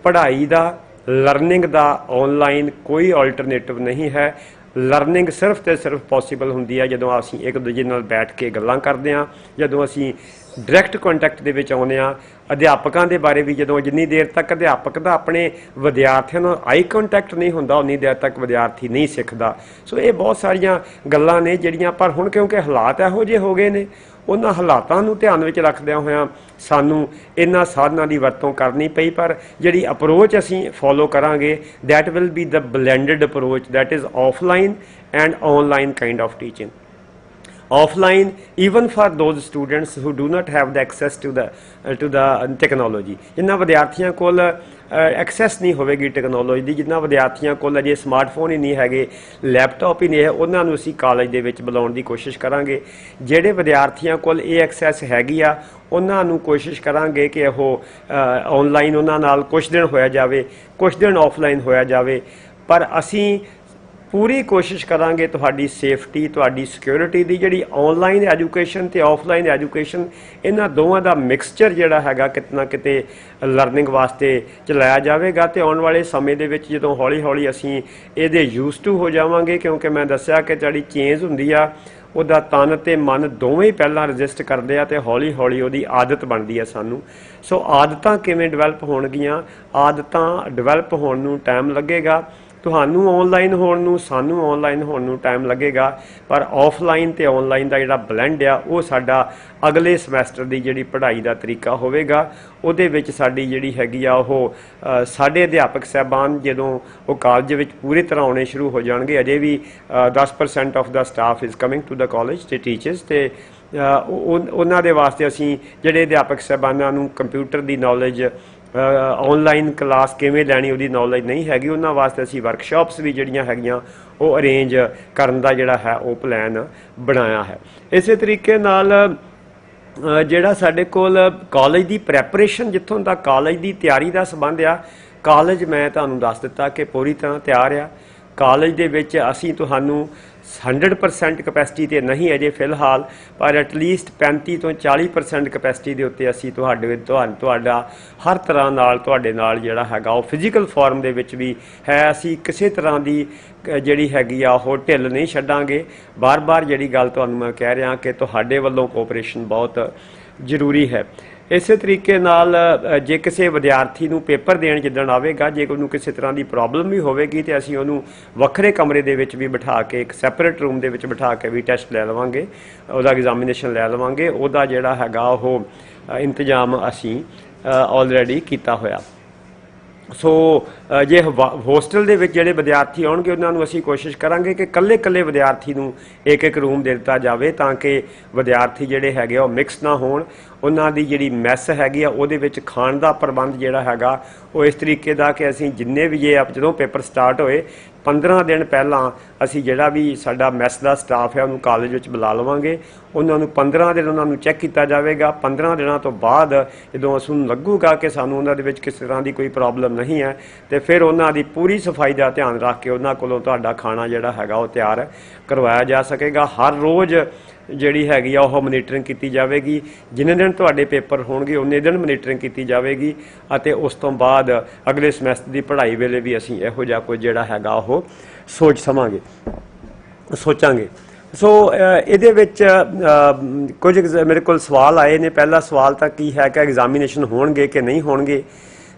Speaker 2: ਪੜ੍ਹਾਈ ਦਾ, ਲਰਨਿੰਗ ਦਾ ਆਨਲਾਈਨ ਕੋਈ ਆਲਟਰਨੇਟਿਵ ਨਹੀਂ ਹੈ। ਲਰਨਿੰਗ ਸਿਰਫ ਤੇ ਸਿਰਫ ਪੋਸੀਬਲ ਹੁੰਦੀ ਹੈ ਜਦੋਂ ਅਸੀਂ ਇੱਕ ਦੂਜੇ ਨਾਲ ਬੈਠ ਕੇ ਗੱਲਾਂ ਕਰਦੇ ਹਾਂ, ਜਦੋਂ ਅਸੀਂ ਡਾਇਰੈਕਟ ਕੰਟੈਕਟ ਦੇ ਵਿੱਚ ਆਉਂਦੇ ਹਾਂ। ਅਧਿਆਪਕਾਂ ਦੇ ਬਾਰੇ ਵੀ ਜਦੋਂ ਜਿੰਨੀ ਦੇਰ ਤੱਕ ਅਧਿਆਪਕ ਦਾ ਆਪਣੇ ਵਿਦਿਆਰਥੀਆਂ ਨਾਲ ਆਈ ਕੰਟੈਕਟ ਨਹੀਂ ਹੁੰਦਾ ਉਨੀ ਦੇਰ ਤੱਕ ਵਿਦਿਆਰਥੀ ਨਹੀਂ ਸਿੱਖਦਾ। ਸੋ ਇਹ ਬਹੁਤ ਸਾਰੀਆਂ ਗੱਲਾਂ ਨੇ ਜਿਹੜੀਆਂ, ਪਰ ਹੁਣ ਕਿਉਂਕਿ ਹਾਲਾਤ ਇਹੋ ਜਿਹੇ ਹੋ ਗਏ ਨੇ, ਉਹਨਾਂ ਹਾਲਾਤਾਂ ਨੂੰ ਧਿਆਨ ਵਿੱਚ ਰੱਖਦਿਆਂ ਹੋਇਆਂ ਸਾਨੂੰ ਇਹਨਾਂ ਸਾਧਨਾਂ ਦੀ ਵਰਤੋਂ ਕਰਨੀ ਪਈ। ਪਰ ਜਿਹੜੀ ਅਪਰੋਚ ਅਸੀਂ ਫੋਲੋ ਕਰਾਂਗੇ, that will be the blended approach, that is offline and online kind of teaching. Offline, even for those students who do not have the access to the technology, ਜਿਨ੍ਹਾਂ ਵਿਦਿਆਰਥੀਆਂ ਕੋਲ ਐਕਸੈਸ ਨਹੀਂ ਹੋਵੇਗੀ technology ਦੀ, ਜਿਨ੍ਹਾਂ ਵਿਦਿਆਰਥੀਆਂ ਕੋਲ ਅਜੇ smartphone ਹੀ ਨਹੀਂ ਹੈਗੇ, ਲੈਪਟਾਪ ਹੀ ਨਹੀਂ ਹੈ, ਉਹਨਾਂ ਨੂੰ ਅਸੀਂ ਕਾਲਜ ਦੇ ਵਿੱਚ ਬੁਲਾਉਣ ਦੀ ਕੋਸ਼ਿਸ਼ ਕਰਾਂਗੇ। ਜਿਹੜੇ ਵਿਦਿਆਰਥੀਆਂ ਕੋਲ ਇਹ ਐਕਸੈਸ ਹੈਗੀ ਆ ਉਹਨਾਂ ਨੂੰ ਕੋਸ਼ਿਸ਼ ਕਰਾਂਗੇ ਕਿ ਉਹ ਆਨਲਾਈਨ ਉਹਨਾਂ ਨਾਲ ਕੁਝ ਦਿਨ ਹੋਇਆ ਜਾਵੇ, ਕੁਝ ਦਿਨ ਆਫਲਾਈਨ ਹੋਇਆ ਜਾਵੇ। ਪਰ ਅਸੀਂ ਪੂਰੀ ਕੋਸ਼ਿਸ਼ ਕਰਾਂਗੇ ਤੁਹਾਡੀ ਸੇਫਟੀ, ਤੁਹਾਡੀ ਸਿਕਿਉਰਿਟੀ ਦੀ। ਜਿਹੜੀ ਆਨਲਾਈਨ ਐਜੂਕੇਸ਼ਨ ਤੇ ਆਫਲਾਈਨ ਐਜੂਕੇਸ਼ਨ, ਇਹਨਾਂ ਦੋਵਾਂ ਦਾ ਮਿਕਸਚਰ ਜਿਹੜਾ ਹੈਗਾ ਕਿਤੇ ਨਾ ਕਿਤੇ ਲਰਨਿੰਗ ਵਾਸਤੇ ਚਲਾਇਆ ਜਾਵੇਗਾ। ਤੇ ਆਉਣ ਵਾਲੇ ਸਮੇਂ ਦੇ ਵਿੱਚ ਜਦੋਂ ਹੌਲੀ ਹੌਲੀ ਅਸੀਂ ਇਹਦੇ ਯੂਜ਼ ਟੂ ਹੋ ਜਾਵਾਂਗੇ, ਕਿਉਂਕਿ ਮੈਂ ਦੱਸਿਆ ਕਿ ਜਿਹੜੀ ਚੇਂਜ ਹੁੰਦੀ ਆ ਉਹਦਾ ਤਨ ਤੇ ਮਨ ਦੋਵੇਂ ਹੀ ਪਹਿਲਾਂ ਰਜਿਸਟ ਕਰਦੇ ਆ ਤੇ ਹੌਲੀ ਹੌਲੀ ਉਹਦੀ ਆਦਤ ਬਣਦੀ ਆ ਸਾਨੂੰ। ਸੋ ਆਦਤਾਂ ਕਿਵੇਂ ਡਿਵੈਲਪ ਹੋਣਗੀਆਂ? ਆਦਤਾਂ ਡਿਵੈਲਪ ਹੋਣ ਨੂੰ ਟਾਈਮ ਲੱਗੇਗਾ। ਤੁਹਾਨੂੰ ਆਨਲਾਈਨ ਹੋਣ ਨੂੰ, ਸਾਨੂੰ ਆਨਲਾਈਨ ਹੋਣ ਨੂੰ ਟਾਈਮ ਲੱਗੇਗਾ। ਪਰ ਆਫਲਾਈਨ ਤੇ ਆਨਲਾਈਨ ਦਾ ਜਿਹੜਾ ਬਲੈਂਡ ਆ ਉਹ ਸਾਡਾ ਅਗਲੇ ਸਮੈਸਟਰ ਦੀ ਜਿਹੜੀ ਪੜ੍ਹਾਈ ਦਾ ਤਰੀਕਾ ਹੋਵੇਗਾ। ਉਹਦੇ ਵਿੱਚ ਸਾਡੀ ਜਿਹੜੀ ਹੈਗੀ ਆ ਉਹ ਸਾਡੇ ਅਧਿਆਪਕ ਸਾਹਿਬਾਨ ਜਦੋਂ ਉਹ ਕਾਲਜ ਵਿੱਚ ਪੂਰੀ ਤਰ੍ਹਾਂ ਆਉਣੇ ਸ਼ੁਰੂ ਹੋ ਜਾਣਗੇ, ਅਜੇ ਵੀ 10% of the staff is coming to the college ਤੇ ਟੀਚਰਸ, ਤੇ ਉਹਨਾਂ ਦੇ ਵਾਸਤੇ ਅਸੀਂ ਜਿਹੜੇ ਅਧਿਆਪਕ ਸਾਹਿਬਾਨਾਂ ਨੂੰ ਕੰਪਿਊਟਰ ਦੀ ਨੌਲੇਜ, ਆਨਲਾਈਨ ਕਲਾਸ ਕਿਵੇਂ ਲੈਣੀ ਉਹਦੀ ਨੌਲੇਜ ਨਹੀਂ ਹੈਗੀ, ਉਹਨਾਂ ਵਾਸਤੇ ਅਸੀਂ ਵਰਕਸ਼ਾਪਸ ਵੀ ਜਿਹੜੀਆਂ ਹੈਗੀਆਂ ਉਹ ਅਰੇਂਜ ਕਰਨ ਦਾ ਜਿਹੜਾ ਹੈ ਉਹ ਪਲਾਨ ਬਣਾਇਆ ਹੈ। ਇਸੇ ਤਰੀਕੇ ਨਾਲ ਜਿਹੜਾ ਸਾਡੇ ਕੋਲ ਕਾਲਜ ਦੀ ਪ੍ਰੈਪਰੇਸ਼ਨ, ਜਿੱਥੋਂ ਤੱਕ ਕਾਲਜ ਦੀ ਤਿਆਰੀ ਦਾ ਸੰਬੰਧ ਆ, ਕਾਲਜ ਮੈਂ ਤੁਹਾਨੂੰ ਦੱਸ ਦਿੱਤਾ ਕਿ ਪੂਰੀ ਤਰ੍ਹਾਂ ਤਿਆਰ ਆ। ਕਾਲਜ ਦੇ ਵਿੱਚ ਅਸੀਂ ਤੁਹਾਨੂੰ 100% ਕਪੈਸਿਟੀ ਤੇ ਨਹੀਂ ਅਜੇ ਫਿਲਹਾਲ, ਪਰ ਐਟਲੀਸਟ 35 ਤੋਂ 40% ਕਪੈਸਿਟੀ ਦੇ ਉੱਤੇ ਅਸੀਂ ਤੁਹਾਡਾ ਹਰ ਤਰ੍ਹਾਂ ਨਾਲ ਤੁਹਾਡੇ ਨਾਲ ਜਿਹੜਾ ਹੈਗਾ ਉਹ ਫਿਜ਼ੀਕਲ ਫਾਰਮ ਦੇ ਵਿੱਚ ਵੀ ਹੈ। ਅਸੀਂ ਕਿਸੇ ਤਰ੍ਹਾਂ ਦੀ ਜਿਹੜੀ ਹੈਗੀ ਆ ਉਹ ਢਿੱਲ ਨਹੀਂ ਛੱਡਾਂਗੇ। ਬਾਰ-ਬਾਰ ਜਿਹੜੀ ਗੱਲ ਤੁਹਾਨੂੰ ਮੈਂ ਕਹਿ ਰਿਹਾ ਕਿ ਤੁਹਾਡੇ ਵੱਲੋਂ ਕੋਆਪਰੇਸ਼ਨ ਬਹੁਤ ਜ਼ਰੂਰੀ ਹੈ। ਇਸੇ ਤਰੀਕੇ ਨਾਲ ਜੇ ਕਿਸੇ ਵਿਦਿਆਰਥੀ ਨੂੰ ਪੇਪਰ ਦੇਣ ਜਿੱਦਣ ਆਵੇਗਾ, ਜੇ ਉਹਨੂੰ ਕਿਸੇ ਤਰ੍ਹਾਂ ਦੀ ਪ੍ਰੋਬਲਮ ਵੀ ਹੋਵੇਗੀ ਤੇ ਅਸੀਂ ਉਹਨੂੰ ਵੱਖਰੇ ਕਮਰੇ ਦੇ ਵਿੱਚ ਵੀ ਬਿਠਾ ਕੇ, ਇੱਕ ਸੈਪਰੇਟ ਰੂਮ ਦੇ ਵਿੱਚ ਬਿਠਾ ਕੇ ਵੀ ਟੈਸਟ ਲੈ ਲਵਾਂਗੇ, ਉਹਦਾ ਐਗਜ਼ਾਮੀਨੇਸ਼ਨ ਲੈ ਲਵਾਂਗੇ। ਉਹਦਾ ਜਿਹੜਾ ਹੈਗਾ ਉਹ ਇੰਤਜ਼ਾਮ ਅਸੀਂ ਆਲਰੇਡੀ ਕੀਤਾ ਹੋਇਆ। ਸੋ ਜੇ ਹੋਸਟਲ ਦੇ ਵਿੱਚ ਜਿਹੜੇ ਵਿਦਿਆਰਥੀ ਆਉਣਗੇ ਉਹਨਾਂ ਨੂੰ ਅਸੀਂ ਕੋਸ਼ਿਸ਼ ਕਰਾਂਗੇ ਕਿ ਇਕੱਲੇ ਵਿਦਿਆਰਥੀ ਨੂੰ ਇੱਕ ਰੂਮ ਦੇ ਦਿੱਤਾ ਜਾਵੇ, ਤਾਂ ਕਿ ਵਿਦਿਆਰਥੀ ਜਿਹੜੇ ਹੈਗੇ ਉਹ ਮਿਕਸ ਨਾ ਹੋਣ। ਉਹਨਾਂ ਦੀ ਜਿਹੜੀ ਮੈਸ ਹੈਗੀ ਆ ਉਹਦੇ ਵਿੱਚ ਖਾਣ ਦਾ ਪ੍ਰਬੰਧ ਜਿਹੜਾ ਹੈਗਾ ਉਹ ਇਸ ਤਰੀਕੇ ਦਾ ਕਿ ਅਸੀਂ ਜਿੰਨੇ ਵੀ ਜਦੋਂ ਪੇਪਰ ਸਟਾਰਟ ਹੋਏ 15 ਦਿਨ ਪਹਿਲਾਂ ਅਸੀਂ ਜਿਹੜਾ ਵੀ ਸਾਡਾ ਮੈਸ ਦਾ ਸਟਾਫ ਹੈ ਉਹਨੂੰ ਕਾਲਜ ਵਿੱਚ ਬੁਲਾ ਲਵਾਂਗੇ। ਉਹਨਾਂ ਨੂੰ 15 ਦਿਨ ਉਹਨਾਂ ਨੂੰ ਚੈੱਕ ਕੀਤਾ ਜਾਵੇਗਾ। 15 ਦਿਨਾਂ ਤੋਂ ਬਾਅਦ ਜਦੋਂ ਉਸ ਨੂੰ ਲੱਗੂਗਾ ਕਿ ਸਾਨੂੰ ਉਹਨਾਂ ਦੇ ਵਿੱਚ ਕਿਸੇ ਤਰ੍ਹਾਂ ਦੀ ਕੋਈ ਪ੍ਰੋਬਲਮ ਨਹੀਂ ਹੈ, ਤੇ ਫਿਰ ਉਹਨਾਂ ਦੀ ਪੂਰੀ ਸਫਾਈ ਦਾ ਧਿਆਨ ਰੱਖ ਕੇ ਉਹਨਾਂ ਕੋਲੋਂ ਤੁਹਾਡਾ ਖਾਣਾ ਜਿਹੜਾ ਹੈਗਾ ਉਹ ਤਿਆਰ ਕਰਵਾਇਆ ਜਾ ਸਕੇਗਾ। ਹਰ ਰੋਜ਼ ਜਿਹੜੀ ਹੈਗੀ ਆ ਉਹ ਮੋਨੀਟਰਿੰਗ ਕੀਤੀ ਜਾਵੇਗੀ। ਜਿੰਨੇ ਦਿਨ ਤੁਹਾਡੇ ਪੇਪਰ ਹੋਣਗੇ ਉਨੇ ਦਿਨ ਮੋਨੀਟਰਿੰਗ ਕੀਤੀ ਜਾਵੇਗੀ, ਅਤੇ ਉਸ ਤੋਂ ਬਾਅਦ ਅਗਲੇ ਸਮੈਸਟਰ ਦੀ ਪੜ੍ਹਾਈ ਵੇਲੇ ਵੀ ਅਸੀਂ ਇਹੋ ਜਿਹਾ ਕੁਝ ਜਿਹੜਾ ਹੈਗਾ ਉਹ ਸੋਚਾਂਗੇ। ਸੋ ਇਹਦੇ ਵਿੱਚ ਕੁਝ ਮੇਰੇ ਕੋਲ ਸਵਾਲ ਆਏ ਨੇ। ਪਹਿਲਾ ਸਵਾਲ ਤਾਂ ਕੀ ਹੈ ਕਿ ਐਗਜ਼ਾਮੀਨੇਸ਼ਨ ਹੋਣਗੇ ਕਿ ਨਹੀਂ ਹੋਣਗੇ,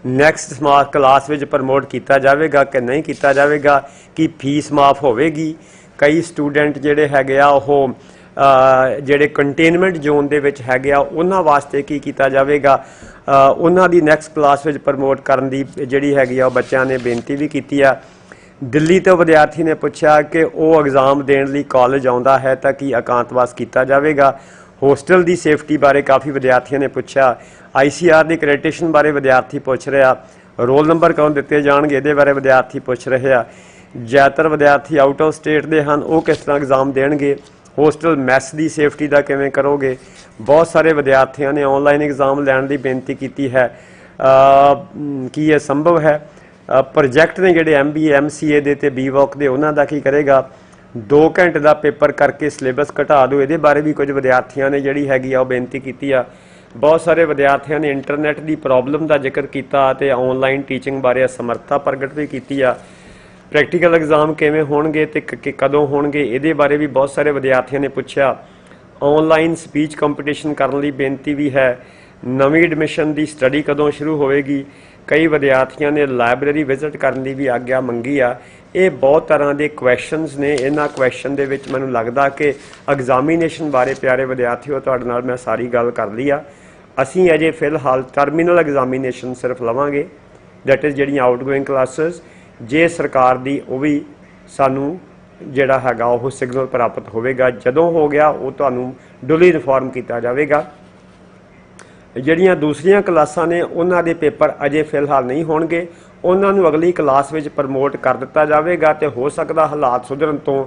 Speaker 2: ਨੈਕਸਟ ਕਲਾਸ ਵਿੱਚ ਪ੍ਰਮੋਟ ਕੀਤਾ ਜਾਵੇਗਾ ਕਿ ਨਹੀਂ ਕੀਤਾ ਜਾਵੇਗਾ, ਕੀ ਫੀਸ ਮਾਫ ਹੋਵੇਗੀ। ਕਈ ਸਟੂਡੈਂਟ ਜਿਹੜੇ ਹੈਗੇ ਆ ਉਹ ਜਿਹੜੇ ਕੰਟੇਨਮੈਂਟ ਜ਼ੋਨ ਦੇ ਵਿੱਚ ਹੈਗੇ ਆ ਉਹਨਾਂ ਵਾਸਤੇ ਕੀ ਕੀਤਾ ਜਾਵੇਗਾ, ਉਹਨਾਂ ਦੀ ਨੈਕਸਟ ਕਲਾਸ ਵਿੱਚ ਪ੍ਰਮੋਟ ਕਰਨ ਦੀ ਜਿਹੜੀ ਹੈਗੀ ਆ ਉਹ ਬੱਚਿਆਂ ਨੇ ਬੇਨਤੀ ਵੀ ਕੀਤੀ ਆ। ਦਿੱਲੀ ਤੋਂ ਵਿਦਿਆਰਥੀ ਨੇ ਪੁੱਛਿਆ ਕਿ ਉਹ ਐਗਜ਼ਾਮ ਦੇਣ ਲਈ ਕਾਲਜ ਆਉਂਦਾ ਹੈ ਤਾਂ ਕੀ ਇਕਾਂਤਵਾਸ ਕੀਤਾ ਜਾਵੇਗਾ। ਹੋਸਟਲ ਦੀ ਸੇਫਟੀ ਬਾਰੇ ਕਾਫੀ ਵਿਦਿਆਰਥੀਆਂ ਨੇ ਪੁੱਛਿਆ। ICR ਦੀ ਕ੍ਰੈਡੀਟੇਸ਼ਨ ਬਾਰੇ ਵਿਦਿਆਰਥੀ ਪੁੱਛ ਰਿਹਾ। ਰੋਲ ਨੰਬਰ ਕੌਣ ਦਿੱਤੇ ਜਾਣਗੇ ਇਹਦੇ ਬਾਰੇ ਵਿਦਿਆਰਥੀ ਪੁੱਛ ਰਹੇ ਆ। ਜ਼ਿਆਦਾਤਰ ਵਿਦਿਆਰਥੀ ਆਊਟ ਆਫ ਸਟੇਟ ਦੇ ਹਨ, ਉਹ ਕਿਸ ਤਰ੍ਹਾਂ ਐਗਜ਼ਾਮ ਦੇਣਗੇ। ਹੋਸਟਲ ਮੈਸ ਦੀ ਸੇਫਟੀ ਦਾ ਕਿਵੇਂ ਕਰੋਗੇ। ਬਹੁਤ ਸਾਰੇ ਵਿਦਿਆਰਥੀਆਂ ਨੇ ਆਨਲਾਈਨ ਐਗਜ਼ਾਮ ਲੈਣ ਦੀ ਬੇਨਤੀ ਕੀਤੀ ਹੈ। ਕੀ ਇਹ ਸੰਭਵ ਹੈ। ਪ੍ਰੋਜੈਕਟ ਨੇ ਜਿਹੜੇ MBA MCA ਦੇ ਤੇ BVOC ਦੇ, ਉਹਨਾਂ ਦਾ ਕੀ ਕਰੇਗਾ। 2 ਘੰਟੇ ਦਾ ਪੇਪਰ ਕਰਕੇ ਸਿਲੇਬਸ ਘਟਾ ਦਿਓ, ਇਹਦੇ ਬਾਰੇ ਵੀ ਕੁਝ ਵਿਦਿਆਰਥੀਆਂ ਨੇ ਜਿਹੜੀ ਹੈਗੀ ਆ ਉਹ ਬੇਨਤੀ ਕੀਤੀ ਆ। ਬਹੁਤ ਸਾਰੇ ਵਿਦਿਆਰਥੀਆਂ ਨੇ ਇੰਟਰਨੈਟ ਦੀ ਪ੍ਰੋਬਲਮ ਦਾ ਜ਼ਿਕਰ ਕੀਤਾ ਅਤੇ ਆਨਲਾਈਨ ਟੀਚਿੰਗ ਬਾਰੇ ਅਸਮਰਥਤਾ ਪ੍ਰਗਟ ਵੀ ਕੀਤੀ ਆ। ਪ੍ਰੈਕਟੀਕਲ ਐਗਜ਼ਾਮ ਕਿਵੇਂ ਹੋਣਗੇ ਤੇ ਕਦੋਂ ਹੋਣਗੇ, ਇਹਦੇ ਬਾਰੇ ਵੀ ਬਹੁਤ ਸਾਰੇ ਵਿਦਿਆਰਥੀਆਂ ਨੇ ਪੁੱਛਿਆ। ਆਨਲਾਈਨ ਸਪੀਚ ਕੰਪੀਟੀਸ਼ਨ ਕਰਨ ਲਈ ਬੇਨਤੀ ਵੀ ਹੈ। ਨਵੀਂ ਐਡਮਿਸ਼ਨ ਦੀ ਸਟੱਡੀ ਕਦੋਂ ਸ਼ੁਰੂ ਹੋਵੇਗੀ। ਕਈ ਵਿਦਿਆਰਥੀਆਂ ਨੇ ਲਾਇਬ੍ਰੇਰੀ ਵਿਜ਼ਿਟ ਕਰਨ ਦੀ ਵੀ ਆਗਿਆ ਮੰਗੀ ਆ। ਇਹ ਬਹੁਤ ਤਰ੍ਹਾਂ ਦੇ ਕੁਐਸਚਨਸ ਨੇ। ਇਹਨਾਂ ਕੁਐਸਚਨ ਦੇ ਵਿੱਚ ਮੈਨੂੰ ਲੱਗਦਾ ਕਿ ਐਗਜ਼ਾਮੀਨੇਸ਼ਨ ਬਾਰੇ ਪਿਆਰੇ ਵਿਦਿਆਰਥੀਓ ਤੁਹਾਡੇ ਨਾਲ ਮੈਂ ਸਾਰੀ ਗੱਲ ਕਰ ਲਈ ਆ। ਅਸੀਂ ਅਜੇ ਫਿਲਹਾਲ ਟਰਮੀਨਲ ਐਗਜ਼ਾਮੀਨੇਸ਼ਨ ਸਿਰਫ ਲਵਾਂਗੇ, ਦੈਟ ਇਜ਼ ਜਿਹੜੀਆਂ ਆਊਟਗੋਇੰਗ ਕਲਾਸਿਸ। ਜੇ ਸਰਕਾਰ ਦੀ ਉਹ ਵੀ ਸਾਨੂੰ ਜਿਹੜਾ ਹੈਗਾ ਉਹ ਸਿਗਨਲ ਪ੍ਰਾਪਤ ਹੋਵੇਗਾ, ਜਦੋਂ ਹੋ ਗਿਆ ਉਹ ਤੁਹਾਨੂੰ ਡੁਲੀ ਇਨਫੋਰਮ ਕੀਤਾ ਜਾਵੇਗਾ। ਜਿਹੜੀਆਂ ਦੂਸਰੀਆਂ ਕਲਾਸਾਂ ਨੇ ਉਹਨਾਂ ਦੇ ਪੇਪਰ ਅਜੇ ਫਿਲਹਾਲ ਨਹੀਂ ਹੋਣਗੇ, ਉਹਨਾਂ ਨੂੰ ਅਗਲੀ ਕਲਾਸ ਵਿੱਚ ਪ੍ਰਮੋਟ ਕਰ ਦਿੱਤਾ ਜਾਵੇਗਾ, ਤੇ ਹੋ ਸਕਦਾ ਹਾਲਾਤ ਸੁਧਰਨ ਤੋਂ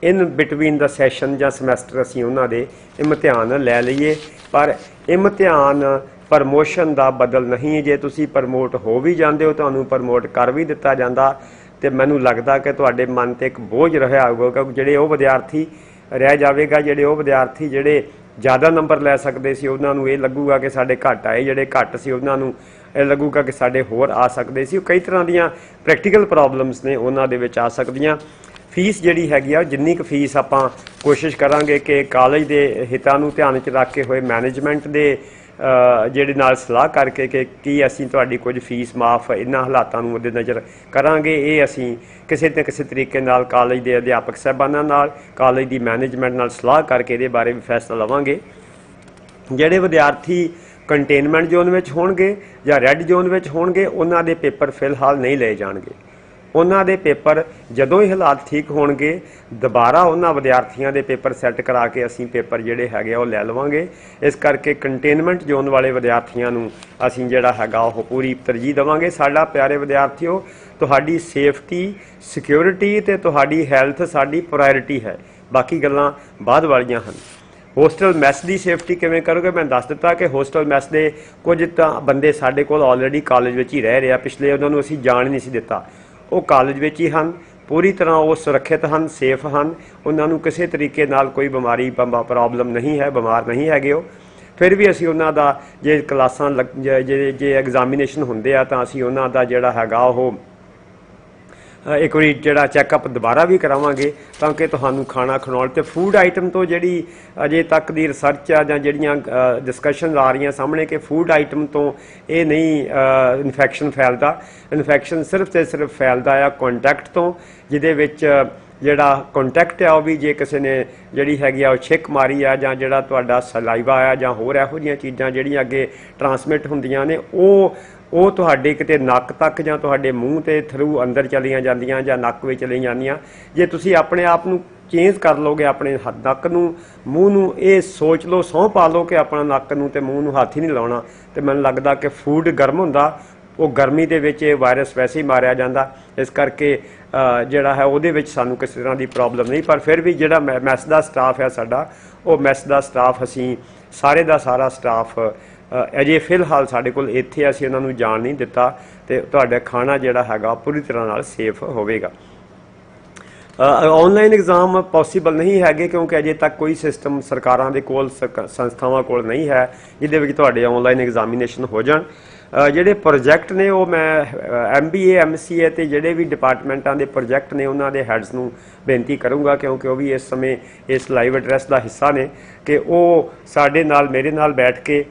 Speaker 2: ਇਨ ਬਿਟਵੀਨ ਦਾ ਸੈਸ਼ਨ ਜਾਂ ਸਮੈਸਟਰ ਅਸੀਂ ਉਹਨਾਂ ਦੇ ਇਮਤਿਹਾਨ ਲੈ ਲਈਏ। ਪਰ ਇਮਤਿਹਾਨ ਪ੍ਰਮੋਸ਼ਨ ਦਾ ਬਦਲ ਨਹੀਂ। ਜੇ ਤੁਸੀਂ ਪ੍ਰਮੋਟ ਹੋ ਵੀ ਜਾਂਦੇ ਹੋ, ਤੁਹਾਨੂੰ ਪ੍ਰਮੋਟ ਕਰ ਵੀ ਦਿੱਤਾ ਜਾਂਦਾ, ਤੇ ਮੈਨੂੰ ਲੱਗਦਾ ਕਿ ਤੁਹਾਡੇ ਮਨ 'ਤੇ ਇੱਕ ਬੋਝ ਰਿਹਾ ਹੋਵੇਗਾ। ਜਿਹੜੇ ਉਹ ਵਿਦਿਆਰਥੀ ਰਹਿ ਜਾਵੇਗਾ, ਜਿਹੜੇ ਜ਼ਿਆਦਾ ਨੰਬਰ ਲੈ ਸਕਦੇ ਸੀ, ਉਹਨਾਂ ਨੂੰ ਇਹ ਲੱਗੂਗਾ ਕਿ ਸਾਡੇ ਘੱਟ ਆਏ। ਜਿਹੜੇ ਘੱਟ ਸੀ ਉਹਨਾਂ ਨੂੰ ਇਹ ਲੱਗੂਗਾ ਕਿ ਸਾਡੇ ਹੋਰ ਆ ਸਕਦੇ ਸੀ। ਕਈ ਤਰ੍ਹਾਂ ਦੀਆਂ ਪ੍ਰੈਕਟੀਕਲ ਪ੍ਰੋਬਲਮਸ ਨੇ ਉਹਨਾਂ ਦੇ ਵਿੱਚ ਆ ਸਕਦੀਆਂ। ਫੀਸ ਜਿਹੜੀ ਹੈਗੀ ਆ, ਜਿੰਨੀ ਕੁ ਫੀਸ ਆਪਾਂ ਕੋਸ਼ਿਸ਼ ਕਰਾਂਗੇ ਕਿ ਕਾਲਜ ਦੇ ਹਿੱਤਾਂ ਨੂੰ ਧਿਆਨ 'ਚ ਰੱਖ ਕੇ ਹੋਏ ਮੈਨੇਜਮੈਂਟ ਦੇ ਜਿਹੜੇ ਨਾਲ ਸਲਾਹ ਕਰਕੇ ਕਿ ਕੀ ਅਸੀਂ ਤੁਹਾਡੀ ਕੁਝ ਫੀਸ ਮਾਫ ਇਹਨਾਂ ਹਾਲਾਤਾਂ ਨੂੰ ਮੱਦੇ ਨਜ਼ਰ ਕਰਾਂਗੇ। ਇਹ ਅਸੀਂ ਕਿਸੇ ਨਾ ਕਿਸੇ ਤਰੀਕੇ ਨਾਲ ਕਾਲਜ ਦੇ ਅਧਿਆਪਕ ਸਾਹਿਬਾਨਾਂ ਨਾਲ, ਕਾਲਜ ਦੀ ਮੈਨੇਜਮੈਂਟ ਨਾਲ ਸਲਾਹ ਕਰਕੇ ਇਹਦੇ ਬਾਰੇ ਵੀ ਫੈਸਲਾ ਲਵਾਂਗੇ। ਜਿਹੜੇ ਵਿਦਿਆਰਥੀ ਕੰਟੇਨਮੈਂਟ ਜ਼ੋਨ ਵਿੱਚ ਹੋਣਗੇ ਜਾਂ ਰੈੱਡ ਜ਼ੋਨ ਵਿੱਚ ਹੋਣਗੇ, ਉਹਨਾਂ ਦੇ ਪੇਪਰ ਫਿਲਹਾਲ ਨਹੀਂ ਲਏ ਜਾਣਗੇ। ਉਹਨਾਂ ਦੇ ਪੇਪਰ ਜਦੋਂ ਹੀ ਹਾਲਾਤ ਠੀਕ ਹੋਣਗੇ, ਦੁਬਾਰਾ ਉਹਨਾਂ ਵਿਦਿਆਰਥੀਆਂ ਦੇ ਪੇਪਰ ਸੈੱਟ ਕਰਾ ਕੇ ਅਸੀਂ ਪੇਪਰ ਜਿਹੜੇ ਹੈਗੇ ਉਹ ਲੈ ਲਵਾਂਗੇ। ਇਸ ਕਰਕੇ ਕੰਟੇਨਮੈਂਟ ਜ਼ੋਨ ਵਾਲੇ ਵਿਦਿਆਰਥੀਆਂ ਨੂੰ ਅਸੀਂ ਜਿਹੜਾ ਹੈਗਾ ਉਹ ਪੂਰੀ ਤਰਜੀਹ ਦੇਵਾਂਗੇ। ਸਾਡਾ ਪਿਆਰੇ ਵਿਦਿਆਰਥੀਓ, ਤੁਹਾਡੀ ਸੇਫਟੀ, ਸਿਕਿਉਰਿਟੀ ਅਤੇ ਤੁਹਾਡੀ ਹੈਲਥ ਸਾਡੀ ਪ੍ਰਾਇੋਰਟੀ ਹੈ। ਬਾਕੀ ਗੱਲਾਂ ਬਾਅਦ ਵਾਲੀਆਂ ਹਨ। ਹੋਸਟਲ ਮੈਸ ਦੀ ਸੇਫਟੀ ਕਿਵੇਂ ਕਰੋਗੇ, ਮੈਂ ਦੱਸ ਦਿੱਤਾ ਕਿ ਹੋਸਟਲ ਮੈਸ ਦੇ ਕੁਝ ਤਾਂ ਬੰਦੇ ਸਾਡੇ ਕੋਲ ਆਲਰੇਡੀ ਕਾਲਜ ਵਿੱਚ ਹੀ ਰਹਿ ਰਹੇ ਆ। ਪਿਛਲੇ ਉਹਨਾਂ ਨੂੰ ਅਸੀਂ ਜਾਣ ਨਹੀਂ ਸੀ ਦਿੱਤਾ, ਉਹ ਕਾਲਜ ਵਿੱਚ ਹੀ ਹਨ। ਪੂਰੀ ਤਰ੍ਹਾਂ ਉਹ ਸੁਰੱਖਿਅਤ ਹਨ, ਸੇਫ ਹਨ, ਉਹਨਾਂ ਨੂੰ ਕਿਸੇ ਤਰੀਕੇ ਨਾਲ ਕੋਈ ਬਿਮਾਰੀ ਪ੍ਰੋਬਲਮ ਨਹੀਂ ਹੈ, ਬਿਮਾਰ ਨਹੀਂ ਹੈਗੇ ਉਹ। ਫਿਰ ਵੀ ਅਸੀਂ ਉਹਨਾਂ ਦਾ ਜੇ ਕਲਾਸਾਂ ਜੇ ਐਗਜ਼ਾਮੀਨੇਸ਼ਨ ਹੁੰਦੇ ਆ ਤਾਂ ਅਸੀਂ ਉਹਨਾਂ ਦਾ ਜਿਹੜਾ ਹੈਗਾ ਉਹ ਇੱਕ ਵਾਰੀ ਜਿਹੜਾ ਚੈੱਕਅਪ ਦੁਬਾਰਾ ਵੀ ਕਰਾਵਾਂਗੇ ਤਾਂ ਕਿ ਤੁਹਾਨੂੰ ਖਾਣਾ ਖਿਲਾਉਣ ਤੇ ਫੂਡ ਆਈਟਮ ਤੋਂ ਜਿਹੜੀ ਅਜੇ ਤੱਕ ਦੀ ਰਿਸਰਚ ਆ ਜਾਂ ਜਿਹੜੀਆਂ ਡਿਸਕਸ਼ਨ ਆ ਰਹੀਆਂ ਸਾਹਮਣੇ ਕਿ ਫੂਡ ਆਈਟਮ ਤੋਂ ਇਹ ਨਹੀਂ ਇਨਫੈਕਸ਼ਨ ਫੈਲਦਾ। ਇਨਫੈਕਸ਼ਨ ਸਿਰਫ ਤੇ ਸਿਰਫ ਫੈਲਦਾ ਆ ਕੰਟੈਕਟ ਤੋਂ, ਜਿਹਦੇ ਵਿੱਚ ਜਿਹੜਾ ਕੰਟੈਕਟ ਆ ਉਹ ਵੀ ਜੇ ਕਿਸੇ ਨੇ ਜਿਹੜੀ ਹੈਗੀ ਆ ਉਹ ਛਿੱਕ ਮਾਰੀ ਆ ਜਾਂ ਜਿਹੜਾ ਤੁਹਾਡਾ ਸਲਾਈਵਾ ਆ ਜਾਂ ਹੋਰ ਇਹੋ ਜਿਹੀਆਂ ਚੀਜ਼ਾਂ ਜਿਹੜੀਆਂ ਅੱਗੇ ਟਰਾਂਸਮਿਟ ਹੁੰਦੀਆਂ ਨੇ ਉਹ ਤੁਹਾਡੇ ਕਿਤੇ ਨੱਕ ਤੱਕ ਜਾਂ ਤੁਹਾਡੇ ਮੂੰਹ ਤੇ ਥਰੂ ਅੰਦਰ ਚਲੀਆਂ ਜਾਂਦੀਆਂ ਜਾਂ ਨੱਕ ਵਿੱਚ ਚਲੀਆਂ ਜਾਂਦੀਆਂ। ਜੇ ਤੁਸੀਂ ਆਪਣੇ ਆਪ ਨੂੰ ਚੇਂਜ ਕਰ ਲਓਗੇ, ਆਪਣੇ ਨੱਕ ਨੂੰ ਮੂੰਹ ਨੂੰ ਇਹ ਸੋਚ ਲਓ, ਸਹੁੰ ਪਾ ਲਓ ਕਿ ਆਪਣਾ ਨੱਕ ਨੂੰ ਤੇ ਮੂੰਹ ਨੂੰ ਹੱਥ ਹੀ ਨਹੀਂ ਲਾਉਣਾ, ਤੇ ਮੈਨੂੰ ਲੱਗਦਾ ਕਿ ਫੂਡ ਗਰਮ ਹੁੰਦਾ, ਉਹ ਗਰਮੀ ਦੇ ਵਿੱਚ ਇਹ ਵਾਇਰਸ ਵੈਸੇ ਹੀ ਮਾਰਿਆ ਜਾਂਦਾ। ਇਸ ਕਰਕੇ ਜਿਹੜਾ ਹੈ ਉਹਦੇ ਵਿੱਚ ਸਾਨੂੰ ਕਿਸੇ ਤਰ੍ਹਾਂ ਦੀ ਪ੍ਰੋਬਲਮ ਨਹੀਂ। ਪਰ ਫਿਰ ਵੀ ਜਿਹੜਾ ਮੈਸ ਦਾ ਸਟਾਫ ਹੈ ਸਾਡਾ, ਉਹ ਮੈਸ ਦਾ ਸਟਾਫ ਅਸੀਂ ਸਾਰੇ ਦਾ ਸਾਰਾ ਸਟਾਫ ਅਜੇ ਫਿਲਹਾਲ ਸਾਡੇ ਕੋਲ ਇੱਥੇ, ਅਸੀਂ ਉਹਨਾਂ ਨੂੰ ਜਾਣ ਨਹੀਂ ਦਿੱਤਾ ਤੇ ਤੁਹਾਡਾ ਖਾਣਾ ਜਿਹੜਾ ਹੈਗਾ ਪੂਰੀ ਤਰ੍ਹਾਂ ਨਾਲ ਸੇਫ ਹੋਵੇਗਾ। ਆਨਲਾਈਨ ਐਗਜ਼ਾਮ ਪੋਸੀਬਲ ਨਹੀਂ ਹੈਗੇ ਕਿਉਂਕਿ ਅਜੇ ਤੱਕ ਕੋਈ ਸਿਸਟਮ ਸਰਕਾਰਾਂ ਦੇ ਕੋਲ, ਸੰਸਥਾਵਾਂ ਕੋਲ ਨਹੀਂ ਹੈ ਜਿਹਦੇ ਵਿੱਚ ਤੁਹਾਡੇ ਆਨਲਾਈਨ ਐਗਜ਼ਾਮੀਨੇਸ਼ਨ ਹੋ ਜਾਣ। ਜਿਹੜੇ ਪ੍ਰੋਜੈਕਟ ਨੇ ਉਹ ਮੈਂ MBA MCA ਤੇ ਜਿਹੜੇ ਵੀ ਡਿਪਾਰਟਮੈਂਟਾਂ ਦੇ ਪ੍ਰੋਜੈਕਟ ਨੇ ਉਹਨਾਂ ਦੇ ਹੈਡਸ ਨੂੰ ਬੇਨਤੀ ਕਰੂੰਗਾ ਕਿਉਂਕਿ ਉਹ ਵੀ ਇਸ ਸਮੇਂ ਇਸ ਲਾਈਵ ਐਡਰੈਸ ਦਾ ਹਿੱਸਾ ਨੇ ਕਿ ਉਹ ਸਾਡੇ ਨਾਲ, ਮੇਰੇ ਨਾਲ ਬੈਠ ਕੇ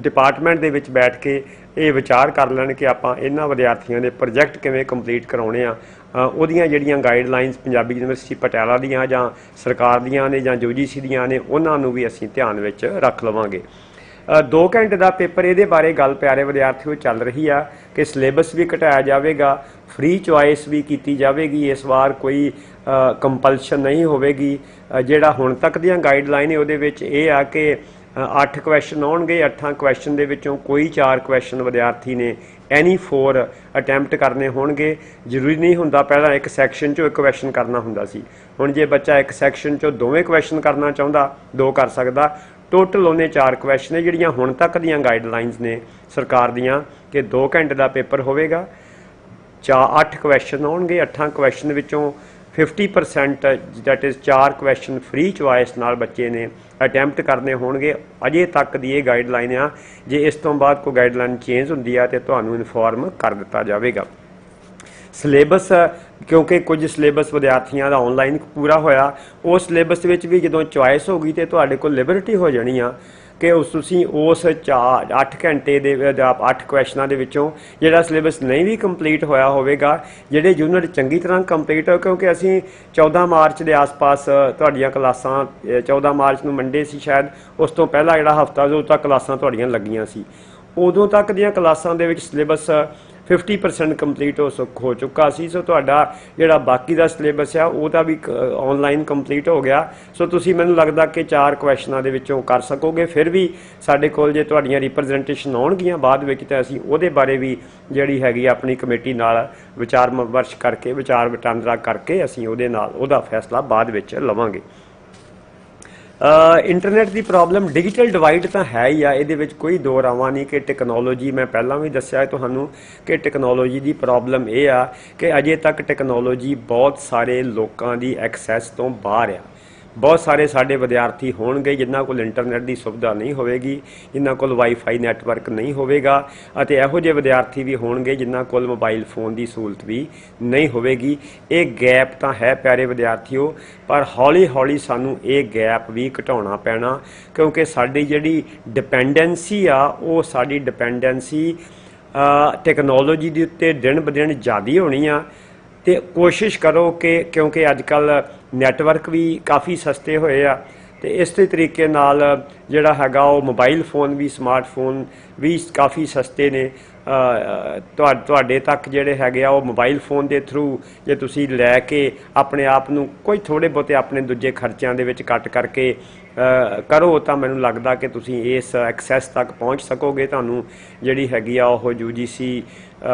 Speaker 2: ਡਿਪਾਰਟਮੈਂਟ ਦੇ ਵਿੱਚ ਬੈਠ ਕੇ ਇਹ ਵਿਚਾਰ ਕਰ ਲੈਣ ਕਿ ਆਪਾਂ ਇਹਨਾਂ ਵਿਦਿਆਰਥੀਆਂ ਦੇ ਪ੍ਰੋਜੈਕਟ ਕਿਵੇਂ ਕੰਪਲੀਟ ਕਰਾਉਣੇ ਆ। ਉਹਦੀਆਂ ਜਿਹੜੀਆਂ ਗਾਈਡਲਾਈਨਸ ਪੰਜਾਬੀ ਯੂਨੀਵਰਸਿਟੀ ਪਟਿਆਲਾ ਦੀਆਂ ਜਾਂ ਸਰਕਾਰ ਦੀਆਂ ਨੇ ਜਾਂ UGC ਦੀਆਂ ਨੇ ਉਹਨਾਂ ਨੂੰ ਵੀ ਅਸੀਂ ਧਿਆਨ ਵਿੱਚ ਰੱਖ ਲਵਾਂਗੇ। 2 ਘੰਟੇ ਦਾ ਪੇਪਰ, ਇਹਦੇ ਬਾਰੇ ਗੱਲ ਪਿਆਰੇ ਵਿਦਿਆਰਥੀਓ ਚੱਲ ਰਹੀ ਆ ਕਿ ਸਿਲੇਬਸ ਵੀ ਘਟਾਇਆ ਜਾਵੇਗਾ, ਫ੍ਰੀ ਚੁਆਇਸ ਵੀ ਕੀਤੀ ਜਾਵੇਗੀ, ਇਸ ਵਾਰ ਕੋਈ ਕੰਪਲਸ਼ਨ ਨਹੀਂ ਹੋਵੇਗੀ। ਜਿਹੜਾ ਹੁਣ ਤੱਕ ਦੀਆਂ ਗਾਈਡਲਾਈਨ ਹੈ ਉਹਦੇ ਵਿੱਚ ਇਹ ਆ ਕਿ 8 ਕੁਐਸਚਨ ਆਉਣਗੇ, 8 ਕੁਐਸਚਨ ਦੇ ਵਿੱਚੋਂ ਕੋਈ 4 ਕੁਐਸਚਨ ਵਿਦਿਆਰਥੀ ਨੇ ਐਨੀ 4 ਅਟੈਂਪਟ ਕਰਨੇ ਹੋਣਗੇ। ਜ਼ਰੂਰੀ ਨਹੀਂ ਹੁੰਦਾ ਪਹਿਲਾਂ ਇੱਕ ਸੈਕਸ਼ਨ 'ਚੋਂ ਇੱਕ ਕੁਐਸਚਨ ਕਰਨਾ ਹੁੰਦਾ ਸੀ, ਹੁਣ ਜੇ ਬੱਚਾ ਇੱਕ ਸੈਕਸ਼ਨ 'ਚੋਂ ਦੋਵੇਂ ਕੁਐਸਚਨ ਕਰਨਾ ਚਾਹੁੰਦਾ 2 ਕਰ ਸਕਦਾ। ਟੋਟਲ ਉਹਨੇ 4 ਕੁਐਸਚਨ ਨੇ। ਜਿਹੜੀਆਂ ਹੁਣ ਤੱਕ ਦੀਆਂ ਗਾਈਡਲਾਈਨਸ ਨੇ ਸਰਕਾਰ ਦੀਆਂ ਕਿ 2 ਘੰਟੇ ਦਾ ਪੇਪਰ ਹੋਵੇਗਾ, 8 ਕੁਐਸਚਨ ਆਉਣਗੇ, 8 ਕੁਐਸਚਨ ਵਿੱਚੋਂ 50% that is 4 question free choice ਨਾਲ ਬੱਚੇ ਨੇ ਅਟੈਂਪਟ ਕਰਨੇ ਹੋਣਗੇ। ਅਜੇ ਤੱਕ ਦੀ ਇਹ ਗਾਈਡਲਾਈਨ ਆ, ਜੇ ਇਸ ਤੋਂ ਬਾਅਦ ਕੋਈ ਗਾਈਡਲਾਈਨ ਚੇਂਜ ਹੁੰਦੀ ਆ ਤੇ ਤੁਹਾਨੂੰ ਇਨਫੋਰਮ ਕਰ ਦਿੱਤਾ ਜਾਵੇਗਾ। ਸਿਲੇਬਸ, ਕਿਉਂਕਿ ਕੁਝ ਸਿਲੇਬਸ ਵਿਦਿਆਰਥੀਆਂ ਦਾ ਆਨਲਾਈਨ ਪੂਰਾ ਹੋਇਆ, ਉਹ ਸਿਲੇਬਸ ਵਿੱਚ ਵੀ ਜਦੋਂ ਚੁਆਇਸ ਹੋ ਗਈ ਤੇ ਤੁਹਾਡੇ ਕੋਲ ਲਿਬਰਟੀ ਹੋ ਜਾਣੀ ਆ ਕਿ ਤੁਸੀਂ ਉਸ 8 ਘੰਟੇ ਦੇ 8 ਕੁਐਸਚਨਾਂ ਦੇ ਵਿੱਚੋਂ ਜਿਹੜਾ ਸਿਲੇਬਸ ਨਹੀਂ ਵੀ ਕੰਪਲੀਟ ਹੋਇਆ ਹੋਵੇਗਾ, ਜਿਹੜੇ ਯੂਨਿਟ ਚੰਗੀ ਤਰ੍ਹਾਂ ਕੰਪਲੀਟ ਹੋ, ਕਿਉਂਕਿ ਅਸੀਂ 14 ਮਾਰਚ ਦੇ ਆਸ-ਪਾਸ ਤੁਹਾਡੀਆਂ ਕਲਾਸਾਂ, 14 ਮਾਰਚ ਨੂੰ ਮੰਡੇ ਸੀ ਸ਼ਾਇਦ, ਉਸ ਤੋਂ ਪਹਿਲਾਂ ਜਿਹੜਾ ਹਫ਼ਤਾ ਉਦੋਂ ਤੱਕ ਕਲਾਸਾਂ ਤੁਹਾਡੀਆਂ ਲੱਗੀਆਂ ਸੀ, ਉਦੋਂ ਤੱਕ ਦੀਆਂ ਕਲਾਸਾਂ ਦੇ ਵਿੱਚ ਸਿਲੇਬਸ 50% ਕੰਪਲੀਟ ਹੋ ਚੁੱਕਾ ਸੀ। ਸੋ ਤੁਹਾਡਾ ਜਿਹੜਾ ਬਾਕੀ ਦਾ ਸਿਲੇਬਸ ਆ ਉਹਦਾ ਵੀ ਆਨਲਾਈਨ ਕੰਪਲੀਟ ਹੋ ਗਿਆ। ਸੋ ਤੁਸੀਂ, ਮੈਨੂੰ ਲੱਗਦਾ ਕਿ 4 ਕੁਐਸਚਨਾਂ ਦੇ ਵਿੱਚੋਂ ਕਰ ਸਕੋਗੇ। ਫਿਰ ਵੀ ਸਾਡੇ ਕੋਲ ਜੇ ਤੁਹਾਡੀਆਂ ਰਿਪਰੈਜ਼ੈਂਟੇਸ਼ਨ ਆਉਣਗੀਆਂ ਬਾਅਦ ਵਿੱਚ ਤਾਂ ਅਸੀਂ ਉਹਦੇ ਬਾਰੇ ਵੀ ਜਿਹੜੀ ਹੈਗੀ ਆਪਣੀ ਕਮੇਟੀ ਨਾਲ ਵਿਚਾਰ ਵਿਮਰਸ਼ ਕਰਕੇ, ਵਿਚਾਰ ਵਟਾਂਦਰਾ ਕਰਕੇ ਅਸੀਂ ਉਹਦੇ ਨਾਲ ਉਹਦਾ ਫੈਸਲਾ ਬਾਅਦ ਵਿੱਚ ਲਵਾਂਗੇ। ਇੰਟਰਨੈਟ ਦੀ ਪ੍ਰੋਬਲਮ, ਡਿਜੀਟਲ ਡਿਵਾਈਡ ਤਾਂ ਹੈ ਹੀ ਆ, ਇਹਦੇ ਵਿੱਚ ਕੋਈ ਦੋ ਰਾਵਾਂ ਨਹੀਂ ਕਿ ਟੈਕਨੋਲੋਜੀ, ਮੈਂ ਪਹਿਲਾਂ ਵੀ ਦੱਸਿਆ ਤੁਹਾਨੂੰ ਕਿ ਟੈਕਨੋਲੋਜੀ ਦੀ ਪ੍ਰੋਬਲਮ ਇਹ ਆ ਕਿ ਅਜੇ ਤੱਕ ਟੈਕਨੋਲੋਜੀ ਬਹੁਤ ਸਾਰੇ ਲੋਕਾਂ ਦੀ ਐਕਸੈਸ ਤੋਂ ਬਾਹਰ ਆ। ਬਹੁਤ ਸਾਰੇ ਸਾਡੇ ਵਿਦਿਆਰਥੀ ਹੋਣਗੇ ਜਿਨ੍ਹਾਂ ਕੋਲ ਇੰਟਰਨੈਟ ਦੀ ਸੁਵਿਧਾ ਨਹੀਂ ਹੋਵੇਗੀ, ਜਿਨ੍ਹਾਂ ਕੋਲ ਵਾਈਫਾਈ ਨੈਟਵਰਕ ਨਹੀਂ ਹੋਵੇਗਾ, ਅਤੇ ਇਹੋ ਜਿਹੇ ਵਿਦਿਆਰਥੀ ਵੀ ਹੋਣਗੇ ਜਿਨ੍ਹਾਂ ਕੋਲ ਮੋਬਾਈਲ ਫੋਨ ਦੀ ਸਹੂਲਤ ਵੀ ਨਹੀਂ ਹੋਵੇਗੀ। ਇਹ ਗੈਪ ਤਾਂ ਹੈ ਪਿਆਰੇ ਵਿਦਿਆਰਥੀਓ, ਪਰ ਹੌਲੀ ਹੌਲੀ ਸਾਨੂੰ ਇਹ ਗੈਪ ਵੀ ਘਟਾਉਣਾ ਪੈਣਾ, ਕਿਉਂਕਿ ਸਾਡੀ ਜਿਹੜੀ ਡਿਪੈਂਡੈਂਸੀ ਆ ਉਹ ਸਾਡੀ ਡਿਪੈਂਡੈਂਸੀ ਟੈਕਨੋਲੋਜੀ ਦੇ ਉੱਤੇ ਦਿਨ ਬ ਦਿਨ ਜ਼ਿਆਦਾ ਹੋਣੀ ਆ। ਤੇ ਕੋਸ਼ਿਸ਼ ਕਰੋ ਕਿ, ਕਿਉਂਕਿ ਅੱਜ ਕੱਲ੍ਹ ਨੈਟਵਰਕ ਵੀ ਕਾਫੀ ਸਸਤੇ ਹੋਏ ਆ, ਤੇ ਇਸੇ ਤਰੀਕੇ ਨਾਲ ਜਿਹੜਾ ਹੈਗਾ ਉਹ ਮੋਬਾਈਲ ਫੋਨ ਵੀ, ਸਮਾਰਟਫੋਨ ਵੀ ਕਾਫੀ ਸਸਤੇ ਨੇ। ਤੁਹਾਡੇ ਤੱਕ ਜਿਹੜੇ ਹੈਗੇ ਆ ਉਹ ਮੋਬਾਈਲ ਫੋਨ ਦੇ ਥਰੂ ਜੇ ਤੁਸੀਂ ਲੈ ਕੇ ਆਪਣੇ ਆਪ ਨੂੰ ਕੋਈ ਥੋੜ੍ਹੇ ਬਹੁਤੇ ਆਪਣੇ ਦੂਜੇ ਖਰਚਿਆਂ ਦੇ ਵਿੱਚ ਕੱਟ ਕਰਕੇ ਕਰੋ ਤਾਂ ਮੈਨੂੰ ਲੱਗਦਾ ਕਿ ਤੁਸੀਂ ਇਸ ਐਕਸੈਸ ਤੱਕ ਪਹੁੰਚ ਸਕੋਗੇ। ਤੁਹਾਨੂੰ ਜਿਹੜੀ ਹੈਗੀ ਆ ਉਹ UGC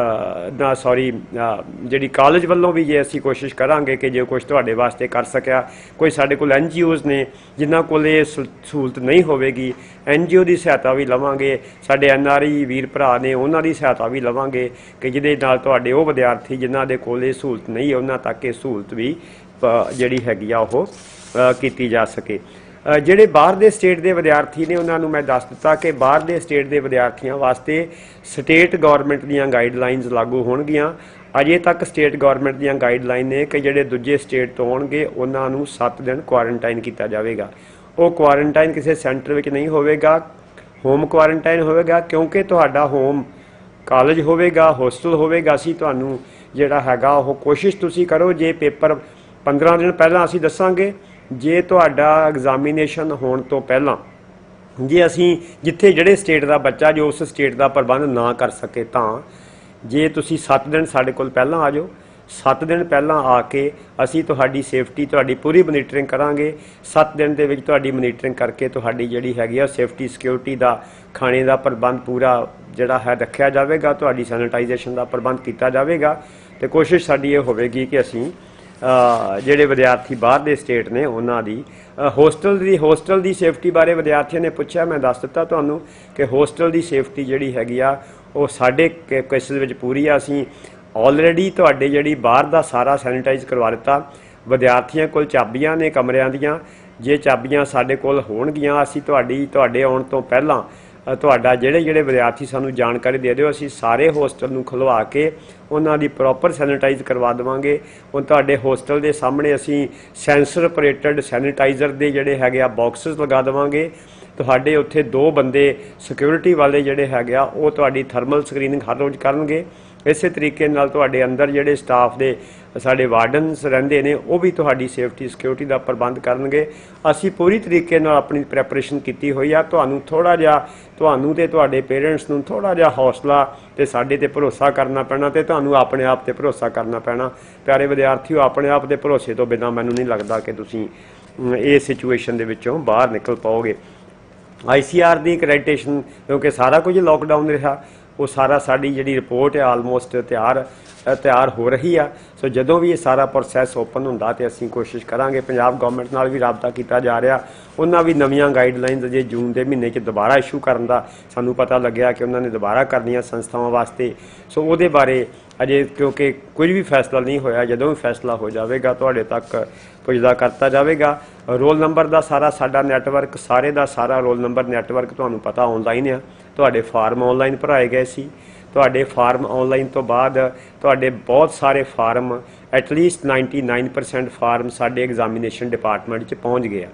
Speaker 2: ਨਾ ਸੌਰੀ ਜਿਹੜੀ ਕਾਲਜ ਵੱਲੋਂ ਵੀ ਜੇ ਅਸੀਂ ਕੋਸ਼ਿਸ਼ ਕਰਾਂਗੇ ਕਿ ਜੇ ਕੁਛ ਤੁਹਾਡੇ ਵਾਸਤੇ ਕਰ ਸਕਿਆ, ਕੋਈ ਸਾਡੇ ਕੋਲ NGOs ਨੇ ਜਿਨ੍ਹਾਂ ਕੋਲ ਇਹ ਸਹੂਲਤ ਨਹੀਂ ਹੋਵੇਗੀ, NGO ਦੀ ਸਹਾਇਤਾ ਵੀ ਲਵਾਂਗੇ, ਸਾਡੇ NRI ਵੀਰ ਭਰਾ ਨੇ ਉਹਨਾਂ ਦੀ ਸਹਾਇਤਾ ਵੀ ਲਵਾਂਗੇ ਕਿ ਜਿਹਦੇ ਨਾਲ ਤੁਹਾਡੇ ਉਹ ਵਿਦਿਆਰਥੀ ਜਿਨ੍ਹਾਂ ਦੇ ਕੋਲ ਇਹ ਸਹੂਲਤ ਨਹੀਂ ਹੈ ਉਹਨਾਂ ਤੱਕ ਇਹ ਸਹੂਲਤ ਵੀ ਜਿਹੜੀ ਹੈਗੀ ਆ ਉਹ ਕੀਤੀ ਜਾ ਸਕੇ। ਜਿਹੜੇ ਬਾਹਰ ਦੇ ਸਟੇਟ ਦੇ ਵਿਦਿਆਰਥੀ ਨੇ ਉਹਨਾਂ ਨੂੰ ਮੈਂ ਦੱਸ ਦਿੱਤਾ ਕਿ ਬਾਹਰ ਦੇ ਸਟੇਟ ਦੇ ਵਿਦਿਆਰਥੀਆਂ ਵਾਸਤੇ ਸਟੇਟ ਗੌਰਮੈਂਟ ਦੀਆਂ ਗਾਈਡਲਾਈਨਸ ਲਾਗੂ ਹੋਣਗੀਆਂ। ਅਜੇ ਤੱਕ ਸਟੇਟ ਗੌਰਮੈਂਟ ਦੀਆਂ ਗਾਈਡਲਾਈਨ ਨੇ ਕਿ ਜਿਹੜੇ ਦੂਜੇ ਸਟੇਟ ਤੋਂ ਆਉਣਗੇ ਉਹਨਾਂ ਨੂੰ 7 ਦਿਨ ਕੁਆਰੰਟਾਈਨ ਕੀਤਾ ਜਾਵੇਗਾ। ਉਹ ਕੁਆਰੰਟਾਈਨ ਕਿਸੇ ਸੈਂਟਰ ਵਿੱਚ ਨਹੀਂ ਹੋਵੇਗਾ, ਹੋਮ ਕੁਆਰੰਟਾਈਨ ਹੋਵੇਗਾ, ਕਿਉਂਕਿ ਤੁਹਾਡਾ ਹੋਮ ਕਾਲਜ ਹੋਵੇਗਾ, ਹੋਸਟਲ ਹੋਵੇਗਾ। ਅਸੀਂ ਤੁਹਾਨੂੰ ਜਿਹੜਾ ਹੈਗਾ ਉਹ ਕੋਸ਼ਿਸ਼ ਤੁਸੀਂ ਕਰੋ, ਜੇ ਪੇਪਰ 15 ਦਿਨ ਪਹਿਲਾਂ ਅਸੀਂ ਦੱਸਾਂਗੇ, ਜੇ ਤੁਹਾਡਾ ਐਗਜ਼ਾਮੀਨੇਸ਼ਨ ਹੋਣ ਤੋਂ ਪਹਿਲਾਂ ਜੇ ਅਸੀਂ ਜਿੱਥੇ ਜਿਹੜੇ ਸਟੇਟ ਦਾ ਬੱਚਾ ਜੋ ਉਸ ਸਟੇਟ ਦਾ ਪ੍ਰਬੰਧ ਨਾ ਕਰ ਸਕੇ ਤਾਂ ਜੇ ਤੁਸੀਂ 7 ਦਿਨ ਸਾਡੇ ਕੋਲ ਪਹਿਲਾਂ ਆ ਜਾਓ, 7 ਦਿਨ ਪਹਿਲਾਂ ਆ ਕੇ ਅਸੀਂ ਤੁਹਾਡੀ ਸੇਫਟੀ ਤੁਹਾਡੀ ਪੂਰੀ ਮੋਨੀਟਰਿੰਗ ਕਰਾਂਗੇ। 7 ਦਿਨ ਦੇ ਵਿੱਚ ਤੁਹਾਡੀ ਮੋਨੀਟਰਿੰਗ ਕਰਕੇ ਤੁਹਾਡੀ ਜਿਹੜੀ ਹੈਗੀ ਆ ਸੇਫਟੀ ਸਿਕਿਉਰਿਟੀ ਦਾ ਖਾਣੇ ਦਾ ਪ੍ਰਬੰਧ ਪੂਰਾ ਜਿਹੜਾ ਹੈ ਰੱਖਿਆ ਜਾਵੇਗਾ, ਤੁਹਾਡੀ ਸੈਨੀਟਾਈਜੇਸ਼ਨ ਦਾ ਪ੍ਰਬੰਧ ਕੀਤਾ ਜਾਵੇਗਾ। ਤੇ ਕੋਸ਼ਿਸ਼ ਸਾਡੀ ਇਹ ਹੋਵੇਗੀ ਕਿ ਅਸੀਂ ਜਿਹੜੇ ਵਿਦਿਆਰਥੀ ਬਾਹਰ ਦੇ ਸਟੇਟ ਨੇ ਉਹਨਾਂ ਦੀ ਹੋਸਟਲ ਦੀ ਸੇਫਟੀ ਬਾਰੇ ਵਿਦਿਆਰਥੀਆਂ ਨੇ ਪੁੱਛਿਆ, ਮੈਂ ਦੱਸ ਦਿੱਤਾ ਤੁਹਾਨੂੰ ਕਿ ਹੋਸਟਲ ਦੀ ਸੇਫਟੀ ਜਿਹੜੀ ਹੈਗੀ ਆ ਉਹ ਸਾਡੇ ਕੇਸਿਸ ਵਿੱਚ ਪੂਰੀ ਆ। ਅਸੀਂ ਆਲਰੇਡੀ ਤੁਹਾਡੇ ਜਿਹੜੀ ਬਾਹਰ ਦਾ ਸਾਰਾ ਸੈਨੀਟਾਈਜ਼ ਕਰਵਾ ਦਿੱਤਾ। ਵਿਦਿਆਰਥੀਆਂ ਕੋਲ ਚਾਬੀਆਂ ਨੇ ਕਮਰਿਆਂ ਦੀਆਂ, ਜੇ ਚਾਬੀਆਂ ਸਾਡੇ ਕੋਲ ਹੋਣਗੀਆਂ ਅਸੀਂ ਤੁਹਾਡੇ ਆਉਣ ਤੋਂ ਪਹਿਲਾਂ ਤੁਹਾਡਾ ਜਿਹੜੇ ਵਿਦਿਆਰਥੀ ਸਾਨੂੰ ਜਾਣਕਾਰੀ ਦੇ ਦਿਓ, ਅਸੀਂ ਸਾਰੇ ਹੋਸਟਲ ਨੂੰ ਖੁਲਵਾ ਕੇ ਉਹਨਾਂ ਦੀ ਪ੍ਰੋਪਰ ਸੈਨੀਟਾਈਜ਼ ਕਰਵਾ ਦੇਵਾਂਗੇ। ਹੁਣ ਤੁਹਾਡੇ ਹੋਸਟਲ ਦੇ ਸਾਹਮਣੇ ਅਸੀਂ ਸੈਂਸਰ ਆਪਰੇਟਡ ਸੈਨੀਟਾਈਜ਼ਰ ਦੇ ਜਿਹੜੇ ਹੈਗੇ ਆ ਬਾਕਸਿਸ ਲਗਾ ਦੇਵਾਂਗੇ। ਤੁਹਾਡੇ ਉੱਥੇ 2 ਬੰਦੇ ਸਿਕਿਉਰਿਟੀ ਵਾਲੇ ਜਿਹੜੇ ਹੈਗੇ ਆ ਉਹ ਤੁਹਾਡੀ ਥਰਮਲ ਸਕਰੀਨਿੰਗ ਹਰ ਰੋਜ਼ ਕਰਨਗੇ। ਇਸੇ ਤਰੀਕੇ ਨਾਲ ਤੁਹਾਡੇ ਅੰਦਰ ਜਿਹੜੇ ਸਟਾਫ ਦੇ ਸਾਡੇ ਵਾਰਡਨਸ ਰਹਿੰਦੇ ਨੇ ਉਹ ਵੀ ਤੁਹਾਡੀ ਸੇਫਟੀ ਸਿਕਿਉਰਿਟੀ ਦਾ ਪ੍ਰਬੰਧ ਕਰਨਗੇ। ਅਸੀਂ ਪੂਰੀ ਤਰੀਕੇ ਨਾਲ ਆਪਣੀ ਪ੍ਰੈਪਰੇਸ਼ਨ ਕੀਤੀ ਹੋਈ ਆ। ਤੁਹਾਨੂੰ ਤੇ ਤੁਹਾਡੇ ਪੇਰੈਂਟਸ ਨੂੰ ਥੋੜ੍ਹਾ ਜਿਹਾ ਹੌਸਲਾ ਤੇ ਸਾਡੇ ਤੇ ਭਰੋਸਾ ਕਰਨਾ ਪੈਣਾ ਤੇ ਤੁਹਾਨੂੰ ਆਪਣੇ ਆਪ ਤੇ ਭਰੋਸਾ ਕਰਨਾ ਪੈਣਾ। ਪਿਆਰੇ ਵਿਦਿਆਰਥੀਓ, ਆਪਣੇ ਆਪ ਦੇ ਭਰੋਸੇ ਤੋਂ ਬਿਨਾਂ ਮੈਨੂੰ ਨਹੀਂ ਲੱਗਦਾ ਕਿ ਤੁਸੀਂ ਇਸ ਸਿਚੁਏਸ਼ਨ ਦੇ ਵਿੱਚੋਂ ਬਾਹਰ ਨਿਕਲ ਪਾਓਗੇ। ICR ਦੀ ਕ੍ਰੈਡੀਟੇਸ਼ਨ ਕਿਉਂਕਿ ਸਾਰਾ ਕੁਝ ਲੋਕਡਾਊਨ ਰਿਹਾ, ਉਹ ਸਾਰਾ ਸਾਡੀ ਜਿਹੜੀ ਰਿਪੋਰਟ ਹੈ ਆਲਮੋਸਟ ਤਿਆਰ ਹੋ ਰਹੀ ਆ। ਸੋ ਜਦੋਂ ਵੀ ਇਹ ਸਾਰਾ ਪ੍ਰੋਸੈਸ ਓਪਨ ਹੁੰਦਾ ਤੇ ਅਸੀਂ ਕੋਸ਼ਿਸ਼ ਕਰਾਂਗੇ। ਪੰਜਾਬ ਗੌਰਮੈਂਟ ਨਾਲ ਵੀ ਰਾਬਤਾ ਕੀਤਾ ਜਾ ਰਿਹਾ, ਉਹਨਾਂ ਵੀ ਨਵੀਆਂ ਗਾਈਡਲਾਈਨਸ ਅਜੇ ਜੂਨ ਦੇ ਮਹੀਨੇ 'ਚ ਦੁਬਾਰਾ ਇਸ਼ੂ ਕਰਨ ਦਾ ਸਾਨੂੰ ਪਤਾ ਲੱਗਿਆ ਕਿ ਉਹਨਾਂ ਨੇ ਦੁਬਾਰਾ ਕਰਨੀਆਂ ਸੰਸਥਾਵਾਂ ਵਾਸਤੇ। ਸੋ ਉਹਦੇ ਬਾਰੇ ਅਜੇ ਕਿਉਂਕਿ ਕੁਝ ਵੀ ਫੈਸਲਾ ਨਹੀਂ ਹੋਇਆ, ਜਦੋਂ ਵੀ ਫੈਸਲਾ ਹੋ ਜਾਵੇਗਾ ਤੁਹਾਡੇ ਤੱਕ ਪੁੱਜਦਾ ਕਰਤਾ ਜਾਵੇਗਾ। ਰੋਲ ਨੰਬਰ ਦਾ ਸਾਡਾ ਨੈਟਵਰਕ, ਸਾਰੇ ਦਾ ਸਾਰਾ ਰੋਲ ਨੰਬਰ ਨੈਟਵਰਕ ਤੁਹਾਨੂੰ ਪਤਾ ਆਨਲਾਈਨ ਆ। ਤੁਹਾਡੇ ਫਾਰਮ ਆਨਲਾਈਨ ਭਰਾਏ ਗਏ ਸੀ। ਤੁਹਾਡੇ ਫਾਰਮ ਆਨਲਾਈਨ ਤੋਂ ਬਾਅਦ ਤੁਹਾਡੇ ਬਹੁਤ ਸਾਰੇ ਫਾਰਮ ਐਟਲੀਸਟ 99% ਫਾਰਮ ਸਾਡੇ ਐਗਜ਼ਾਮੀਨੇਸ਼ਨ ਡਿਪਾਰਟਮੈਂਟ 'ਚ ਪਹੁੰਚ ਗਏ ਆ।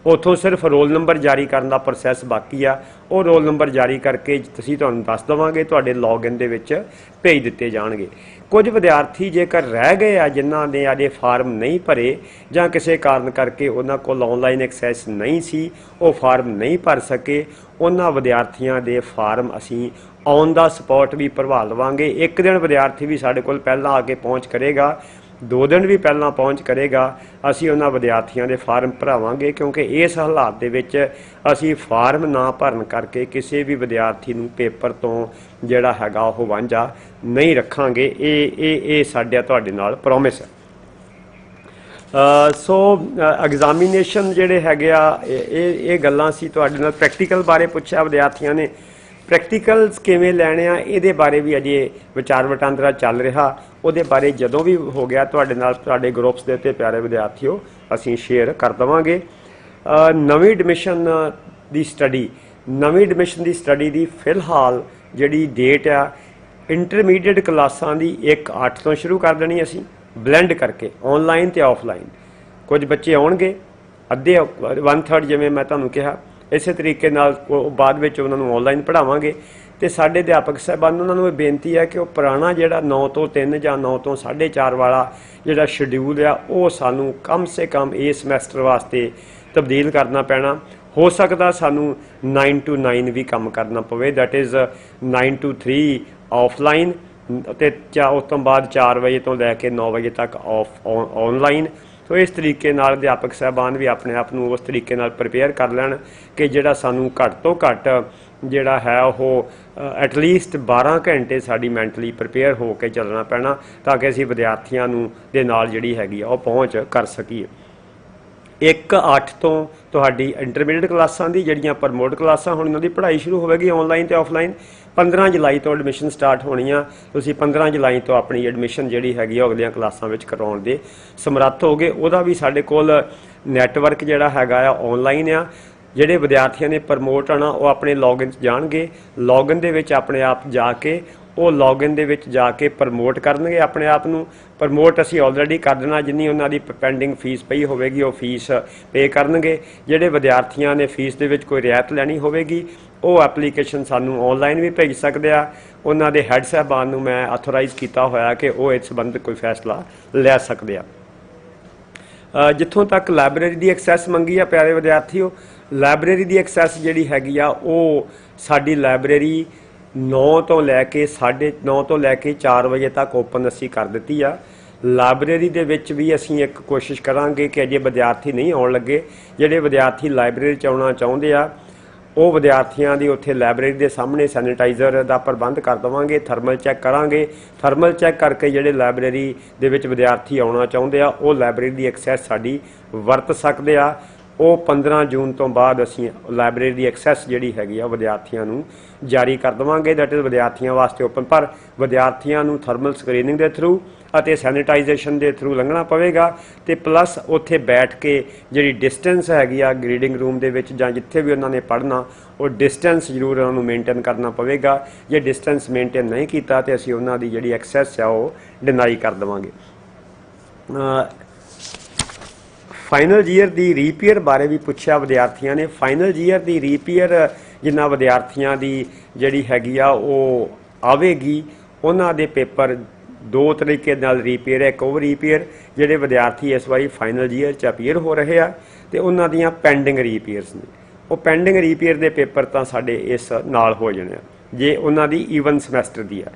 Speaker 2: ਉੱਥੋਂ ਸਿਰਫ ਰੋਲ ਨੰਬਰ ਜਾਰੀ ਕਰਨ ਦਾ ਪ੍ਰੋਸੈਸ ਬਾਕੀ ਆ। ਉਹ ਰੋਲ ਨੰਬਰ ਜਾਰੀ ਕਰਕੇ ਅਸੀਂ ਤੁਹਾਨੂੰ ਦੱਸ ਦੇਵਾਂਗੇ, ਤੁਹਾਡੇ ਲੌਗਇਨ ਦੇ ਵਿੱਚ ਭੇਜ ਦਿੱਤੇ ਜਾਣਗੇ। ਕੁਝ ਵਿਦਿਆਰਥੀ ਜੇਕਰ ਰਹਿ ਗਏ ਆ ਜਿਨ੍ਹਾਂ ਨੇ ਅਜੇ ਫਾਰਮ ਨਹੀਂ ਭਰੇ ਜਾਂ ਕਿਸੇ ਕਾਰਨ ਕਰਕੇ ਉਹਨਾਂ ਕੋਲ ਆਨਲਾਈਨ ਐਕਸੈਸ ਨਹੀਂ ਸੀ, ਉਹ ਫਾਰਮ ਨਹੀਂ ਭਰ ਸਕੇ, ਉਹਨਾਂ ਵਿਦਿਆਰਥੀਆਂ ਦੇ ਫਾਰਮ ਅਸੀਂ ਔਨ ਦਾ ਸਪੌਟ ਵੀ ਭਰਵਾ ਲਵਾਂਗੇ। 1 ਦਿਨ ਵਿਦਿਆਰਥੀ ਵੀ ਸਾਡੇ ਕੋਲ ਪਹਿਲਾਂ ਆ ਕੇ ਪਹੁੰਚ ਕਰੇਗਾ, 2 ਦਿਨ ਵੀ ਪਹਿਲਾਂ ਪਹੁੰਚ ਕਰੇਗਾ, ਅਸੀਂ ਉਹਨਾਂ ਵਿਦਿਆਰਥੀਆਂ ਦੇ ਫਾਰਮ ਭਰਾਵਾਂਗੇ। ਕਿਉਂਕਿ ਇਸ ਹਾਲਾਤ ਦੇ ਵਿੱਚ ਅਸੀਂ ਫਾਰਮ ਨਾ ਭਰਨ ਕਰਕੇ ਕਿਸੇ ਵੀ ਵਿਦਿਆਰਥੀ ਨੂੰ ਪੇਪਰ ਤੋਂ ਜਿਹੜਾ ਹੈਗਾ ਉਹ ਵਾਂਝਾ ਨਹੀਂ ਰੱਖਾਂਗੇ। ਇਹ ਸਾਡਾ ਤੁਹਾਡੇ ਨਾਲ ਪ੍ਰੋਮਿਸ ਹੈ। ਸੋ ਐਗਜ਼ਾਮੀਨੇਸ਼ਨ ਜਿਹੜੇ ਹੈਗੇ ਆ ਇਹ ਗੱਲਾਂ ਸੀ। ਤੁਹਾਡੇ ਨਾਲ ਪ੍ਰੈਕਟੀਕਲ ਬਾਰੇ ਪੁੱਛਿਆ ਵਿਦਿਆਰਥੀਆਂ ਨੇ, ਪ੍ਰੈਕਟੀਕਲਸ ਕਿਵੇਂ ਲੈਣੇ ਆ ਇਹਦੇ ਬਾਰੇ ਵੀ ਅਜੇ ਵਿਚਾਰ ਵਟਾਂਦਰਾ ਚੱਲ ਰਿਹਾ। ਉਹਦੇ ਬਾਰੇ ਜਦੋਂ ਵੀ ਹੋ ਗਿਆ ਤੁਹਾਡੇ ਨਾਲ ਤੁਹਾਡੇ ਗਰੁੱਪਸ ਦੇ ਉੱਤੇ ਪਿਆਰੇ ਵਿਦਿਆਰਥੀਓ ਅਸੀਂ ਸ਼ੇਅਰ ਕਰ ਦੇਵਾਂਗੇ। ਨਵੀਂ ਐਡਮਿਸ਼ਨ ਦੀ ਸਟੱਡੀ ਦੀ ਫਿਲਹਾਲ ਜਿਹੜੀ ਡੇਟ ਆ, ਇੰਟਰਮੀਡੀਏਟ ਕਲਾਸਾਂ ਦੀ 1/8 ਤੋਂ ਸ਼ੁਰੂ ਕਰ ਦੇਣੀ ਅਸੀਂ, ਬਲੈਂਡ ਕਰਕੇ ਆਨਲਾਈਨ ਤੇ ਆਫਲਾਈਨ। ਕੁਝ ਬੱਚੇ ਆਉਣਗੇ, ਅੱਧੇ 1/3 ਜਿਵੇਂ ਮੈਂ ਤੁਹਾਨੂੰ ਕਿਹਾ। ਇਸੇ ਤਰੀਕੇ ਨਾਲ ਬਾਅਦ ਵਿੱਚ ਉਹਨਾਂ ਨੂੰ ਆਨਲਾਈਨ ਪੜ੍ਹਾਵਾਂਗੇ। ਤੇ ਸਾਡੇ ਅਧਿਆਪਕ ਸਾਹਿਬਾਨ ਉਹਨਾਂ ਨੂੰ ਇਹ ਬੇਨਤੀ ਹੈ ਕਿ ਉਹ ਪੁਰਾਣਾ ਜਿਹੜਾ 9 ਤੋਂ 3 ਜਾਂ 9 ਤੋਂ 4:30 ਵਾਲਾ ਜਿਹੜਾ ਸ਼ਡਿਊਲ ਆ ਉਹ ਸਾਨੂੰ ਕਮ ਸੇ ਕਮ ਇਸ ਸਮੈਸਟਰ ਵਾਸਤੇ ਤਬਦੀਲ ਕਰਨਾ ਪੈਣਾ। ਹੋ ਸਕਦਾ ਸਾਨੂੰ 9 to 9 ਵੀ ਕੰਮ ਕਰਨਾ ਪਵੇ, ਦੈਟ ਇਜ਼ 9 to 3 ਆਫਲਾਈਨ ਅਤੇ ਉਸ ਤੋਂ ਬਾਅਦ 4 ਵਜੇ ਤੋਂ ਲੈ ਕੇ 9 ਵਜੇ ਤੱਕ ਆਨਲਾਈਨ। तो इस तरीके नाल अध्यापक साहबान भी अपने आप ਨੂੰ उस तरीके नाल प्रिपेयर कर लैण कि जिहड़ा सानू घੱਟ ਤੋਂ घੱट ਜਿਹੜਾ है ਉਹ एटलीस्ट 12 घंटे साडी मैंटली प्रिपेयर हो के ਚੱਲਣਾ ਪੈਣਾ ਤਾਂ ਕਿ ਅਸੀਂ ਵਿਦਿਆਰਥੀਆਂ ਨੂੰ ਦੇ ਨਾਲ ਜਿਹੜੀ ਹੈਗੀ ਆ ਉਹ ਪਹੁੰਚ ਕਰ ਸਕੀਏ। 1-8 ਤੋਂ ਤੁਹਾਡੀ ਇੰਟਰਮੀਡੀਏਟ ਕਲਾਸਾਂ ਦੀ ਜਿਹੜੀਆਂ ਪ੍ਰਮੋਟ ਕਲਾਸਾਂ ਹੁਣ ਉਹਨਾਂ ਦੀ ਪੜ੍ਹਾਈ ਸ਼ੁਰੂ ਹੋਵੇਗੀ ਆਨਲਾਈਨ ਤੇ ਆਫਲਾਈਨ। 15 ਜੁਲਾਈ ਤੋਂ ਐਡਮਿਸ਼ਨ ਸਟਾਰਟ ਹੋਣੀਆਂ। ਤੁਸੀਂ 15 ਜੁਲਾਈ ਤੋਂ ਆਪਣੀ ਐਡਮਿਸ਼ਨ ਜਿਹੜੀ ਹੈਗੀ ਉਹ ਅਗਲੀਆਂ ਕਲਾਸਾਂ ਵਿੱਚ ਕਰਾਉਣ ਦੇ ਸਮਰੱਥ ਹੋਗੇ। ਉਹਦਾ ਵੀ ਸਾਡੇ ਕੋਲ ਨੈਟਵਰਕ ਜਿਹੜਾ ਹੈਗਾ ਆ ਆਨਲਾਈਨ ਆ। ਜਿਹੜੇ ਵਿਦਿਆਰਥੀਆਂ ਨੇ ਪ੍ਰਮੋਟ ਆਉਣਾ ਉਹ ਆਪਣੇ ਲੌਗਇਨ 'ਚ ਜਾਣਗੇ। ਲੌਗਇਨ ਦੇ ਵਿੱਚ ਆਪਣੇ ਆਪ ਜਾ ਕੇ ਉਹ ਲੌਗਇਨ ਦੇ ਵਿੱਚ ਜਾ ਕੇ ਪ੍ਰਮੋਟ ਕਰਨਗੇ ਆਪਣੇ ਆਪ ਨੂੰ। ਪ੍ਰਮੋਟ ਅਸੀਂ ਆਲਰੇਡੀ ਕਰ ਦੇਣਾ, ਜਿੰਨੀ ਉਹਨਾਂ ਦੀ ਪੈਂਡਿੰਗ ਫੀਸ ਪਈ ਹੋਵੇਗੀ ਉਹ ਫੀਸ ਪੇ ਕਰਨਗੇ। ਜਿਹੜੇ ਵਿਦਿਆਰਥੀਆਂ ਨੇ ਫੀਸ ਦੇ ਵਿੱਚ ਕੋਈ ਰਿਆਇਤ ਲੈਣੀ ਹੋਵੇਗੀ ਉਹ ਐਪਲੀਕੇਸ਼ਨ ਸਾਨੂੰ ਆਨਲਾਈਨ ਵੀ ਭੇਜ ਸਕਦੇ ਆ। ਉਹਨਾਂ ਦੇ ਹੈੱਡ ਸਾਹਿਬਾਨ ਨੂੰ ਮੈਂ ਆਥੋਰਾਈਜ਼ ਕੀਤਾ ਹੋਇਆ ਕਿ ਉਹ ਇਸ ਸੰਬੰਧਿਤ ਕੋਈ ਫੈਸਲਾ ਲੈ ਸਕਦੇ ਆ। ਜਿੱਥੋਂ ਤੱਕ ਲਾਇਬ੍ਰੇਰੀ ਦੀ ਐਕਸੈਸ ਮੰਗੀ ਆ ਪਿਆਰੇ ਵਿਦਿਆਰਥੀਓ, ਲਾਇਬ੍ਰੇਰੀ ਦੀ ਐਕਸੈਸ ਜਿਹੜੀ ਹੈਗੀ ਆ ਉਹ ਸਾਡੀ ਲਾਇਬ੍ਰੇਰੀ 9 ਤੋਂ ਲੈ ਕੇ 9:30 ਤੋਂ ਲੈ ਕੇ 4 ਵਜੇ ਤੱਕ ਓਪਨ ਅਸੀਂ ਕਰ ਦਿੱਤੀ ਆ। ਲਾਇਬ੍ਰੇਰੀ ਦੇ ਵਿੱਚ ਵੀ ਅਸੀਂ ਇੱਕ ਕੋਸ਼ਿਸ਼ ਕਰਾਂਗੇ ਕਿ ਅਜੇ ਵਿਦਿਆਰਥੀ ਨਹੀਂ ਆਉਣ ਲੱਗੇ, ਜਿਹੜੇ ਵਿਦਿਆਰਥੀ ਲਾਇਬ੍ਰੇਰੀ 'ਚ ਆਉਣਾ ਚਾਹੁੰਦੇ ਆ ਉਹ ਵਿਦਿਆਰਥੀਆਂ ਦੀ ਉੱਥੇ ਲਾਇਬ੍ਰੇਰੀ ਦੇ ਸਾਹਮਣੇ ਸੈਨੀਟਾਈਜ਼ਰ ਦਾ ਪ੍ਰਬੰਧ ਕਰ ਦੇਵਾਂਗੇ। ਥਰਮਲ ਚੈੱਕ ਕਰਾਂਗੇ। ਥਰਮਲ ਚੈੱਕ ਕਰਕੇ ਜਿਹੜੇ ਲਾਇਬ੍ਰੇਰੀ ਦੇ ਵਿੱਚ ਵਿਦਿਆਰਥੀ ਆਉਣਾ ਚਾਹੁੰਦੇ ਆ ਉਹ ਲਾਇਬ੍ਰੇਰੀ ਦੀ ਐਕਸੈਸ ਸਾਡੀ ਵਰਤ ਸਕਦੇ ਆ। ਉਹ 15 ਜੂਨ ਤੋਂ ਬਾਅਦ ਅਸੀਂ ਲਾਇਬ੍ਰੇਰੀ ਦੀ ਐਕਸੈਸ ਜਿਹੜੀ ਹੈਗੀ ਆ ਵਿਦਿਆਰਥੀਆਂ ਨੂੰ ਜਾਰੀ ਕਰ ਦੇਵਾਂਗੇ। ਦੈਟ ਇਜ਼ ਵਿਦਿਆਰਥੀਆਂ ਵਾਸਤੇ ਓਪਨ, ਪਰ ਵਿਦਿਆਰਥੀਆਂ ਨੂੰ ਥਰਮਲ ਸਕਰੀਨਿੰਗ ਦੇ ਥਰੂ ਅਤੇ ਸੈਨੀਟਾਈਜੇਸ਼ਨ ਦੇ ਥਰੂ ਲੰਘਣਾ ਪਵੇਗਾ। ਤੇ ਪਲੱਸ ਉੱਥੇ ਬੈਠ ਕੇ ਜਿਹੜੀ ਡਿਸਟੈਂਸ ਹੈਗੀ ਆ ਰੀਡਿੰਗ ਰੂਮ ਦੇ ਵਿੱਚ ਜਾਂ ਜਿੱਥੇ ਵੀ ਉਹਨਾਂ ਨੇ ਪੜ੍ਹਨਾ ਉਹ ਡਿਸਟੈਂਸ ਜ਼ਰੂਰ ਉਹਨਾਂ ਨੂੰ ਮੇਨਟੇਨ ਕਰਨਾ ਪਵੇਗਾ। ਜੇ ਡਿਸਟੈਂਸ ਮੇਨਟੇਨ ਨਹੀਂ ਕੀਤਾ ਤੇ ਅਸੀਂ ਉਹਨਾਂ ਦੀ ਜਿਹੜੀ ਐਕਸੈਸ ਆ ਉਹ ਡਿਨਾਈ ਕਰ ਦੇਵਾਂਗੇ। ਫਾਈਨਲ ਈਅਰ ਦੀ ਰੀਪੀਅਰ ਬਾਰੇ ਵੀ ਪੁੱਛਿਆ ਵਿਦਿਆਰਥੀਆਂ ਨੇ। ਫਾਈਨਲ ਈਅਰ ਦੀ ਰੀਪੀਅਰ ਜਿਨ੍ਹਾਂ ਵਿਦਿਆਰਥੀਆਂ ਦੀ ਜਿਹੜੀ ਹੈਗੀ ਆ ਉਹ ਆਵੇਗੀ ਉਹਨਾਂ ਦੇ ਪੇਪਰ 2 ਤਰੀਕੇ ਨਾਲ ਰੀਪੀਅਰ ਹੈ। ਇੱਕ ਓਵਰ ਰੀਪੀਅਰ ਜਿਹੜੇ ਵਿਦਿਆਰਥੀ ਇਸ ਵਾਰੀ ਫਾਈਨਲ ਈਅਰ 'ਚ ਅਪੀਅਰ ਹੋ ਰਹੇ ਆ ਤੇ ਉਹਨਾਂ ਦੀਆਂ ਪੈਂਡਿੰਗ ਰੀਪੀਅਰਸ ਨੇ। ਉਹ ਪੈਂਡਿੰਗ ਰੀਪੀਅਰ ਦੇ ਪੇਪਰ ਤਾਂ ਸਾਡੇ ਇਸ ਨਾਲ ਹੋ ਜਾਣੇ ਆ ਜੇ ਉਹਨਾਂ ਦੀ ਈਵਨ ਸਮੈਸਟਰ ਦੀ ਆ।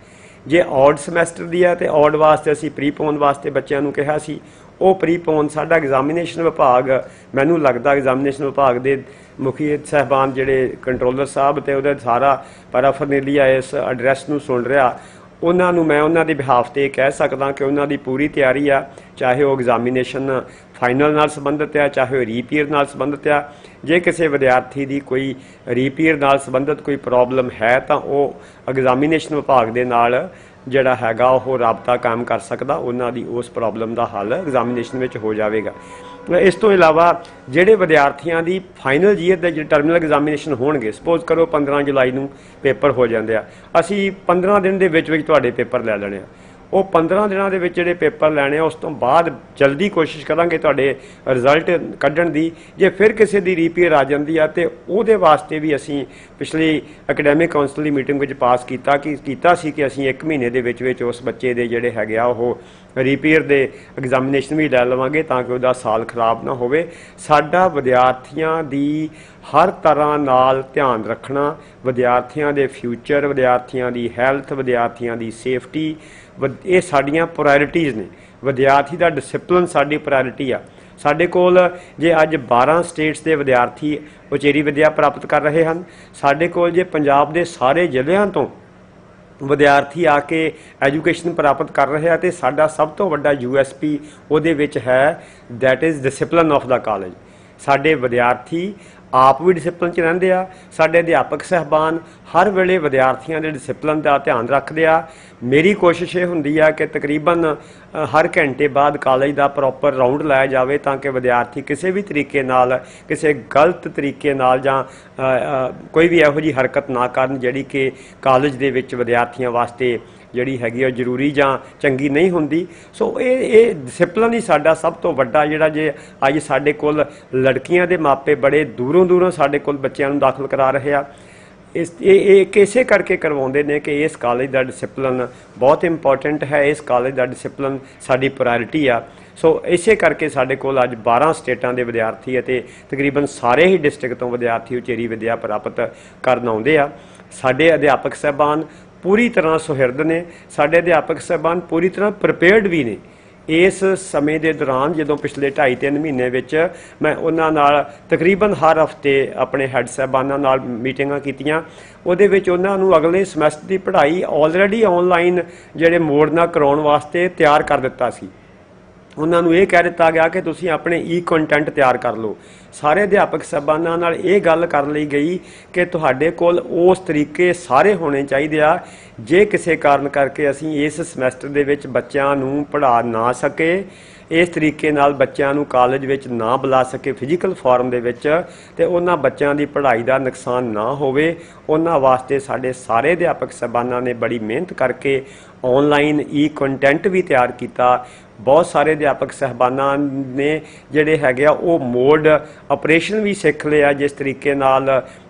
Speaker 2: ਜੇ ਔਡ ਸਮੈਸਟਰ ਦੀ ਆ ਤੇ ਔਡ ਵਾਸਤੇ ਅਸੀਂ ਪ੍ਰੀਪੋਨ ਵਾਸਤੇ ਬੱਚਿਆਂ ਨੂੰ ਕਿਹਾ ਸੀ। ਉਹ ਪ੍ਰੀਪੋਨ ਸਾਡਾ ਐਗਜ਼ਾਮੀਨੇਸ਼ਨ ਵਿਭਾਗ, ਮੈਨੂੰ ਲੱਗਦਾ ਐਗਜ਼ਾਮੀਨੇਸ਼ਨ ਵਿਭਾਗ ਦੇ ਮੁਖੀ ਸਾਹਿਬਾਨ ਜਿਹੜੇ ਕੰਟਰੋਲਰ ਸਾਹਿਬ ਤੇ ਉਹਦਾ ਸਾਰਾ ਪੈਰਾਫਰਨੇਲੀਆ ਇਸ ਐਡਰੈਸ ਨੂੰ ਸੁਣ ਰਿਹਾ, ਉਹਨਾਂ ਨੂੰ ਮੈਂ ਉਹਨਾਂ ਦੇ ਬਿਹਾਫ 'ਤੇ ਕਹਿ ਸਕਦਾ ਕਿ ਉਹਨਾਂ ਦੀ ਪੂਰੀ ਤਿਆਰੀ ਆ। ਚਾਹੇ ਉਹ ਐਗਜ਼ਾਮੀਨੇਸ਼ਨ ਫਾਈਨਲ ਨਾਲ ਸੰਬੰਧਿਤ ਆ, ਚਾਹੇ ਉਹ ਰੀਪੀਅਰ ਨਾਲ ਸੰਬੰਧਿਤ ਆ। ਜੇ ਕਿਸੇ ਵਿਦਿਆਰਥੀ ਦੀ ਕੋਈ ਰੀਪੀਅਰ ਨਾਲ ਸੰਬੰਧਿਤ ਕੋਈ ਪ੍ਰੋਬਲਮ ਹੈ ਤਾਂ ਉਹ ਐਗਜ਼ਾਮੀਨੇਸ਼ਨ ਵਿਭਾਗ ਦੇ ਨਾਲ ਜਿਹੜਾ ਹੈਗਾ ਉਹ ਰਾਬਤਾ ਕਾਇਮ ਕਰ ਸਕਦਾ। ਉਹਨਾਂ ਦੀ ਉਸ ਪ੍ਰੋਬਲਮ ਦਾ ਹੱਲ ਐਗਜ਼ਾਮੀਨੇਸ਼ਨ ਵਿੱਚ ਹੋ ਜਾਵੇਗਾ। ਇਸ ਤੋਂ ਇਲਾਵਾ ਜਿਹੜੇ ਵਿਦਿਆਰਥੀਆਂ ਦੀ ਫਾਈਨਲ ਈਅਰ ਦੇ ਜਿਹੜੇ ਟਰਮੀਨਲ ਐਗਜ਼ਾਮੀਨੇਸ਼ਨ ਹੋਣਗੇ, ਸਪੋਜ਼ ਕਰੋ 15 ਜੁਲਾਈ ਨੂੰ ਪੇਪਰ ਹੋ ਜਾਂਦੇ ਆ, ਅਸੀਂ 15 ਦਿਨ ਦੇ ਵਿੱਚ ਤੁਹਾਡੇ ਪੇਪਰ ਲੈ ਲੈਣੇ ਆ। ਉਹ 15 ਦਿਨਾਂ ਦੇ ਵਿੱਚ ਜਿਹੜੇ ਪੇਪਰ ਲੈਣੇ ਆ ਉਸ ਤੋਂ ਬਾਅਦ ਜਲਦੀ ਕੋਸ਼ਿਸ਼ ਕਰਾਂਗੇ ਤੁਹਾਡੇ ਰਿਜ਼ਲਟ ਕੱਢਣ ਦੀ। ਜੇ ਫਿਰ ਕਿਸੇ ਦੀ ਰੀਪੀਅਰ ਆ ਜਾਂਦੀ ਆ ਤੇ ਉਹਦੇ ਵਾਸਤੇ ਵੀ ਅਸੀਂ ਪਿਛਲੀ ਐਕੈਡੈਮਿਕ ਕਾਉਂਸਲ ਦੀ ਮੀਟਿੰਗ ਵਿੱਚ ਪਾਸ ਕੀਤਾ ਸੀ ਕਿ ਅਸੀਂ 1 ਮਹੀਨੇ ਦੇ ਵਿੱਚ ਉਸ ਬੱਚੇ ਦੇ ਜਿਹੜੇ ਹੈਗੇ ਆ ਉਹ ਰੀਪੀਅਰ ਦੇ ਐਗਜ਼ਾਮੀਨੇਸ਼ਨ ਵੀ ਲੈ ਲਵਾਂਗੇ ਤਾਂ ਕਿ ਉਹਦਾ ਸਾਲ ਖਰਾਬ ਨਾ ਹੋਵੇ। ਸਾਡਾ ਵਿਦਿਆਰਥੀਆਂ ਦੀ ਹਰ ਤਰ੍ਹਾਂ ਨਾਲ ਧਿਆਨ ਰੱਖਣਾ, ਵਿਦਿਆਰਥੀਆਂ ਦੇ ਫਿਊਚਰ, ਵਿਦਿਆਰਥੀਆਂ ਦੀ ਹੈਲਥ, ਵਿਦਿਆਰਥੀਆਂ ਦੀ ਸੇਫਟੀ, ਇਹ ਸਾਡੀਆਂ ਪ੍ਰਾਇਰਟੀਜ਼ ਨੇ। ਵਿਦਿਆਰਥੀ ਦਾ ਡਿਸਿਪਲਿਨ ਸਾਡੀ ਪ੍ਰਾਇਰਟੀ ਆ। ਸਾਡੇ ਕੋਲ ਜੇ ਅੱਜ 12 ਸਟੇਟਸ ਦੇ ਵਿਦਿਆਰਥੀ ਉਚੇਰੀ ਵਿੱਦਿਆ ਪ੍ਰਾਪਤ ਕਰ ਰਹੇ ਹਨ, ਸਾਡੇ ਕੋਲ ਜੇ ਪੰਜਾਬ ਦੇ ਸਾਰੇ ਜ਼ਿਲ੍ਹਿਆਂ ਤੋਂ ਵਿਦਿਆਰਥੀ ਆ ਕੇ ਐਜੂਕੇਸ਼ਨ ਪ੍ਰਾਪਤ ਕਰ ਰਹੇ ਆ ਤੇ ਸਾਡਾ ਸਭ ਤੋਂ ਵੱਡਾ USP ਉਹਦੇ ਵਿੱਚ ਹੈ, that is discipline of the college. ਸਾਡੇ ਵਿਦਿਆਰਥੀ ਆਪ ਵੀ ਡਿਸਿਪਲਿਨ 'ਚ ਰਹਿੰਦੇ ਆ। ਸਾਡੇ ਅਧਿਆਪਕ ਸਾਹਿਬਾਨ ਹਰ ਵੇਲੇ ਵਿਦਿਆਰਥੀਆਂ ਦੇ ਡਿਸਿਪਲਿਨ ਦਾ ਧਿਆਨ ਰੱਖਦੇ ਆ। ਮੇਰੀ ਕੋਸ਼ਿਸ਼ ਇਹ ਹੁੰਦੀ ਆ ਕਿ ਤਕਰੀਬਨ ਹਰ ਘੰਟੇ ਬਾਅਦ ਕਾਲਜ ਦਾ ਪ੍ਰੋਪਰ ਰਾਊਂਡ ਲਾਇਆ ਜਾਵੇ ਤਾਂ ਕਿ ਵਿਦਿਆਰਥੀ ਕਿਸੇ ਵੀ ਤਰੀਕੇ ਨਾਲ, ਕਿਸੇ ਗਲਤ ਤਰੀਕੇ ਨਾਲ ਜਾਂ ਕੋਈ ਵੀ ਇਹੋ ਜਿਹੀ ਹਰਕਤ ਨਾ ਕਰਨ ਜਿਹੜੀ ਕਿ ਕਾਲਜ ਦੇ ਵਿੱਚ ਵਿਦਿਆਰਥੀਆਂ ਵਾਸਤੇ ਜਿਹੜੀ ਹੈਗੀ ਉਹ ਜ਼ਰੂਰੀ ਜਾਂ ਚੰਗੀ ਨਹੀਂ ਹੁੰਦੀ। ਸੋ ਇਹ ਡਿਸਿਪਲਿਨ ਹੀ ਸਾਡਾ ਸਭ ਤੋਂ ਵੱਡਾ ਜਿਹੜਾ, ਜੇ ਅੱਜ ਸਾਡੇ ਕੋਲ ਲੜਕੀਆਂ ਦੇ ਮਾਪੇ ਬੜੇ ਦੂਰੋਂ ਸਾਡੇ ਕੋਲ ਬੱਚਿਆਂ ਨੂੰ ਦਾਖਲ ਕਰਾ ਰਹੇ ਆ, ਇਹ ਇਸੇ ਕਰਕੇ ਕਰਵਾਉਂਦੇ ਨੇ ਕਿ ਇਸ ਕਾਲਜ ਦਾ ਡਿਸਿਪਲਿਨ ਬਹੁਤ ਇੰਪੋਰਟੈਂਟ ਹੈ। ਇਸ ਕਾਲਜ ਦਾ ਡਿਸਿਪਲਿਨ ਸਾਡੀ ਪ੍ਰਾਇਰਟੀ ਆ। ਸੋ ਇਸੇ ਕਰਕੇ ਸਾਡੇ ਕੋਲ ਅੱਜ 12 ਸਟੇਟਾਂ ਦੇ ਵਿਦਿਆਰਥੀ ਅਤੇ ਤਕਰੀਬਨ ਸਾਰੇ ਹੀ ਡਿਸਟ੍ਰਿਕਟ ਤੋਂ ਵਿਦਿਆਰਥੀ ਉਚੇਰੀ ਵਿੱਦਿਆ ਪ੍ਰਾਪਤ ਕਰਨ ਆਉਂਦੇ ਆ। ਸਾਡੇ ਅਧਿਆਪਕ ਸਾਹਿਬਾਨ ਪੂਰੀ ਤਰ੍ਹਾਂ ਸੁਹਿਰਦ ਨੇ। ਸਾਡੇ ਅਧਿਆਪਕ ਸਾਹਿਬਾਨ ਪੂਰੀ ਤਰ੍ਹਾਂ ਪ੍ਰਿਪੇਅਰਡ ਵੀ ਨੇ ਇਸ ਸਮੇਂ ਦੇ ਦੌਰਾਨ ਜਦੋਂ ਪਿਛਲੇ 2.5-3 ਮਹੀਨੇ ਵਿੱਚ ਮੈਂ ਉਹਨਾਂ ਨਾਲ ਤਕਰੀਬਨ ਹਰ ਹਫਤੇ ਆਪਣੇ ਹੈੱਡ ਸਾਹਿਬਾਨਾਂ ਨਾਲ ਮੀਟਿੰਗਾਂ ਕੀਤੀਆਂ। ਉਹਦੇ ਵਿੱਚ ਉਹਨਾਂ ਨੂੰ ਅਗਲੇ ਸਮੈਸਟਰ ਦੀ ਪੜ੍ਹਾਈ ਆਲਰੇਡੀ ਆਨਲਾਈਨ ਜਿਹੜੇ ਮੋਡ ਨਾਲ ਕਰਾਉਣ ਵਾਸਤੇ ਤਿਆਰ ਕਰ ਦਿੱਤਾ ਸੀ। ਉਹਨਾਂ ਨੂੰ ਇਹ ਕਹਿ ਦਿੱਤਾ ਗਿਆ ਕਿ ਤੁਸੀਂ ਆਪਣੇ ਕੰਟੈਂਟ ਤਿਆਰ ਕਰ ਲਓ। ਸਾਰੇ ਅਧਿਆਪਕ ਸਾਹਿਬਾਨਾਂ ਨਾਲ ਇਹ ਗੱਲ ਕਰ ਲਈ ਗਈ ਕਿ ਤੁਹਾਡੇ ਕੋਲ ਉਸ ਤਰੀਕੇ ਸਾਰੇ ਹੋਣੇ ਚਾਹੀਦੇ ਆ, ਜੇ ਕਿਸੇ ਕਾਰਨ ਕਰਕੇ ਅਸੀਂ ਇਸ ਸਮੈਸਟਰ ਦੇ ਵਿੱਚ ਬੱਚਿਆਂ ਨੂੰ ਪੜ੍ਹਾ ਨਾ ਸਕੇ, ਇਸ ਤਰੀਕੇ ਨਾਲ ਬੱਚਿਆਂ ਨੂੰ ਕਾਲਜ ਵਿੱਚ ਨਾ ਬੁਲਾ ਸਕੇ ਫਿਜ਼ੀਕਲ ਫਾਰਮ ਦੇ ਵਿੱਚ, ਤੇ ਉਹਨਾਂ ਬੱਚਿਆਂ ਦੀ ਪੜ੍ਹਾਈ ਦਾ ਨੁਕਸਾਨ ਨਾ ਹੋਵੇ, ਉਹਨਾਂ ਵਾਸਤੇ ਸਾਡੇ ਸਾਰੇ ਅਧਿਆਪਕ ਸਾਹਿਬਾਨਾਂ ਨੇ ਬੜੀ ਮਿਹਨਤ ਕਰਕੇ ਆਨਲਾਈਨ ਕੰਟੈਂਟ ਵੀ ਤਿਆਰ ਕੀਤਾ। ਬਹੁਤ ਸਾਰੇ ਅਧਿਆਪਕ ਸਾਹਿਬਾਨਾਂ ਨੇ ਜਿਹੜੇ ਹੈਗੇ ਆ ਉਹ ਮੋਡ ਆਪਰੇਸ਼ਨ ਵੀ ਸਿੱਖ ਲਿਆ, ਜਿਸ ਤਰੀਕੇ ਨਾਲ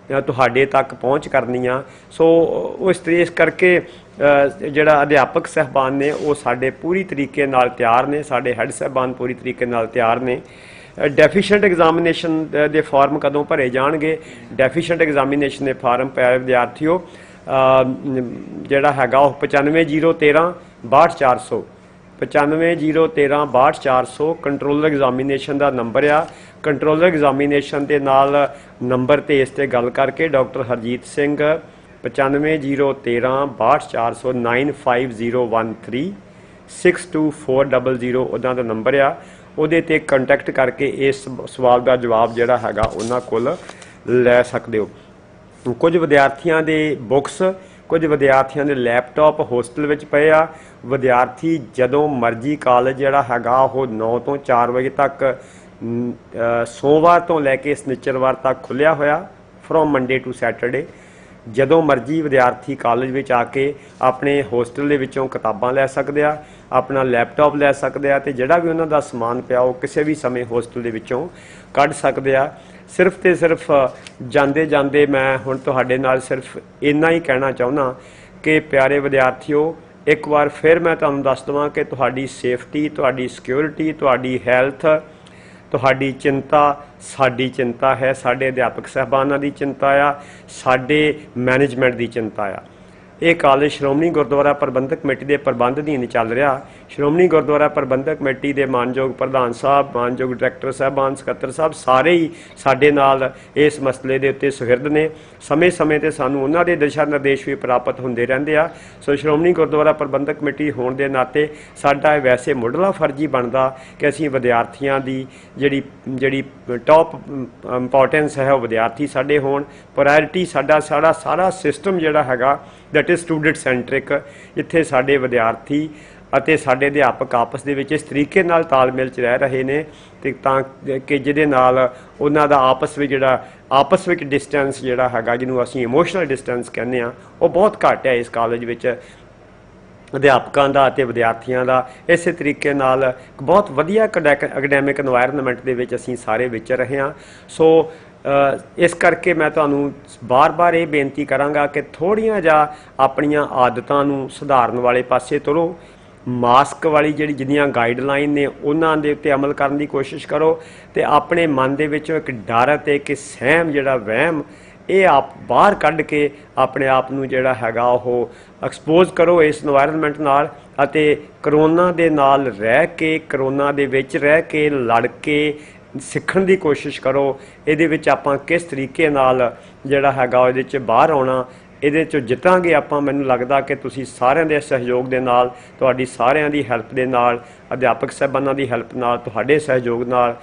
Speaker 2: ਤੁਹਾਡੇ ਤੱਕ ਪਹੁੰਚ ਕਰਨੀ ਆ। ਸੋ ਇਸ ਕਰਕੇ ਜਿਹੜਾ ਅਧਿਆਪਕ ਸਾਹਿਬਾਨ ਨੇ ਉਹ ਸਾਡੇ ਪੂਰੀ ਤਰੀਕੇ ਨਾਲ ਤਿਆਰ ਨੇ, ਸਾਡੇ ਹੈੱਡ ਸਾਹਿਬਾਨ ਪੂਰੀ ਤਰੀਕੇ ਨਾਲ ਤਿਆਰ ਨੇ। ਡੈਫੀਸ਼ੀਐਂਟ ਐਗਜ਼ਾਮੀਨੇਸ਼ਨ ਦੇ ਫਾਰਮ ਕਦੋਂ ਭਰੇ ਜਾਣਗੇ? ਡੈਫੀਸ਼ੀਐਂਟ ਐਗਜ਼ਾਮੀਨੇਸ਼ਨ ਦੇ ਫਾਰਮ ਪਏ ਵਿਦਿਆਰਥੀਓ ਜਿਹੜਾ ਹੈਗਾ ਉਹ 9501362400 9501362400 ਕੰਟਰੋਲਰ ਐਗਜ਼ਾਮੀਨੇਸ਼ਨ ਦਾ ਨੰਬਰ ਆ। ਕੰਟਰੋਲਰ ਐਗਜ਼ਾਮੀਨੇਸ਼ਨ ਦੇ ਨਾਲ ਨੰਬਰ ਤੇ ਇਸ ਤੇ ਗੱਲ ਕਰਕੇ ਡਾਕਟਰ ਹਰਜੀਤ ਸਿੰਘ 9501362400 95013 62400 ਉਹਨਾਂ ਦਾ ਨੰਬਰ ਆ। ਉਹਦੇ ਤੇ ਕੰਟੈਕਟ ਕਰਕੇ ਇਸ ਸਵਾਲ ਦਾ ਜਵਾਬ ਜਿਹੜਾ ਹੈਗਾ ਉਹਨਾਂ ਕੋਲ ਲੈ ਸਕਦੇ ਹੋ। ਕੁਝ ਵਿਦਿਆਰਥੀਆਂ ਦੇ ਬੁੱਕਸ, ਕੁਝ ਵਿਦਿਆਰਥੀਆਂ ਦੇ ਲੈਪਟਾਪ ਹੋਸਟਲ ਵਿੱਚ ਪਏ ਆ। ਵਿਦਿਆਰਥੀ ਜਦੋਂ ਮਰਜ਼ੀ ਕਾਲਜ ਜਿਹੜਾ ਹੈਗਾ ਉਹ 9 ਤੋਂ 4 ਵਜੇ ਤੱਕ ਸੋਮਵਾਰ ਤੋਂ ਲੈ ਕੇ ਸ਼ਨੀਚਰਵਾਰ ਤੱਕ ਖੁੱਲ੍ਹਿਆ ਹੋਇਆ, ਫਰੋਮ ਮੰਡੇ ਟੂ ਸੈਟਰਡੇ। ਜਦੋਂ ਮਰਜ਼ੀ ਵਿਦਿਆਰਥੀ ਕਾਲਜ ਵਿੱਚ ਆ ਕੇ ਆਪਣੇ ਹੋਸਟਲ ਦੇ ਵਿੱਚੋਂ ਕਿਤਾਬਾਂ ਲੈ ਸਕਦੇ ਆ, ਆਪਣਾ ਲੈਪਟਾਪ ਲੈ ਸਕਦੇ ਆ, ਅਤੇ ਜਿਹੜਾ ਵੀ ਉਹਨਾਂ ਦਾ ਸਮਾਨ ਪਿਆ ਉਹ ਕਿਸੇ ਵੀ ਸਮੇਂ ਹੋਸਟਲ ਦੇ ਵਿੱਚੋਂ ਕੱਢ ਸਕਦੇ ਆ। ਸਿਰਫ ਤੇ ਸਿਰਫ ਜਾਂਦੇ ਜਾਂਦੇ ਮੈਂ ਹੁਣ ਤੁਹਾਡੇ ਨਾਲ ਸਿਰਫ ਇੰਨਾ ਹੀ ਕਹਿਣਾ ਚਾਹੁੰਦਾ ਕਿ ਪਿਆਰੇ ਵਿਦਿਆਰਥੀਓ, ਇੱਕ ਵਾਰ ਫਿਰ ਮੈਂ ਤੁਹਾਨੂੰ ਦੱਸ ਦੇਵਾਂ ਕਿ ਤੁਹਾਡੀ ਸੇਫਟੀ, ਤੁਹਾਡੀ ਸਿਕਿਉਰਿਟੀ, ਤੁਹਾਡੀ ਹੈਲਥ, ਤੁਹਾਡੀ ਚਿੰਤਾ ਸਾਡੀ ਚਿੰਤਾ ਹੈ, ਸਾਡੇ ਅਧਿਆਪਕ ਸਾਹਿਬਾਨਾਂ ਦੀ ਚਿੰਤਾ ਆ, ਸਾਡੇ ਮੈਨੇਜਮੈਂਟ ਦੀ ਚਿੰਤਾ ਆ। ਇਹ ਕਾਲਜ ਸ਼੍ਰੋਮਣੀ ਗੁਰਦੁਆਰਾ ਪ੍ਰਬੰਧਕ ਕਮੇਟੀ ਦੇ ਪ੍ਰਬੰਧ ਅਧੀਨ ਚੱਲ ਰਿਹਾ। ਸ਼੍ਰੋਮਣੀ ਗੁਰਦੁਆਰਾ ਪ੍ਰਬੰਧਕ ਕਮੇਟੀ ਦੇ ਮਾਨਯੋਗ ਪ੍ਰਧਾਨ ਸਾਹਿਬ, ਮਾਨਯੋਗ ਡਾਇਰੈਕਟਰ ਸਾਹਿਬਾਨ, ਸਕੱਤਰ ਸਾਹਿਬ ਸਾਰੇ ਹੀ ਸਾਡੇ ਨਾਲ ਇਸ ਮਸਲੇ ਦੇ ਉੱਤੇ ਸੁਹਿਰਦ ਨੇ। ਸਮੇਂ-ਸਮੇਂ ਤੇ ਸਾਨੂੰ ਉਹਨਾਂ ਦੇ ਦਿਸ਼ਾ ਨਿਰਦੇਸ਼ ਵੀ ਪ੍ਰਾਪਤ ਹੁੰਦੇ ਰਹਿੰਦੇ ਆ। ਸੋ ਸ਼੍ਰੋਮਣੀ ਗੁਰਦੁਆਰਾ ਪ੍ਰਬੰਧਕ ਕਮੇਟੀ ਹੋਣ ਦੇ ਨਾਤੇ ਸਾਡਾ ਵੈਸੇ ਮੁੱਢਲਾ ਫਰਜ਼ ਹੀ ਬਣਦਾ ਕਿ ਅਸੀਂ ਵਿਦਿਆਰਥੀਆਂ ਦੀ ਜਿਹੜੀ ਟੌਪ ਇੰਪੋਰਟੈਂਸ ਹੈ ਉਹ ਵਿਦਿਆਰਥੀ ਸਾਡੇ ਹੋਣ। ਪ੍ਰਾਇਰਟੀ ਸਾਰਾ ਸਿਸਟਮ ਜਿਹੜਾ ਹੈਗਾ ਦੈਟ ਇਜ਼ ਸਟੂਡੈਂਟ ਸੈਂਟਰਿਕ, ਜਿੱਥੇ ਸਾਡੇ ਵਿਦਿਆਰਥੀ ਅਤੇ ਸਾਡੇ ਅਧਿਆਪਕ ਆਪਸ ਦੇ ਵਿੱਚ ਇਸ ਤਰੀਕੇ ਨਾਲ ਤਾਲਮੇਲ 'ਚ ਰਹਿ ਰਹੇ ਨੇ ਤੇ ਤਾਂ ਕਿ ਜਿਹਦੇ ਨਾਲ ਉਹਨਾਂ ਦਾ ਆਪਸ ਵਿੱਚ ਡਿਸਟੈਂਸ ਜਿਹੜਾ ਹੈਗਾ, ਜਿਹਨੂੰ ਅਸੀਂ ਇਮੋਸ਼ਨਲ ਡਿਸਟੈਂਸ ਕਹਿੰਦੇ ਆ, ਉਹ ਬਹੁਤ ਘੱਟ ਹੈ ਇਸ ਕਾਲਜ ਵਿੱਚ ਅਧਿਆਪਕਾਂ ਦਾ ਅਤੇ ਵਿਦਿਆਰਥੀਆਂ ਦਾ। ਇਸੇ ਤਰੀਕੇ ਨਾਲ ਬਹੁਤ ਵਧੀਆ ਅਕੈਡੈਮਿਕ ਇਨਵਾਇਰਨਮੈਂਟ ਦੇ ਵਿੱਚ ਅਸੀਂ ਸਾਰੇ ਵਿਚਰ ਰਹੇ ਹਾਂ। ਸੋ ਇਸ ਕਰਕੇ ਮੈਂ ਤੁਹਾਨੂੰ ਬਾਰ-ਬਾਰ ਇਹ ਬੇਨਤੀ ਕਰਾਂਗਾ ਕਿ ਥੋੜ੍ਹੀਆਂ ਜਿਹਾ ਆਪਣੀਆਂ ਆਦਤਾਂ ਨੂੰ ਸੁਧਾਰਨ ਵਾਲੇ ਪਾਸੇ ਤੁਰੋ। ਮਾਸਕ ਵਾਲੀ ਜਿੰਨੀਆਂ ਗਾਈਡਲਾਈਨ ਨੇ ਉਹਨਾਂ ਦੇ ਉੱਤੇ ਅਮਲ ਕਰਨ ਦੀ ਕੋਸ਼ਿਸ਼ ਕਰੋ, ਅਤੇ ਆਪਣੇ ਮਨ ਦੇ ਵਿੱਚੋਂ ਇੱਕ ਡਰ ਅਤੇ ਇੱਕ ਸਹਿਮ ਜਿਹੜਾ ਵਹਿਮ ਇਹ ਆਪ ਬਾਹਰ ਕੱਢ ਕੇ ਆਪਣੇ ਆਪ ਨੂੰ ਜਿਹੜਾ ਹੈਗਾ ਉਹ ਐਕਸਪੋਜ਼ ਕਰੋ ਇਸ ਇਨਵਾਇਰਨਮੈਂਟ ਨਾਲ, ਅਤੇ ਕਰੋਨਾ ਦੇ ਨਾਲ ਰਹਿ ਕੇ, ਕਰੋਨਾ ਦੇ ਵਿੱਚ ਰਹਿ ਕੇ, ਲੜ ਕੇ ਸਿੱਖਣ ਦੀ ਕੋਸ਼ਿਸ਼ ਕਰੋ। ਇਹਦੇ ਵਿੱਚ ਆਪਾਂ ਕਿਸ ਤਰੀਕੇ ਨਾਲ ਜਿਹੜਾ ਹੈਗਾ ਇਹਦੇ 'ਚ ਬਾਹਰ ਆਉਣਾ, ਇਹਦੇ 'ਚੋਂ ਜਿੱਤਾਂਗੇ ਆਪਾਂ। ਮੈਨੂੰ ਲੱਗਦਾ ਕਿ ਤੁਸੀਂ ਸਾਰਿਆਂ ਦੇ ਸਹਿਯੋਗ ਦੇ ਨਾਲ, ਤੁਹਾਡੀ ਸਾਰਿਆਂ ਦੀ ਹੈਲਪ ਦੇ ਨਾਲ, ਅਧਿਆਪਕ ਸਾਹਿਬਾਨਾਂ ਦੀ ਹੈਲਪ ਨਾਲ, ਤੁਹਾਡੇ ਸਹਿਯੋਗ ਨਾਲ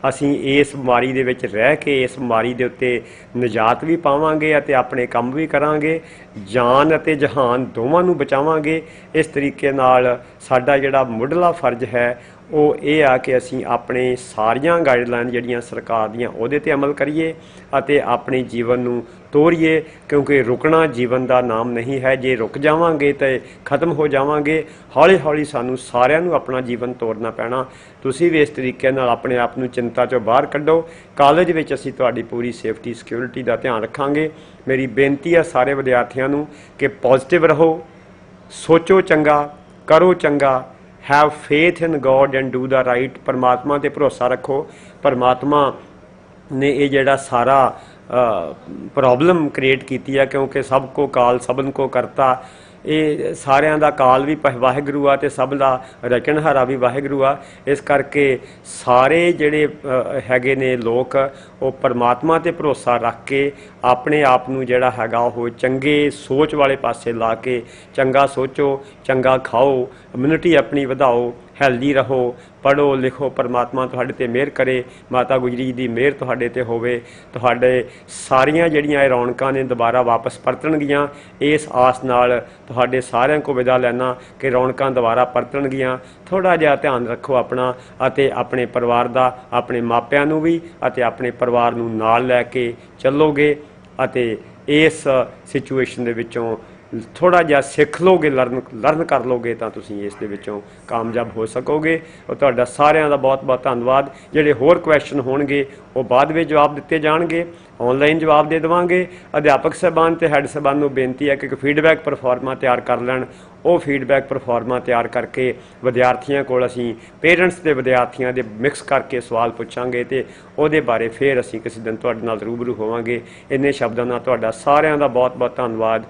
Speaker 2: ਅਸੀਂ ਇਸ ਬਿਮਾਰੀ ਦੇ ਵਿੱਚ ਰਹਿ ਕੇ ਇਸ ਬਿਮਾਰੀ ਦੇ ਉੱਤੇ ਨਿਜਾਤ ਵੀ ਪਾਵਾਂਗੇ ਅਤੇ ਆਪਣੇ ਕੰਮ ਵੀ ਕਰਾਂਗੇ, ਜਾਨ ਅਤੇ ਜਹਾਨ ਦੋਵਾਂ ਨੂੰ ਬਚਾਵਾਂਗੇ। ਇਸ ਤਰੀਕੇ ਨਾਲ ਸਾਡਾ ਜਿਹੜਾ ਮੁੱਢਲਾ ਫਰਜ਼ ਹੈ ਉਹ ਇਹ ਆ ਕਿ ਅਸੀਂ ਆਪਣੇ ਸਾਰੀਆਂ ਗਾਈਡਲਾਈਨ ਜਿਹੜੀਆਂ ਸਰਕਾਰ ਦੀਆਂ ਉਹਦੇ 'ਤੇ ਅਮਲ ਕਰੀਏ ਅਤੇ ਆਪਣੇ ਜੀਵਨ ਨੂੰ ਤੋਰੀਏ, ਕਿਉਂਕਿ ਰੁਕਣਾ ਜੀਵਨ ਦਾ ਨਾਮ ਨਹੀਂ ਹੈ। ਜੇ ਰੁਕ ਜਾਵਾਂਗੇ ਤਾਂ ਖਤਮ ਹੋ ਜਾਵਾਂਗੇ। ਹੌਲੀ ਹੌਲੀ ਸਾਨੂੰ ਸਾਰਿਆਂ ਨੂੰ ਆਪਣਾ ਜੀਵਨ ਤੋਰਨਾ ਪੈਣਾ। ਤੁਸੀਂ ਵੀ ਇਸ ਤਰੀਕੇ ਨਾਲ ਆਪਣੇ ਆਪ ਨੂੰ ਚਿੰਤਾ 'ਚੋਂ ਬਾਹਰ ਕੱਢੋ। ਕਾਲਜ ਵਿੱਚ ਅਸੀਂ ਤੁਹਾਡੀ ਪੂਰੀ ਸੇਫਟੀ ਸਿਕਿਉਰਿਟੀ ਦਾ ਧਿਆਨ ਰੱਖਾਂਗੇ। ਮੇਰੀ ਬੇਨਤੀ ਹੈ ਸਾਰੇ ਵਿਦਿਆਰਥੀਆਂ ਨੂੰ ਕਿ ਪੋਜ਼ਿਟਿਵ ਰਹੋ, ਸੋਚੋ ਚੰਗਾ, ਕਰੋ ਚੰਗਾ, have faith in God and do the right. ਪਰਮਾਤਮਾ 'ਤੇ ਭਰੋਸਾ ਰੱਖੋ। ਪਰਮਾਤਮਾ ਨੇ ਇਹ ਜਿਹੜਾ ਸਾਰਾ ਪ੍ਰੋਬਲਮ ਕ੍ਰੀਏਟ ਕੀਤੀ ਹੈ, ਕਿਉਂਕਿ ਸਭ ਕੋ ਕਾਲ ਸਭਨ ਕੋ ਕਰਤਾ। ਇਹ ਸਾਰਿਆਂ ਦਾ ਕਾਲ ਵੀ ਵਾਹਿਗੁਰੂ ਆ ਤੇ ਸਭ ਦਾ ਰਚਣਹਾਰਾ ਵੀ ਵਾਹਿਗੁਰੂ ਆ। ਇਸ ਕਰਕੇ ਸਾਰੇ ਜਿਹੜੇ ਹੈਗੇ ਨੇ ਲੋਕ ਉਹ ਪਰਮਾਤਮਾ ਤੇ ਭਰੋਸਾ ਰੱਖ ਕੇ ਆਪਣੇ ਆਪ ਨੂੰ ਜਿਹੜਾ ਹੈਗਾ ਉਹ ਚੰਗੇ ਸੋਚ ਵਾਲੇ ਪਾਸੇ ਲਾ ਕੇ ਚੰਗਾ ਸੋਚੋ, ਚੰਗਾ ਖਾਓ, ਇਮਿਊਨਿਟੀ ਆਪਣੀ ਵਧਾਓ, ਹੈਲਦੀ ਰਹੋ, ਪੜ੍ਹੋ ਲਿਖੋ, ਪਰਮਾਤਮਾ ਤੁਹਾਡੇ ਤੇ ਮਿਹਰ ਕਰੇ, ਮਾਤਾ ਗੁਜਰੀ ਜੀ ਦੀ ਮਿਹਰ ਤੁਹਾਡੇ ਤੇ ਹੋਵੇ, ਤੁਹਾਡੇ ਸਾਰੀਆਂ ਜਿਹੜੀਆਂ ਇਹ ਰੌਣਕਾਂ ਨੇ ਦੁਬਾਰਾ ਵਾਪਸ ਪਰਤਣਗੀਆਂ। ਇਸ ਆਸ ਨਾਲ ਤੁਹਾਡੇ ਸਾਰਿਆਂ ਕੋਲ ਵਿਦਾ ਲੈਣਾ ਕਿ ਰੌਣਕਾਂ ਦੁਬਾਰਾ ਪਰਤਣਗੀਆਂ। ਥੋੜ੍ਹਾ ਜਿਹਾ ਧਿਆਨ ਰੱਖੋ ਆਪਣਾ ਅਤੇ ਆਪਣੇ ਪਰਿਵਾਰ ਦਾ, ਆਪਣੇ ਮਾਪਿਆਂ ਨੂੰ ਵੀ ਅਤੇ ਆਪਣੇ ਪਰਿਵਾਰ ਨੂੰ ਨਾਲ ਲੈ ਕੇ ਚੱਲੋਗੇ ਅਤੇ ਇਸ ਸਿਚੁਏਸ਼ਨ ਦੇ ਵਿੱਚੋਂ ਥੋੜ੍ਹਾ ਜਿਹਾ ਸਿੱਖ ਲਓਗੇ, ਲਰਨ ਕਰ ਲਓਗੇ ਤਾਂ ਤੁਸੀਂ ਇਸ ਦੇ ਵਿੱਚੋਂ ਕਾਮਯਾਬ ਹੋ ਸਕੋਗੇ। ਉਹ ਤੁਹਾਡਾ ਸਾਰਿਆਂ ਦਾ ਬਹੁਤ ਬਹੁਤ ਧੰਨਵਾਦ। ਜਿਹੜੇ ਹੋਰ ਕੁਐਸਚਨ ਹੋਣਗੇ ਉਹ ਬਾਅਦ ਵਿੱਚ ਜਵਾਬ ਦਿੱਤੇ ਜਾਣਗੇ, ਆਨਲਾਈਨ ਜਵਾਬ ਦੇ ਦੇਵਾਂਗੇ। ਅਧਿਆਪਕ ਸਾਹਿਬਾਨ ਤੇ ਹੈੱਡ ਸਾਹਿਬਾਨ ਨੂੰ ਬੇਨਤੀ ਹੈ ਕਿ ਇੱਕ ਫੀਡਬੈਕ ਪਰਫਾਰਮਾ ਤਿਆਰ ਕਰ ਲੈਣ। ਉਹ ਫੀਡਬੈਕ ਪਰਫਾਰਮਾ ਤਿਆਰ ਕਰਕੇ ਵਿਦਿਆਰਥੀਆਂ ਕੋਲ ਅਸੀਂ ਪੇਰੈਂਟਸ ਤੇ ਵਿਦਿਆਰਥੀਆਂ ਦੇ ਮਿਕਸ ਕਰਕੇ ਸਵਾਲ ਪੁੱਛਾਂਗੇ ਤੇ ਉਹਦੇ ਬਾਰੇ ਫਿਰ ਅਸੀਂ ਕਿਸੇ ਦਿਨ ਤੁਹਾਡੇ ਨਾਲ ਰੂਬਰੂ ਹੋਵਾਂਗੇ। ਇੰਨੇ ਸ਼ਬਦਾਂ ਨਾਲ ਤੁਹਾਡਾ ਸਾਰਿਆਂ ਦਾ ਬਹੁਤ ਬਹੁਤ ਧੰਨਵਾਦ।